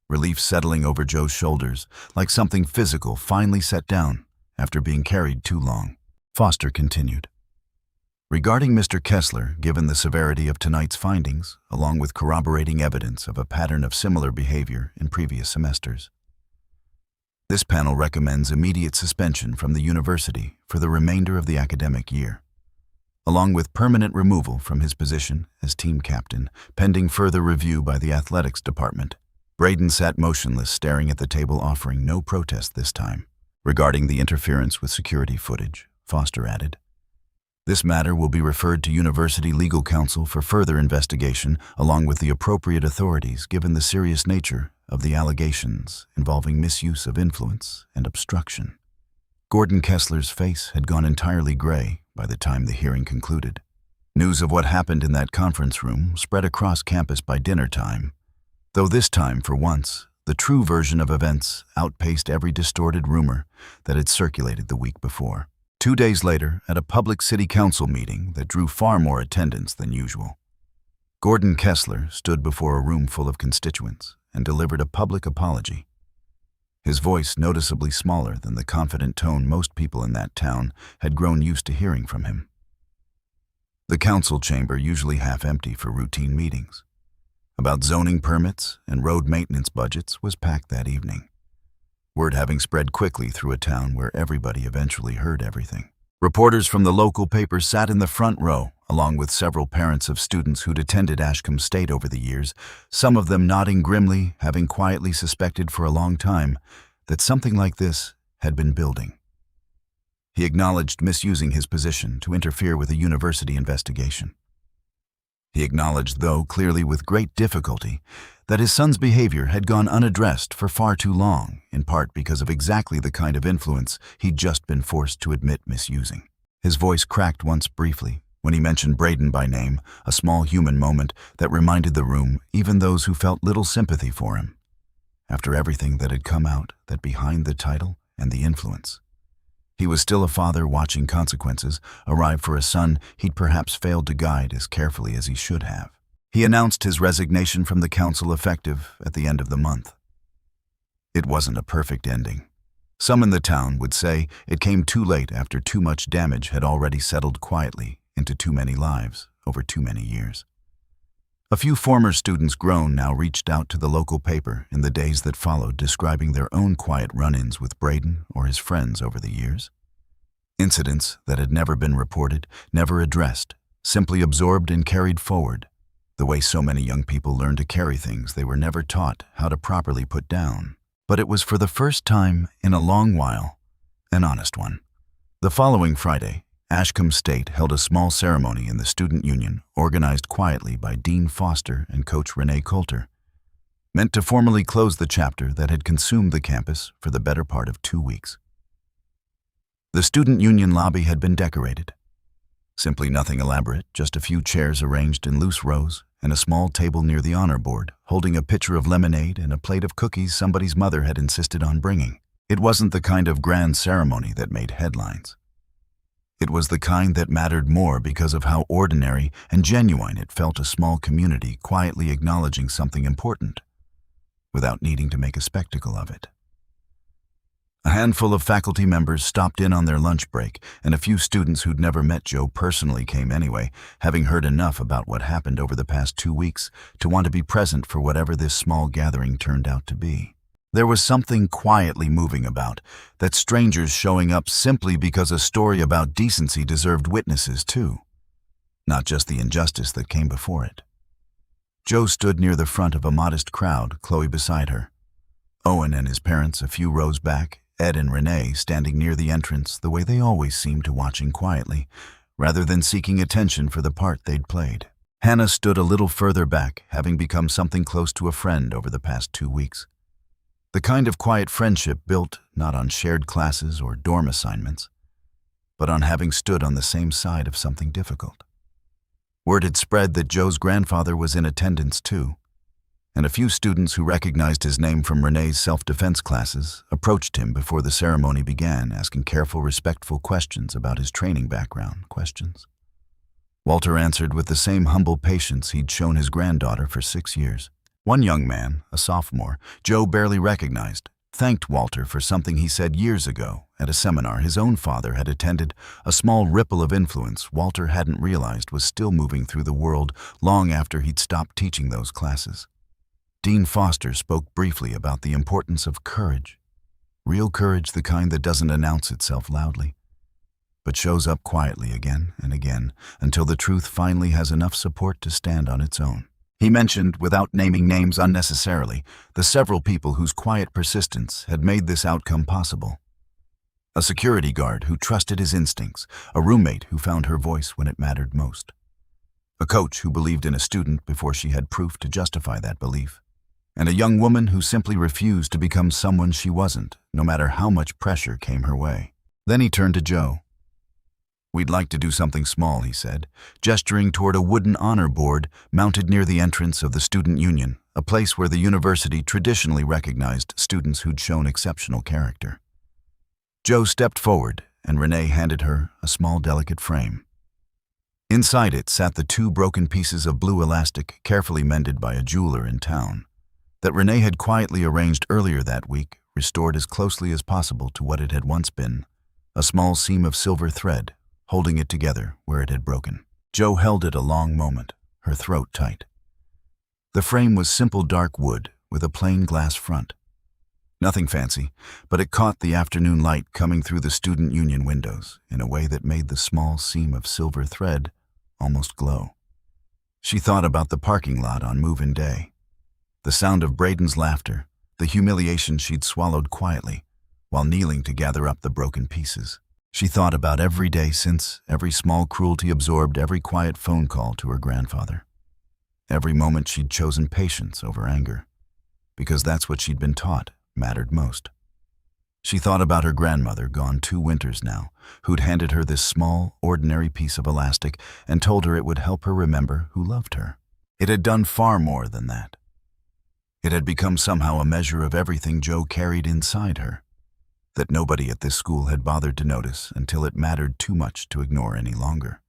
relief settling over Jo's shoulders like something physical finally set down after being carried too long. Foster continued. "Regarding Mr. Kessler, given the severity of tonight's findings, along with corroborating evidence of a pattern of similar behavior in previous semesters, this panel recommends immediate suspension from the university for the remainder of the academic year, along with permanent removal from his position as team captain, pending further review by the athletics department." Brayden sat motionless, staring at the table, offering no protest this time. Regarding the interference with security footage, Foster added, "This matter will be referred to University Legal Counsel for further investigation along with the appropriate authorities given the serious nature of the allegations involving misuse of influence and obstruction." Gordon Kessler's face had gone entirely gray by the time the hearing concluded. News of what happened in that conference room spread across campus by dinner time, though this time, for once, the true version of events outpaced every distorted rumor that had circulated the week before. 2 days later, at a public city council meeting that drew far more attendance than usual, Gordon Kessler stood before a room full of constituents and delivered a public apology. His voice noticeably smaller than the confident tone most people in that town had grown used to hearing from him. The council chamber, usually half empty for routine meetings about zoning permits and road maintenance budgets, was packed that evening, word having spread quickly through a town where everybody eventually heard everything. Reporters from the local papers sat in the front row, along with several parents of students who'd attended Ashcombe State over the years, some of them nodding grimly, having quietly suspected for a long time that something like this had been building. He acknowledged misusing his position to interfere with a university investigation. He acknowledged, though clearly with great difficulty, that his son's behavior had gone unaddressed for far too long, in part because of exactly the kind of influence he'd just been forced to admit misusing. His voice cracked once briefly when he mentioned Brayden by name, a small human moment that reminded the room, even those who felt little sympathy for him, after everything that had come out, that behind the title and the influence, he was still a father watching consequences arrive for a son he'd perhaps failed to guide as carefully as he should have. He announced his resignation from the council effective at the end of the month. It wasn't a perfect ending. Some in the town would say it came too late after too much damage had already settled quietly into too many lives over too many years. A few former students grown now reached out to the local paper in the days that followed, describing their own quiet run-ins with Brayden or his friends over the years. Incidents that had never been reported, never addressed, simply absorbed and carried forward, the way so many young people learn to carry things they were never taught how to properly put down. But it was for the first time in a long while, an honest one. The following Friday, Ashcombe State held a small ceremony in the student union organized quietly by Dean Foster and Coach Renee Coulter, meant to formally close the chapter that had consumed the campus for the better part of 2 weeks. The student union lobby had been decorated. Simply nothing elaborate, just a few chairs arranged in loose rows and a small table near the honor board, holding a pitcher of lemonade and a plate of cookies somebody's mother had insisted on bringing. It wasn't the kind of grand ceremony that made headlines. It was the kind that mattered more because of how ordinary and genuine it felt, a small community quietly acknowledging something important, without needing to make a spectacle of it. A handful of faculty members stopped in on their lunch break, and a few students who'd never met Joe personally came anyway, having heard enough about what happened over the past 2 weeks to want to be present for whatever this small gathering turned out to be. There was something quietly moving about that strangers showing up simply because a story about decency deserved witnesses too, not just the injustice that came before it. Joe stood near the front of a modest crowd, Chloe beside her. Owen and his parents a few rows back, Ed and Renee standing near the entrance the way they always seemed to, watching quietly, rather than seeking attention for the part they'd played. Hannah stood a little further back, having become something close to a friend over the past 2 weeks. The kind of quiet friendship built not on shared classes or dorm assignments, but on having stood on the same side of something difficult. Word had spread that Joe's grandfather was in attendance too, and a few students who recognized his name from Renee's self-defense classes approached him before the ceremony began, asking careful, respectful questions about his training background. Questions Walter answered with the same humble patience he'd shown his granddaughter for 6 years. One young man, a sophomore, Joe barely recognized, thanked Walter for something he said years ago at a seminar his own father had attended, a small ripple of influence Walter hadn't realized was still moving through the world long after he'd stopped teaching those classes. Dean Foster spoke briefly about the importance of courage. Real courage, the kind that doesn't announce itself loudly, but shows up quietly again and again until the truth finally has enough support to stand on its own. He mentioned, without naming names unnecessarily, the several people whose quiet persistence had made this outcome possible. A security guard who trusted his instincts, a roommate who found her voice when it mattered most, a coach who believed in a student before she had proof to justify that belief, and a young woman who simply refused to become someone she wasn't, no matter how much pressure came her way. Then he turned to Joe. "We'd like to do something small," he said, gesturing toward a wooden honor board mounted near the entrance of the student union, a place where the university traditionally recognized students who'd shown exceptional character. Joe stepped forward, and Renee handed her a small, delicate frame. Inside it sat the 2 broken pieces of blue elastic carefully mended by a jeweler in town, that Renee had quietly arranged earlier that week, restored as closely as possible to what it had once been, a small seam of silver thread, holding it together where it had broken. Joe held it a long moment, her throat tight. The frame was simple dark wood with a plain glass front. Nothing fancy, but it caught the afternoon light coming through the student union windows in a way that made the small seam of silver thread almost glow. She thought about the parking lot on move-in day, the sound of Brayden's laughter, the humiliation she'd swallowed quietly while kneeling to gather up the broken pieces. She thought about every day since, every small cruelty absorbed every quiet phone call to her grandfather. Every moment she'd chosen patience over anger, because that's what she'd been taught mattered most. She thought about her grandmother, gone 2 winters now, who'd handed her this small, ordinary piece of elastic and told her it would help her remember who loved her. It had done far more than that. It had become somehow a measure of everything Jo carried inside her, that nobody at this school had bothered to notice until it mattered too much to ignore any longer.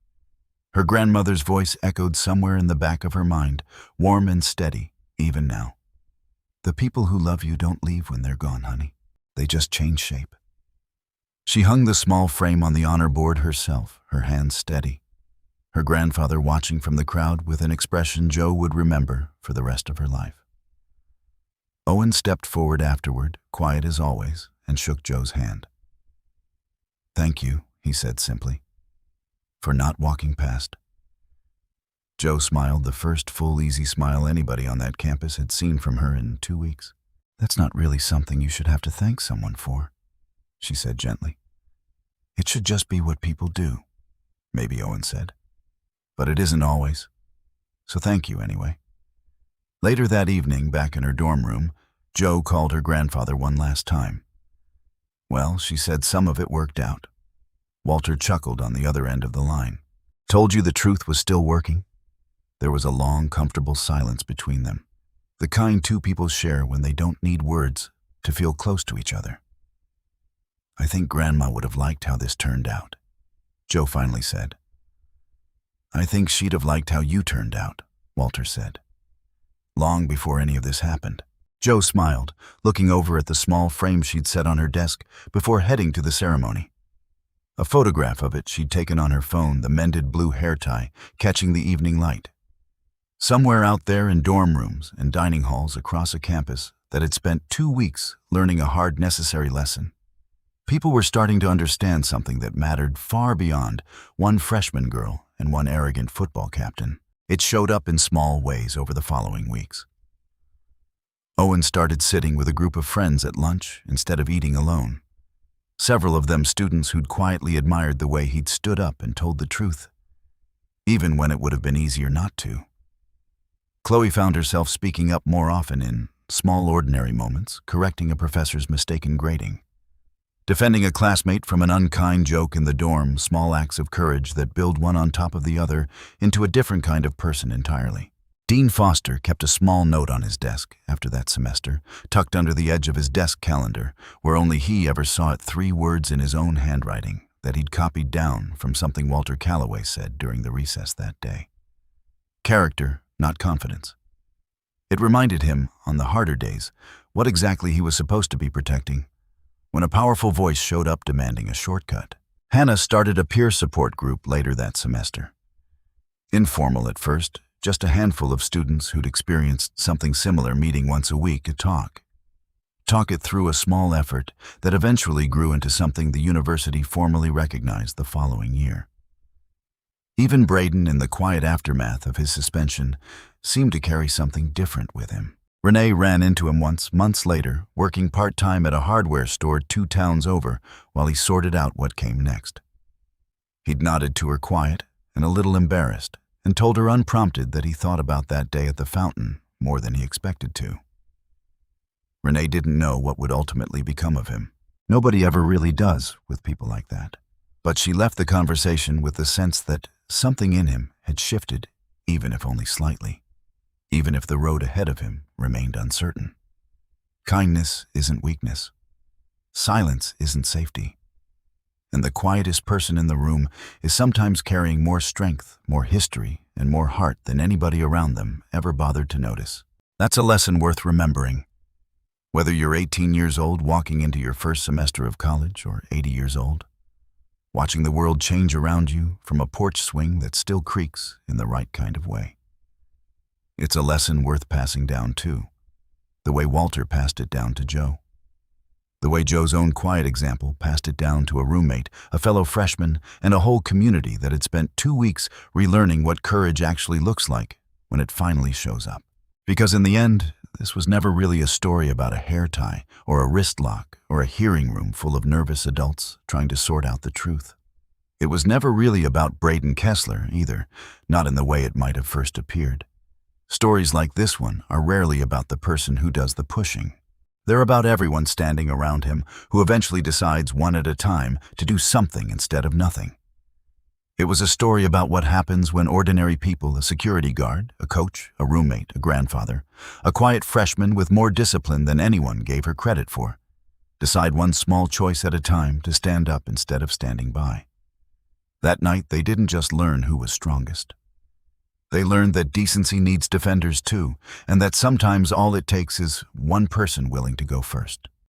Her grandmother's voice echoed somewhere in the back of her mind, warm and steady, even now. The people who love you don't leave when they're gone, honey. They just change shape. She hung the small frame on the honor board herself, her hands steady, her grandfather watching from the crowd with an expression Jo would remember for the rest of her life. Owen stepped forward afterward, quiet as always, and shook Jo's hand. "Thank you," he said simply, "for not walking past." Jo smiled, the first full, easy smile anybody on that campus had seen from her in 2 weeks. "That's not really something you should have to thank someone for," she said gently. "It should just be what people do," maybe Owen said. "But it isn't always. So thank you anyway." Later that evening, back in her dorm room, Jo called her grandfather one last time. Well, she said some of it worked out. Walter chuckled on the other end of the line. "Told you the truth was still working?" There was a long, comfortable silence between them, the kind 2 people share when they don't need words to feel close to each other. "I think Grandma would have liked how this turned out," Jo finally said. "I think she'd have liked how you turned out," Walter said. "Long before any of this happened." Jo smiled, looking over at the small frame she'd set on her desk before heading to the ceremony. A photograph of it she'd taken on her phone, the mended blue hair tie catching the evening light. Somewhere out there in dorm rooms and dining halls across a campus that had spent 2 weeks learning a hard, necessary lesson, people were starting to understand something that mattered far beyond one freshman girl and one arrogant football captain. It showed up in small ways over the following weeks. Owen started sitting with a group of friends at lunch instead of eating alone. Several of them students who'd quietly admired the way he'd stood up and told the truth, even when it would have been easier not to. Chloe found herself speaking up more often in small, ordinary moments, correcting a professor's mistaken grading, defending a classmate from an unkind joke in the dorm, small acts of courage that build one on top of the other into a different kind of person entirely. Dean Foster kept a small note on his desk after that semester, tucked under the edge of his desk calendar, where only he ever saw it, 3 words in his own handwriting that he'd copied down from something Walter Calloway said during the recess that day. Character, not confidence. It reminded him, on the harder days, what exactly he was supposed to be protecting, when a powerful voice showed up demanding a shortcut. Hannah started a peer support group later that semester. Informal at first, just a handful of students who'd experienced something similar meeting once a week to talk it through, a small effort that eventually grew into something the university formally recognized the following year. Even Brayden, in the quiet aftermath of his suspension, seemed to carry something different with him. Renee ran into him once, months later, working part-time at a hardware store 2 towns over while he sorted out what came next. He'd nodded to her, quiet and a little embarrassed, and told her unprompted that he thought about that day at the fountain more than he expected to. Renee didn't know what would ultimately become of him. Nobody ever really does with people like that. But she left the conversation with the sense that something in him had shifted, even if only slightly, even if the road ahead of him remained uncertain. Kindness isn't weakness. Silence isn't safety. And the quietest person in the room is sometimes carrying more strength, more history, and more heart than anybody around them ever bothered to notice. That's a lesson worth remembering. Whether you're 18 years old walking into your first semester of college or 80 years old, watching the world change around you from a porch swing that still creaks in the right kind of way. It's a lesson worth passing down too, the way Walter passed it down to Jo. The way Jo's own quiet example passed it down to a roommate, a fellow freshman, and a whole community that had spent 2 weeks relearning what courage actually looks like when it finally shows up. Because in the end, this was never really a story about a hair tie or a wrist lock or a hearing room full of nervous adults trying to sort out the truth. It was never really about Brayden Kessler either, not in the way it might have first appeared. Stories like this one are rarely about the person who does the pushing. They're about everyone standing around him who eventually decides one at a time to do something instead of nothing. It was a story about what happens when ordinary people, a security guard, a coach, a roommate, a grandfather, a quiet freshman with more discipline than anyone gave her credit for, decide one small choice at a time to stand up instead of standing by. That night, they didn't just learn who was strongest. They learned that decency needs defenders too, and that sometimes all it takes is one person willing to go first.